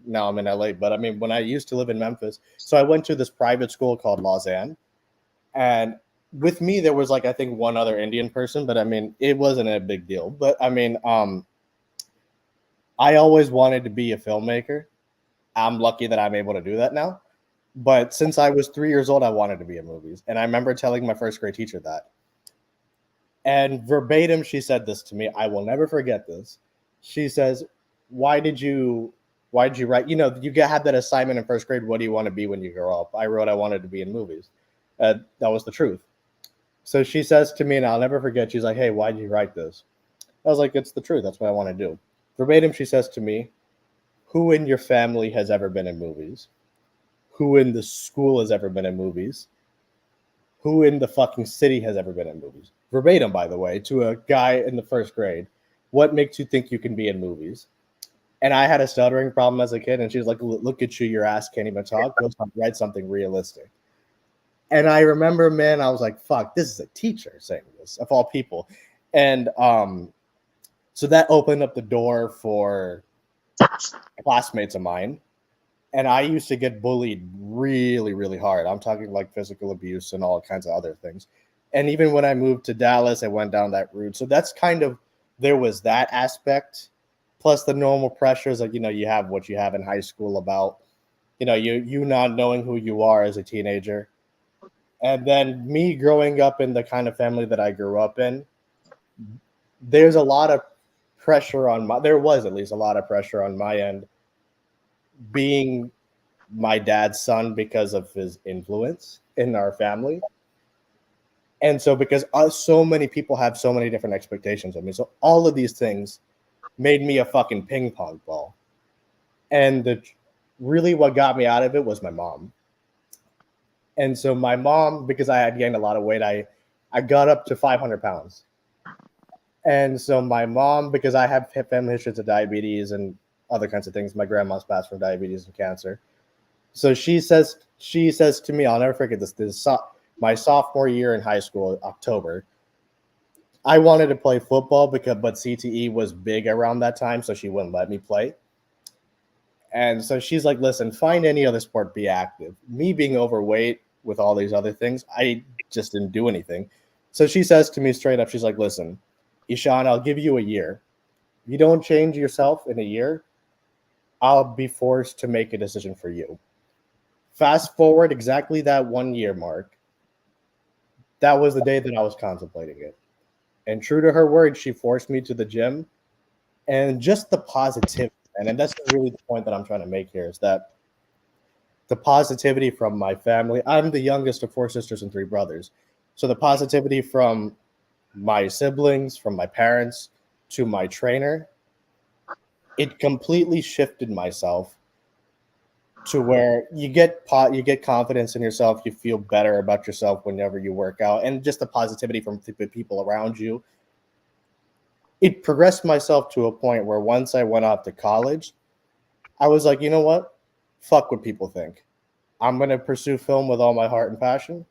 now I'm in LA. But I mean, when I used to live in Memphis, so I went to this private school called Lausanne, and with me there was I think one other Indian person, but I mean it wasn't a big deal. But I mean, I always wanted to be a filmmaker. I'm lucky that I'm able to do that now. But since I was 3 years old, I wanted to be in movies, and I remember telling my first grade teacher that. And verbatim, she said this to me. I will never forget this. She says, why did you write? You had that assignment in first grade. What do you want to be when you grow up? I wrote I wanted to be in movies. That was the truth. So she says to me, and I'll never forget, she's like, hey, why did you write this? I was like, it's the truth. That's what I want to do. Verbatim, she says to me, who in your family has ever been in movies? Who in the school has ever been in movies? Who in the fucking city has ever been in movies? Verbatim, by the way, to a guy in the first grade. What makes you think you can be in movies? And I had a stuttering problem as a kid, and she was like, look at you, your ass can't even talk. Go write something realistic. And I remember, man, I was like, fuck, this is a teacher saying this, of all people. And so that opened up the door for classmates of mine. And I used to get bullied really, really hard. I'm talking like physical abuse and all kinds of other things. And even when I moved to Dallas, I went down that route. So that's there was that aspect, plus the normal pressures of, you have what you have in high school about, you not knowing who you are as a teenager. And then me growing up in the kind of family that I grew up in, there was at least a lot of pressure on my end, being my dad's son because of his influence in our family. And so because so many people have so many different expectations of me. So all of these things made me a fucking ping pong ball. And really what got me out of it was my mom. And so my mom, because I had gained a lot of weight, I got up to 500 pounds. And so my mom, because I have family histories of diabetes and other kinds of things, my grandma's passed from diabetes and cancer. So she says to me, I'll never forget this. My sophomore year in high school, October. I wanted to play football but CTE was big around that time, so she wouldn't let me play. And so she's like, "Listen, find any other sport, be active." Me being overweight with all these other things, I just didn't do anything. So she says to me straight up, she's like, "Listen, Ishan, I'll give you a year. If you don't change yourself in a year, I'll be forced to make a decision for you." Fast forward exactly that 1 year mark. That was the day that I was contemplating it. And true to her word, she forced me to the gym. And just the positivity, and that's really the point that I'm trying to make here, is that the positivity from my family. I'm the youngest of 4 sisters and 3 brothers. So the positivity from my siblings, from my parents, to my trainer, it completely shifted myself to where you get confidence in yourself, you feel better about yourself whenever you work out, and just the positivity from the people around you. It progressed myself to a point where once I went off to college, I was like, you know what? Fuck what people think. I'm going to pursue film with all my heart and passion.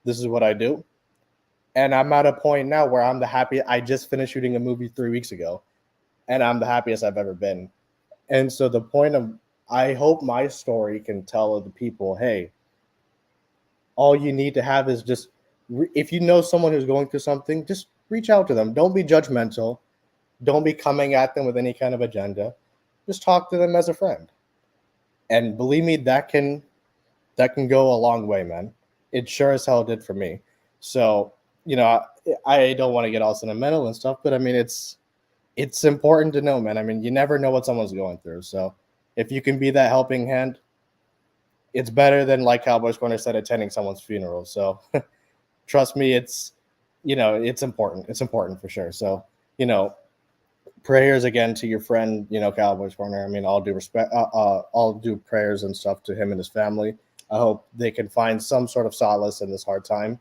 This is what I do. And I'm at a point now where I'm the happiest. I just finished shooting a movie 3 weeks ago, and I'm the happiest I've ever been. And so the point of, I hope my story can tell the people, hey, all you need to have is just, if you know someone who's going through something, just reach out to them. Don't be judgmental. Don't be coming at them with any kind of agenda. Just talk to them as a friend. And believe me, that can go a long way, man. It sure as hell did for me. So, I don't want to get all sentimental and stuff, but I mean, it's important to know, man. I mean, you never know what someone's going through. So if you can be that helping hand, it's better than, like Cowboys Corner said, attending someone's funeral. So trust me, it's important. It's important for sure. So, prayers again to your friend, Cowboys Corner. I mean, all due respect, all due prayers and stuff to him and his family. I hope they can find some sort of solace in this hard time.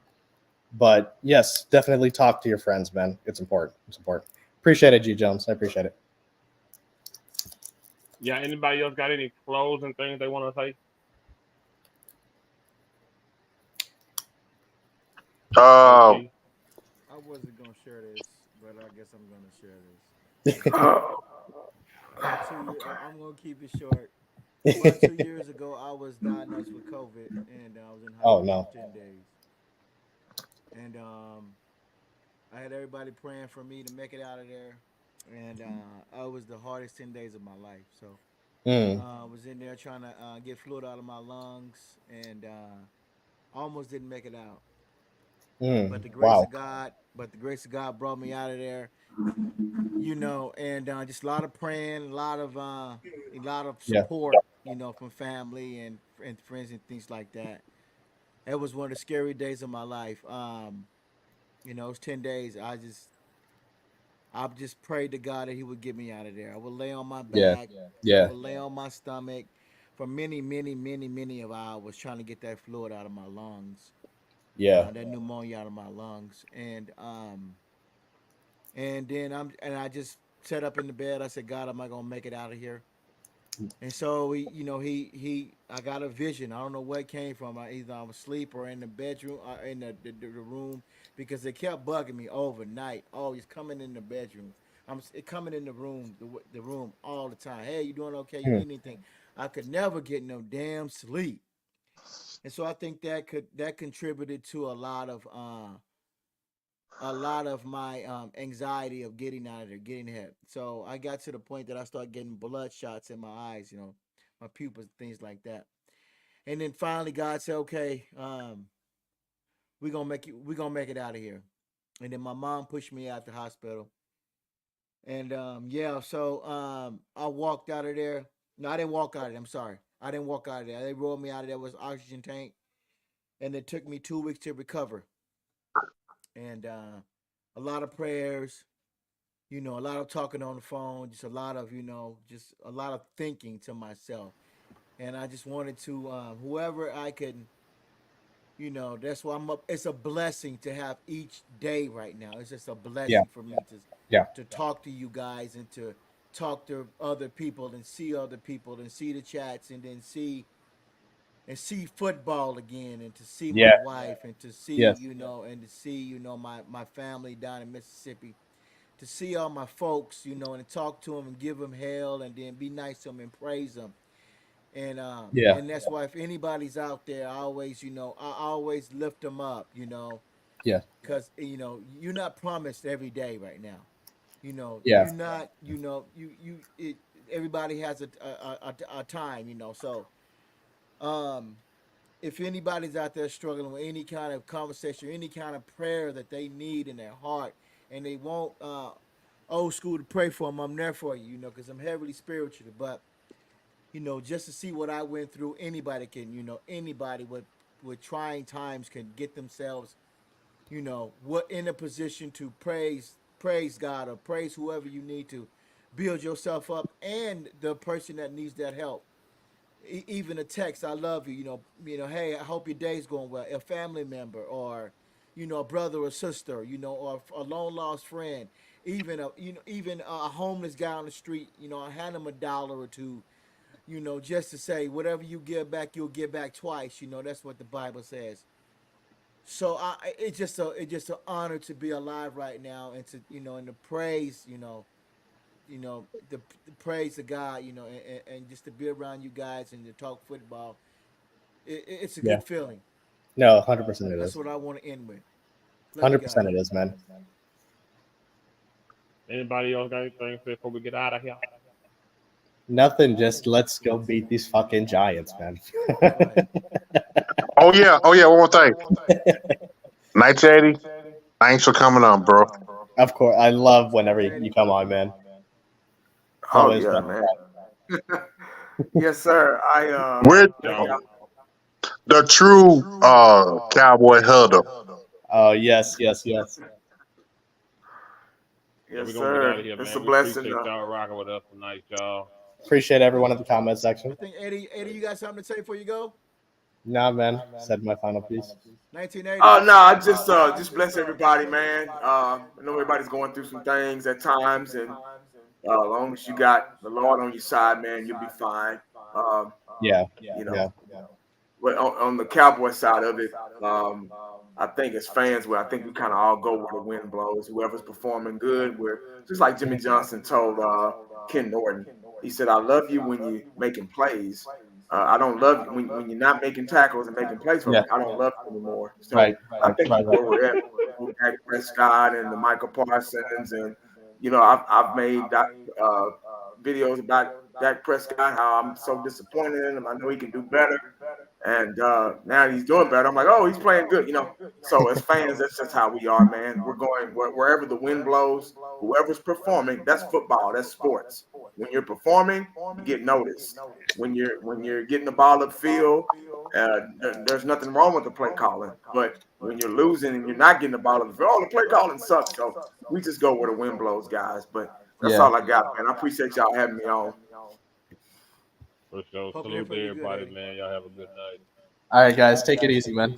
But yes, definitely talk to your friends, man. It's important. It's important. Appreciate it, G Jones. I appreciate it. Yeah, anybody else got any closing things they want to say? Uh, OG? I wasn't gonna share this, but I guess I'm gonna share this. About 2 years, I'm gonna keep it short. About 2 years ago, I was diagnosed with COVID, and I was in Oh hospital no. for 10 days. And I had everybody praying for me to make it out of there, and it was the hardest 10 days of my life. So Mm, I was in there trying to get fluid out of my lungs, and almost didn't make it out. But the grace wow. of God, brought me out of there. And just a lot of praying, a lot of Yeah. support, from family and friends and things like that. It was one of the scary days of my life. It was 10 days. I just prayed to God that He would get me out of there. I would lay on my Yeah. back. I Yeah. would lay on my stomach for many, many, many, many of hours trying to get that fluid out of my lungs, Yeah. that pneumonia out of my lungs, and then I just sat up in the bed. I said, God, am I gonna make it out of here? And so I got a vision. I don't know where it came from. Either I was asleep or in the bedroom, in the room, because it kept bugging me overnight. Always coming in the bedroom. It coming in the room, the room all the time. Hey, you doing okay? You Mm, need anything? I could never get no damn sleep, and so I think that contributed to a lot of my anxiety of getting out of there, getting help. So I got to the point that I started getting blood shots in my eyes, my pupils, things like that. And then finally, God said, "Okay, we're gonna make it out of here." And then my mom pushed me out the hospital, and yeah, so I walked out of there. No, I didn't walk out of there. I'm sorry, I didn't walk out of there. They rolled me out of there with oxygen tank, and it took me 2 weeks to recover. And a lot of prayers, a lot of talking on the phone, just a lot of, just a lot of thinking to myself. And I just wanted to, whoever I could, that's why I'm up. It's a blessing to have each day right now. It's just a Yeah. blessing for me Yeah. to talk to you guys and to talk to other people and see other people and see the chats and then see football again and to see my Yeah. wife and to see, Yes. and to see, my family down in Mississippi, to see all my folks, and talk to them and give them hell and then be nice to them and praise them. Yeah. And that's why if anybody's out there, I always lift them up, Yeah. because you're not promised every day right now. Yeah. You're not, everybody has a time, so um if anybody's out there struggling with any kind of conversation, any kind of prayer that they need in their heart, and they want old school to pray for them, I'm there for you, because I'm heavily spiritual. But just to see what I went through, anybody can, anybody with trying times can get themselves, what in a position to praise God or praise whoever you need to build yourself up and the person that needs that help. Even a text, I love you, hey, I hope your day's going well. A family member or, a brother or sister, or a long lost friend, even a homeless guy on the street, I hand him $1 or two, just to say whatever you give back, you'll give back twice. That's what the Bible says. So it's just an honor to be alive right now and to and to praise the praise of God, and just to be around you guys and to talk football. It's a Yeah. good feeling. No, 100% it That's is. what I want to end with. Love you guys. 100% it is, man. Anybody else got anything to say before we get out of here? Nothing. Just let's go beat these fucking Giants, man. Right. Oh yeah. One more thing. Night 80. Thanks for coming on, bro. Of course, I love whenever Thanks, Eddie. you come on, man. It's Oh always yeah, fun. man. Yes, sir. We're Thank Y'all, y'all. the true cowboy huddle. Oh yes, yes, yes. yeah, Yes, we're gonna get out of sir. here, It's a man. We blessing. appreciate y'all rocking with us tonight, y'all. Appreciate everyone in the comment I section. think Eddie, you got something to say before you go? Nah, man. Said my final piece. 1980. No, I just bless everybody, man. I know everybody's going through some things at times, and as long as you got the Lord on your side, man, you'll be fine. Yeah, You know, yeah, but on the Cowboy side of it, I think as fans, I think we kind of all go where the wind blows. Whoever's performing good, we're just like Jimmy Johnson told Ken Norton. He said, "I love you when you're making plays. I don't love you when you're not making tackles and making plays for yeah. me. I don't love you anymore." So Right, I right, think right, where right. we're at, with Dak Prescott and the Michael Parsons, and I've made videos about Dak Prescott, how I'm so disappointed in him. I know he can do better. And now he's doing better. I'm like, oh, he's playing good. So as fans, that's just how we are, man. We're going wherever the wind blows. Whoever's performing, that's football. That's sports. When you're performing, you get noticed. When you're getting the ball upfield, there's nothing wrong with the play calling. But when you're losing and you're not getting the ball upfield, the play calling sucks. So we just go where the wind blows, guys. But that's Yeah. all I got, man. I appreciate y'all having me on. For sure. Hope Salute to everything be good, everybody, Eddie. man. Y'all have a good night. All right, guys, take it easy, man.